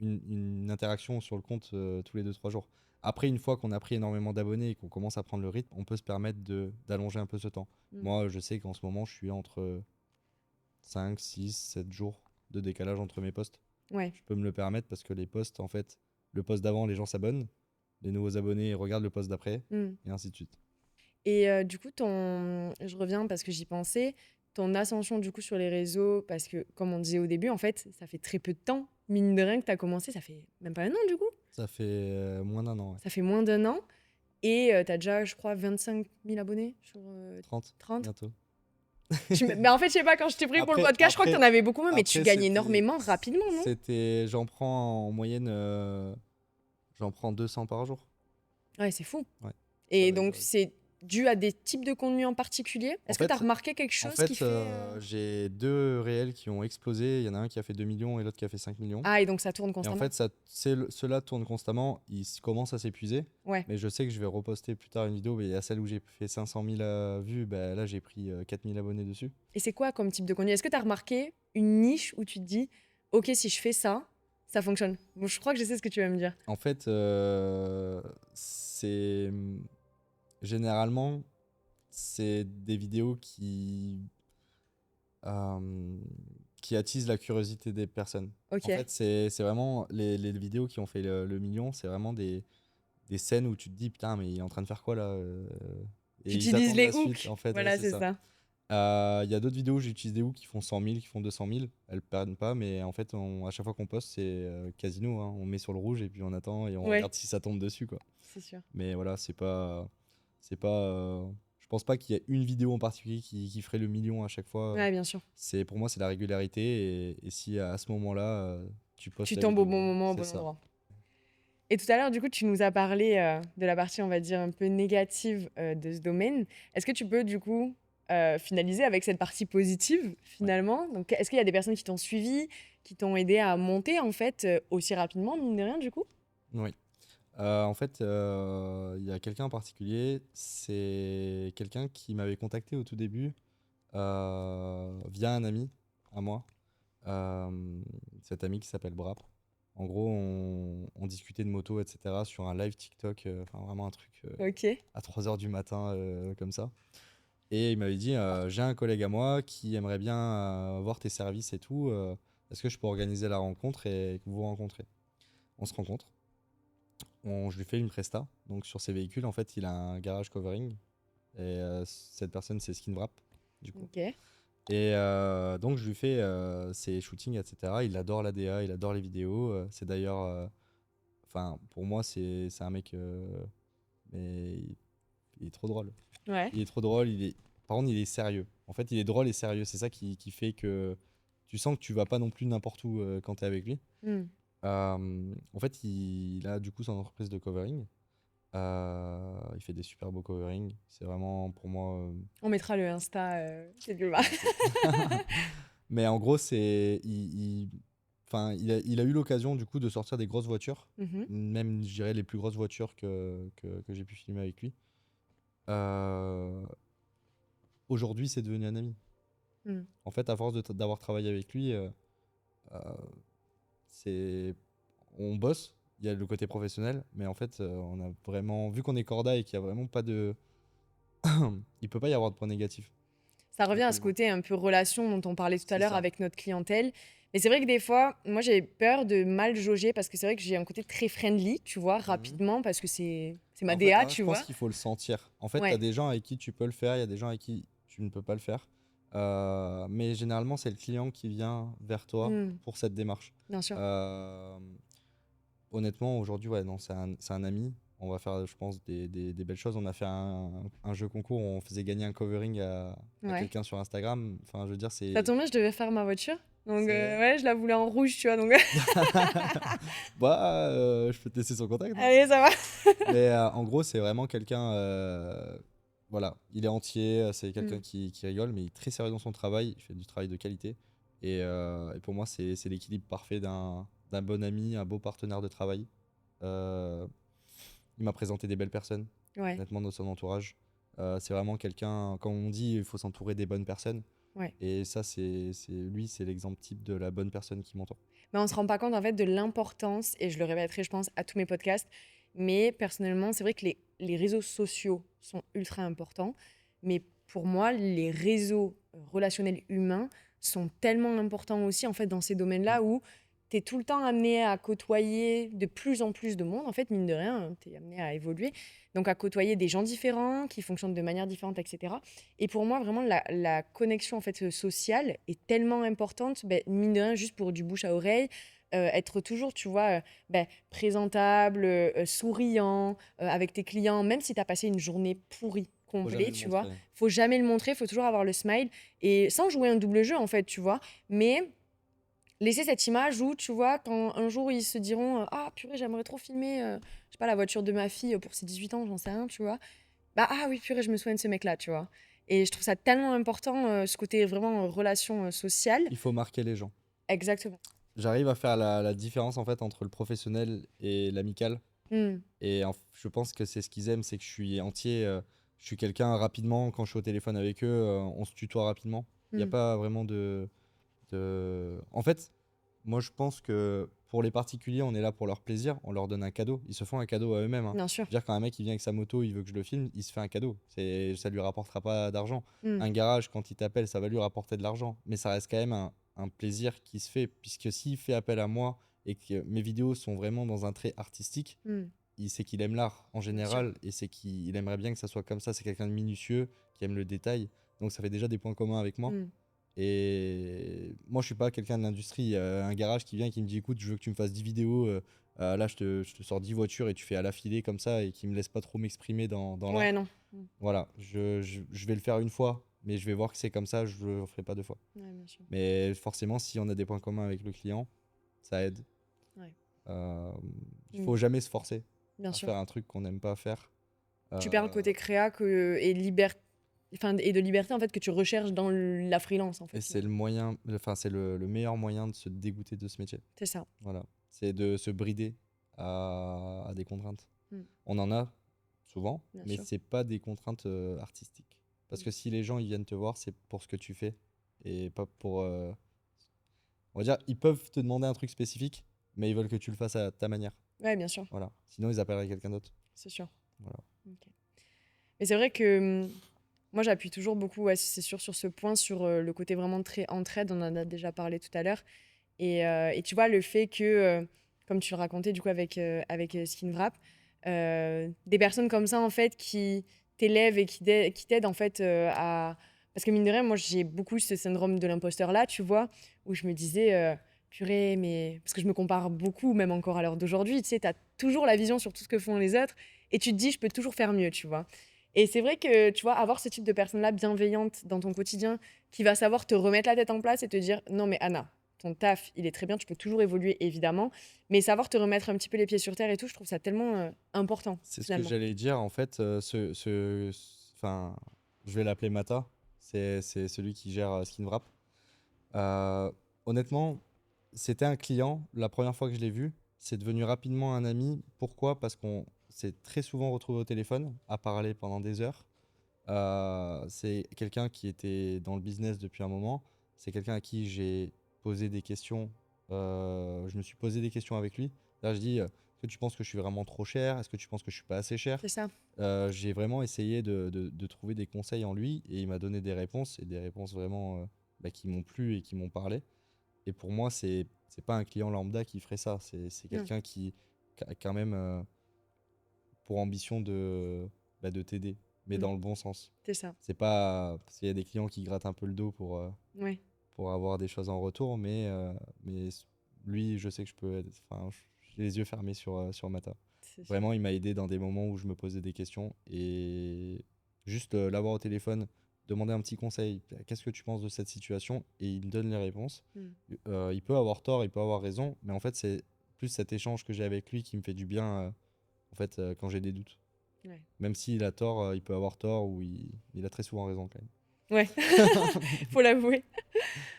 [SPEAKER 2] une interaction sur le compte tous les 2 3 jours. Après, une fois qu'on a pris énormément d'abonnés et qu'on commence à prendre le rythme, on peut se permettre d'allonger un peu ce temps.
[SPEAKER 1] Hmm.
[SPEAKER 2] Moi, je sais qu'en ce moment, je suis entre 5 6 7 jours de décalage entre mes posts.
[SPEAKER 1] Ouais.
[SPEAKER 2] Je peux me le permettre parce que les posts, en fait, le post d'avant, les gens s'abonnent. les nouveaux abonnés regardent le post d'après,
[SPEAKER 1] Hmm.
[SPEAKER 2] et ainsi de suite.
[SPEAKER 1] Et du coup, je reviens parce que j'y pensais, ton ascension du coup sur les réseaux, parce que comme on disait au début, en fait, ça fait très peu de temps, mine de rien, que tu as commencé, ça fait même pas un an du coup,
[SPEAKER 2] Ça fait moins d'un an, ouais.
[SPEAKER 1] ça fait moins d'un an, et tu as déjà, je crois, 25 000 abonnés sur
[SPEAKER 2] 30
[SPEAKER 1] 30.
[SPEAKER 2] bientôt.
[SPEAKER 1] Mais en fait, je sais pas, quand je t'ai pris pour le
[SPEAKER 2] Après,
[SPEAKER 1] podcast, je crois que tu en
[SPEAKER 2] après,
[SPEAKER 1] avais beaucoup moins, mais tu
[SPEAKER 2] après
[SPEAKER 1] gagnes énormément rapidement, non?
[SPEAKER 2] j'en prends en moyenne, j'en prends 200 par jour.
[SPEAKER 1] Ouais, c'est fou.
[SPEAKER 2] Ouais, ça
[SPEAKER 1] Et
[SPEAKER 2] varie, ça
[SPEAKER 1] donc,
[SPEAKER 2] varie.
[SPEAKER 1] c'est dû à des types de contenus en particulier?
[SPEAKER 2] En
[SPEAKER 1] Est-ce que tu as
[SPEAKER 2] fait,
[SPEAKER 1] remarqué quelque
[SPEAKER 2] en
[SPEAKER 1] chose qui
[SPEAKER 2] fait
[SPEAKER 1] fait...
[SPEAKER 2] j'ai deux réels qui ont explosé. Il y en a un qui a fait 2 millions et l'autre qui a fait 5 millions.
[SPEAKER 1] Ah, et donc ça tourne
[SPEAKER 2] Et en
[SPEAKER 1] constamment?
[SPEAKER 2] fait, ceux-là tournent constamment. Commencent à s'épuiser.
[SPEAKER 1] Ouais.
[SPEAKER 2] Mais je sais que je vais reposter plus tard une vidéo. Mais à celle où j'ai fait 500 000 vues, bah, là, j'ai pris 4 000 abonnés dessus.
[SPEAKER 1] Et c'est quoi comme type de contenu? Est-ce que tu as remarqué une niche où tu te dis, ok, si je fais ça, ça fonctionne? Bon, je crois que je sais ce que tu vas me dire.
[SPEAKER 2] En fait, c'est généralement, c'est des vidéos euh, qui attisent la curiosité des personnes. En
[SPEAKER 1] Ok.
[SPEAKER 2] fait, c'est vraiment les vidéos qui ont fait le million, c'est vraiment des scènes où tu te dis, putain, mais il est en train de faire quoi là
[SPEAKER 1] Tu
[SPEAKER 2] Et ils
[SPEAKER 1] utilises
[SPEAKER 2] attendent
[SPEAKER 1] les
[SPEAKER 2] la suite,
[SPEAKER 1] hooks.
[SPEAKER 2] en fait, ouais,
[SPEAKER 1] Voilà,
[SPEAKER 2] c'est
[SPEAKER 1] c'est
[SPEAKER 2] ça.
[SPEAKER 1] ça.
[SPEAKER 2] Il y a d'autres vidéos où j'utilise des hooks qui font 100 000, qui font 200 000. Elles perdent pas, mais en fait, à chaque fois qu'on poste, c'est casino, hein. On met sur le rouge et puis on attend et on
[SPEAKER 1] Ouais,
[SPEAKER 2] regarde si ça tombe dessus, quoi.
[SPEAKER 1] c'est sûr.
[SPEAKER 2] Mais voilà, je pense pas qu'il y ait une vidéo en particulier qui ferait le million à chaque fois.
[SPEAKER 1] Ouais, bien sûr.
[SPEAKER 2] Pour moi, c'est la régularité. Et si à ce moment-là, tu postes
[SPEAKER 1] Tu
[SPEAKER 2] la
[SPEAKER 1] tombes au bon
[SPEAKER 2] vidéo,
[SPEAKER 1] moment, au
[SPEAKER 2] c'est
[SPEAKER 1] bon
[SPEAKER 2] ça.
[SPEAKER 1] endroit. Et tout à l'heure, du coup, tu nous as parlé de la partie, on va dire, un peu négative de ce domaine. Est-ce que tu peux, du coup, finaliser avec cette partie positive,
[SPEAKER 2] Ouais.
[SPEAKER 1] finalement? Donc, est-ce qu'il y a des personnes qui t'ont suivi, qui t'ont aidé à monter, en fait, aussi rapidement, mine de rien, du coup?
[SPEAKER 2] Oui. En fait, il y a quelqu'un en particulier. C'est quelqu'un qui m'avait contacté au tout début via un ami à moi. Cet ami qui s'appelle Brap. En gros, on discutait de moto, etc. sur un live TikTok, enfin vraiment un truc
[SPEAKER 1] Ok.
[SPEAKER 2] à 3 heures du matin, comme ça. Et il m'avait dit, j'ai un collègue à moi qui aimerait bien voir tes services et tout. Est-ce que je peux organiser la rencontre et que vous vous rencontrez? On se rencontre. Je lui fais une presta. Donc sur ses véhicules, en fait, il a un garage covering. Et cette personne, c'est Skinwrap, du coup.
[SPEAKER 1] Ok.
[SPEAKER 2] Et donc je lui fais ses shootings, etc. Il adore la DA, il adore les vidéos. C'est d'ailleurs, enfin, pour moi, c'est un mec, mais il est trop drôle.
[SPEAKER 1] Ouais.
[SPEAKER 2] Il est trop drôle. Par contre, il est sérieux. En fait, il est drôle et sérieux. C'est ça qui fait que tu sens que tu vas pas non plus n'importe où quand tu es avec lui.
[SPEAKER 1] Hmm.
[SPEAKER 2] En fait, il a du coup son entreprise de covering. Il fait des super beaux coverings. C'est vraiment pour moi.
[SPEAKER 1] On mettra le Insta quelque part.
[SPEAKER 2] Merci. Mais en gros, enfin, il a eu l'occasion du coup de sortir des grosses voitures,
[SPEAKER 1] Mhm.
[SPEAKER 2] même je dirais les plus grosses voitures que j'ai pu filmer avec lui. Euh, Aujourd'hui, c'est devenu un ami.
[SPEAKER 1] Hmm.
[SPEAKER 2] En fait, à force d'avoir travaillé avec lui, euh, c'est on bosse. Il y a le côté professionnel, mais en fait, on a vraiment vu qu'on est corda et qu'il y a vraiment pas de, il peut pas y avoir de point négatif.
[SPEAKER 1] Ça revient à ce
[SPEAKER 2] Absolument.
[SPEAKER 1] côté un peu relation dont on parlait tout à
[SPEAKER 2] C'est
[SPEAKER 1] l'heure
[SPEAKER 2] ça.
[SPEAKER 1] avec notre clientèle. Mais c'est vrai que des fois, moi j'ai peur de mal jauger parce que c'est vrai que j'ai un côté très friendly, tu vois,
[SPEAKER 2] Mhm.
[SPEAKER 1] rapidement, parce que c'est ma
[SPEAKER 2] En fait,
[SPEAKER 1] DA,
[SPEAKER 2] ah, je
[SPEAKER 1] tu
[SPEAKER 2] pense
[SPEAKER 1] vois.
[SPEAKER 2] qu'il faut le sentir. En fait, tu as
[SPEAKER 1] Ouais,
[SPEAKER 2] des gens avec qui tu peux le faire, il y a des gens avec qui tu ne peux pas le faire. Mais généralement, c'est le client qui vient vers toi
[SPEAKER 1] hmm,
[SPEAKER 2] pour cette démarche.
[SPEAKER 1] bien sûr.
[SPEAKER 2] Euh, Honnêtement, aujourd'hui, ouais, non, c'est un ami. On va faire, je pense, des belles choses. On a fait un jeu concours où on faisait gagner un covering à
[SPEAKER 1] Ouais.
[SPEAKER 2] quelqu'un sur Instagram. Enfin, je veux dire,
[SPEAKER 1] Ça tombe bien, je devais faire ma voiture. Donc
[SPEAKER 2] c'est vrai.
[SPEAKER 1] ouais, je la voulais en rouge, tu vois. Donc
[SPEAKER 2] Bah, je peux te laisser son contact, hein.
[SPEAKER 1] allez, ça va.
[SPEAKER 2] Mais en gros, c'est vraiment quelqu'un. Voilà, il est entier, c'est quelqu'un
[SPEAKER 1] Hmm.
[SPEAKER 2] qui rigole, mais il est très sérieux dans son travail. Il fait du travail de qualité. Et pour moi, c'est l'équilibre parfait d'un bon ami, un beau partenaire de travail. Euh, il m'a présenté des belles personnes,
[SPEAKER 1] Ouais,
[SPEAKER 2] honnêtement, dans son entourage. C'est vraiment quelqu'un, comme on dit, il faut s'entourer des bonnes personnes.
[SPEAKER 1] ouais.
[SPEAKER 2] Et ça, lui, c'est l'exemple type de la bonne personne qui m'entoure.
[SPEAKER 1] Mais on se rend pas compte en fait de l'importance, et je le répéterai, je pense, à tous mes podcasts. Mais personnellement, c'est vrai que les réseaux sociaux sont ultra importants. Mais pour moi, les réseaux relationnels humains sont tellement importants aussi en fait dans ces
[SPEAKER 2] Mm.
[SPEAKER 1] domaines-là où tu tu es tout le temps amené à côtoyer de plus en plus de monde. En fait, mine de rien, tu es amené à évoluer. Donc, à côtoyer des gens différents, qui fonctionnent de manière différente, etc. Et pour moi, vraiment, la connexion en fait, sociale est tellement importante, ben, mine de rien, juste pour du bouche à oreille. Être toujours, tu vois, ben, présentable, souriant, avec tes clients, même si tu as passé une journée pourrie,
[SPEAKER 2] Faut jamais
[SPEAKER 1] complète,
[SPEAKER 2] le
[SPEAKER 1] tu vois.
[SPEAKER 2] montrer.
[SPEAKER 1] Faut jamais le montrer, faut toujours avoir le smile. Et sans jouer un double jeu, en fait, tu vois. Mais laisser cette image où, tu vois, quand un jour ils se diront ah purée, j'aimerais trop filmer, je sais pas, la voiture de ma fille pour ses 18 ans, j'en sais rien, tu vois. Bah ah oui, purée, je me souviens de ce mec-là, tu vois. Et je trouve ça tellement important, ce côté vraiment relation sociale.
[SPEAKER 2] Il faut marquer les gens.
[SPEAKER 1] Exactement.
[SPEAKER 2] J'arrive à faire la différence en fait entre le professionnel et l'amical.
[SPEAKER 1] Hmm,
[SPEAKER 2] Je pense que c'est ce qu'ils aiment, c'est que je suis entier. Je suis quelqu'un rapidement, quand je suis au téléphone avec eux, on se tutoie rapidement. Il n'y a
[SPEAKER 1] hmm.
[SPEAKER 2] pas vraiment En fait, moi je pense que pour les particuliers, on est là pour leur plaisir, on leur donne un cadeau. Ils se font un cadeau à eux-mêmes, hein.
[SPEAKER 1] Bien sûr.
[SPEAKER 2] Je veux dire, quand un mec il vient avec sa moto, il veut que je le filme, il se fait un cadeau. Ça lui rapportera pas d'argent.
[SPEAKER 1] Hmm,
[SPEAKER 2] Un garage, quand il t'appelle, ça va lui rapporter de l'argent. Mais ça reste quand même un plaisir qui se fait, puisque s'il fait appel à moi et que mes vidéos sont vraiment dans un trait artistique,
[SPEAKER 1] hmm.
[SPEAKER 2] c'est qu'il aime l'art en
[SPEAKER 1] Bien sûr.
[SPEAKER 2] général et c'est qu'il aimerait bien que ça soit comme ça. C'est quelqu'un de minutieux, qui aime le détail. Donc ça fait déjà des points communs avec moi.
[SPEAKER 1] Hmm.
[SPEAKER 2] Et moi, je suis pas quelqu'un de l'industrie. Un garage qui vient et qui me dit écoute, je veux que tu me fasses 10 vidéos. Là, je te sors 10 voitures et tu fais à l'affilée comme ça et qui me laisse pas trop m'exprimer dans
[SPEAKER 1] Ouais,
[SPEAKER 2] l'art.
[SPEAKER 1] non. Hmm.
[SPEAKER 2] Voilà, je vais le faire une fois, mais je vais voir que c'est comme ça, je le ferai pas deux fois.
[SPEAKER 1] Ouais, bien sûr.
[SPEAKER 2] Mais forcément, si on a des points communs avec le client, ça aide.
[SPEAKER 1] Ouais.
[SPEAKER 2] Euh, il
[SPEAKER 1] Hmm.
[SPEAKER 2] faut jamais se forcer
[SPEAKER 1] Bien
[SPEAKER 2] à
[SPEAKER 1] sûr.
[SPEAKER 2] faire un truc qu'on n'aime pas faire.
[SPEAKER 1] Tu perds le
[SPEAKER 2] Euh,
[SPEAKER 1] côté créa et de liberté en fait que tu recherches dans la freelance en
[SPEAKER 2] et
[SPEAKER 1] fait.
[SPEAKER 2] c'est le moyen, enfin, c'est le meilleur moyen de se dégoûter de ce métier.
[SPEAKER 1] C'est ça.
[SPEAKER 2] Voilà. C'est de se brider à des contraintes.
[SPEAKER 1] Hmm.
[SPEAKER 2] On en a souvent,
[SPEAKER 1] Bien
[SPEAKER 2] mais
[SPEAKER 1] sûr.
[SPEAKER 2] c'est pas des contraintes artistiques. Parce
[SPEAKER 1] Hmm.
[SPEAKER 2] que si les gens ils viennent te voir, c'est pour ce que tu fais et pas pour. On va dire, ils peuvent te demander un truc spécifique, mais ils veulent que tu le fasses à ta manière.
[SPEAKER 1] Ouais, bien sûr.
[SPEAKER 2] Voilà. Sinon, ils appelleraient quelqu'un d'autre.
[SPEAKER 1] C'est sûr.
[SPEAKER 2] Voilà.
[SPEAKER 1] Ok. Mais c'est vrai que moi, j'appuie toujours beaucoup, ouais, c'est sûr, sur ce point, sur le côté vraiment très entraide. On en a déjà parlé tout à l'heure. Et tu vois, le fait que, comme tu le racontais du coup avec SkinWrap, des personnes comme ça, en fait, qui t'élèvent et qui t'aident, en fait, à... Parce que mine de rien, moi, j'ai beaucoup ce syndrome de l'imposteur-là, tu vois, où je me disais, purée, mais... Parce que je me compare beaucoup, même encore à l'heure d'aujourd'hui, tu sais, t'as toujours la vision sur tout ce que font les autres, et tu te dis, je peux toujours faire mieux, tu vois. Et c'est vrai que, tu vois, avoir ce type de personne-là bienveillante dans ton quotidien, qui va savoir te remettre la tête en place et te dire, non mais Anna, ton taf, il est très bien, tu peux toujours évoluer, évidemment, mais savoir te remettre un petit peu les pieds sur terre et tout, je trouve ça tellement important,
[SPEAKER 2] C'est ce que
[SPEAKER 1] finalement.
[SPEAKER 2] j'allais dire, en fait. Enfin, je vais l'appeler Mata. C'est celui qui gère SkinWrap. Euh, Honnêtement, c'était un client. La première fois que je l'ai vu, c'est devenu rapidement un ami. Pourquoi? Parce qu'on s'est très souvent retrouvé au téléphone, à parler pendant des heures. C'est quelqu'un qui était dans le business depuis un moment. C'est quelqu'un à qui j'ai posé des questions. Je me suis posé des questions avec lui. Là, je dis, est-ce que tu penses que je suis vraiment trop cher? Est-ce que tu penses que je suis pas assez cher?
[SPEAKER 1] C'est ça.
[SPEAKER 2] J'ai vraiment essayé de trouver des conseils en lui et il m'a donné des réponses et des réponses vraiment bah, qui m'ont plu et qui m'ont parlé. Et pour moi, c'est pas un client lambda qui ferait ça. C'est
[SPEAKER 1] Non,
[SPEAKER 2] quelqu'un qui a quand même pour ambition de t'aider, mais
[SPEAKER 1] mm,
[SPEAKER 2] dans le bon sens.
[SPEAKER 1] c'est ça.
[SPEAKER 2] C'est pas parce qu'il y a des clients qui grattent un peu le dos
[SPEAKER 1] Ouais,
[SPEAKER 2] pour avoir des choses en retour, mais lui, je sais que je peux être, enfin, j'ai les yeux fermés sur Mata.
[SPEAKER 1] c'est sûr.
[SPEAKER 2] Vraiment, il m'a aidé dans des moments où je me posais des questions et juste l'avoir au téléphone, demander un petit conseil, qu'est-ce que tu penses de cette situation? Et il me donne les réponses.
[SPEAKER 1] Mm,
[SPEAKER 2] Il peut avoir tort, il peut avoir raison, mais en fait, c'est plus cet échange que j'ai avec lui qui me fait du bien en fait, quand j'ai des doutes.
[SPEAKER 1] ouais.
[SPEAKER 2] Même s'il a tort, il peut avoir tort ou il a très souvent raison quand
[SPEAKER 1] Ouais, faut l'avouer.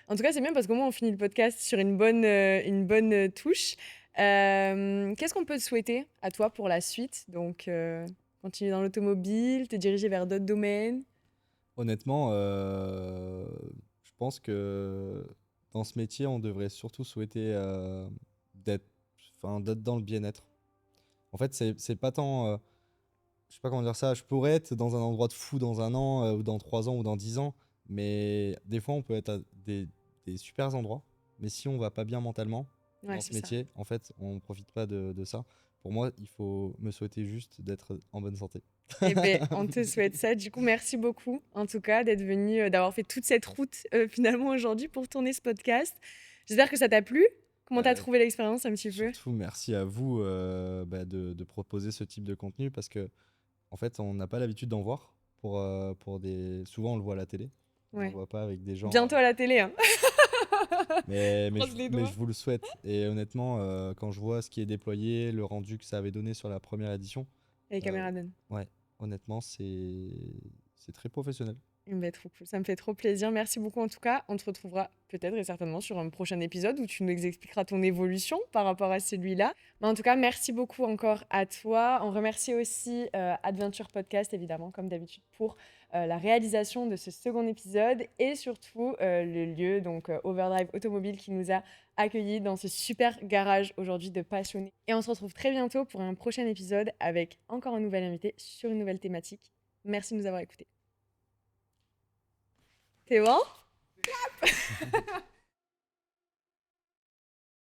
[SPEAKER 1] En tout cas, c'est bien parce qu'au moins, on finit le podcast sur une bonne touche. Qu'est-ce qu'on peut te souhaiter à toi pour la suite? Donc, continuer dans l'automobile, te diriger vers d'autres domaines.
[SPEAKER 2] Honnêtement, je pense que dans ce métier, on devrait surtout souhaiter d'être, d'être dans le bien-être. En fait, c'est pas tant, je sais pas comment dire ça, je pourrais être dans un endroit de fou dans un an, ou dans 3 ans, ou dans 10 ans, mais des fois, on peut être à des super endroits, mais si on va pas bien mentalement,
[SPEAKER 1] Ouais,
[SPEAKER 2] dans
[SPEAKER 1] c'est
[SPEAKER 2] ce
[SPEAKER 1] ça.
[SPEAKER 2] métier, en fait, on ne profite pas de ça. Pour moi, il faut me souhaiter juste d'être en bonne santé.
[SPEAKER 1] Eh ben, on te souhaite ça. Du coup, merci beaucoup, en tout cas, d'être venu, d'avoir fait toute cette route, finalement, aujourd'hui pour tourner ce podcast. J'espère que ça t'a plu. Comment t'as
[SPEAKER 2] Bah,
[SPEAKER 1] trouvé l'expérience un petit peu?
[SPEAKER 2] surtout, merci à vous de proposer ce type de contenu parce que, en fait, on n'a pas l'habitude d'en voir. Pour des... Souvent, on le voit à la télé, mais on le
[SPEAKER 1] Ouais.
[SPEAKER 2] voit pas avec des gens.
[SPEAKER 1] Bientôt à la télé, hein.
[SPEAKER 2] Mais
[SPEAKER 1] Croise les
[SPEAKER 2] mais
[SPEAKER 1] doigts.
[SPEAKER 2] je vous le souhaite. Et honnêtement, quand je vois ce qui est déployé, le rendu que ça avait donné sur la première édition,
[SPEAKER 1] Et les
[SPEAKER 2] euh,
[SPEAKER 1] caméras donnent.
[SPEAKER 2] ouais, honnêtement, c'est très professionnel.
[SPEAKER 1] Ben, trop cool. Ça me fait trop plaisir. Merci beaucoup, en tout cas. On te retrouvera peut-être et certainement sur un prochain épisode où tu nous expliqueras ton évolution par rapport à celui-là. Mais en tout cas, merci beaucoup encore à toi. On remercie aussi Adventure Podcast, évidemment, comme d'habitude, pour la réalisation de ce second épisode et surtout le lieu, donc Overdrive Automobile, qui nous a accueillis dans ce super garage aujourd'hui de passionnés. Et on se retrouve très bientôt pour un prochain épisode avec encore un nouvel invité sur une nouvelle thématique. Merci de nous avoir écoutés. C'est bon?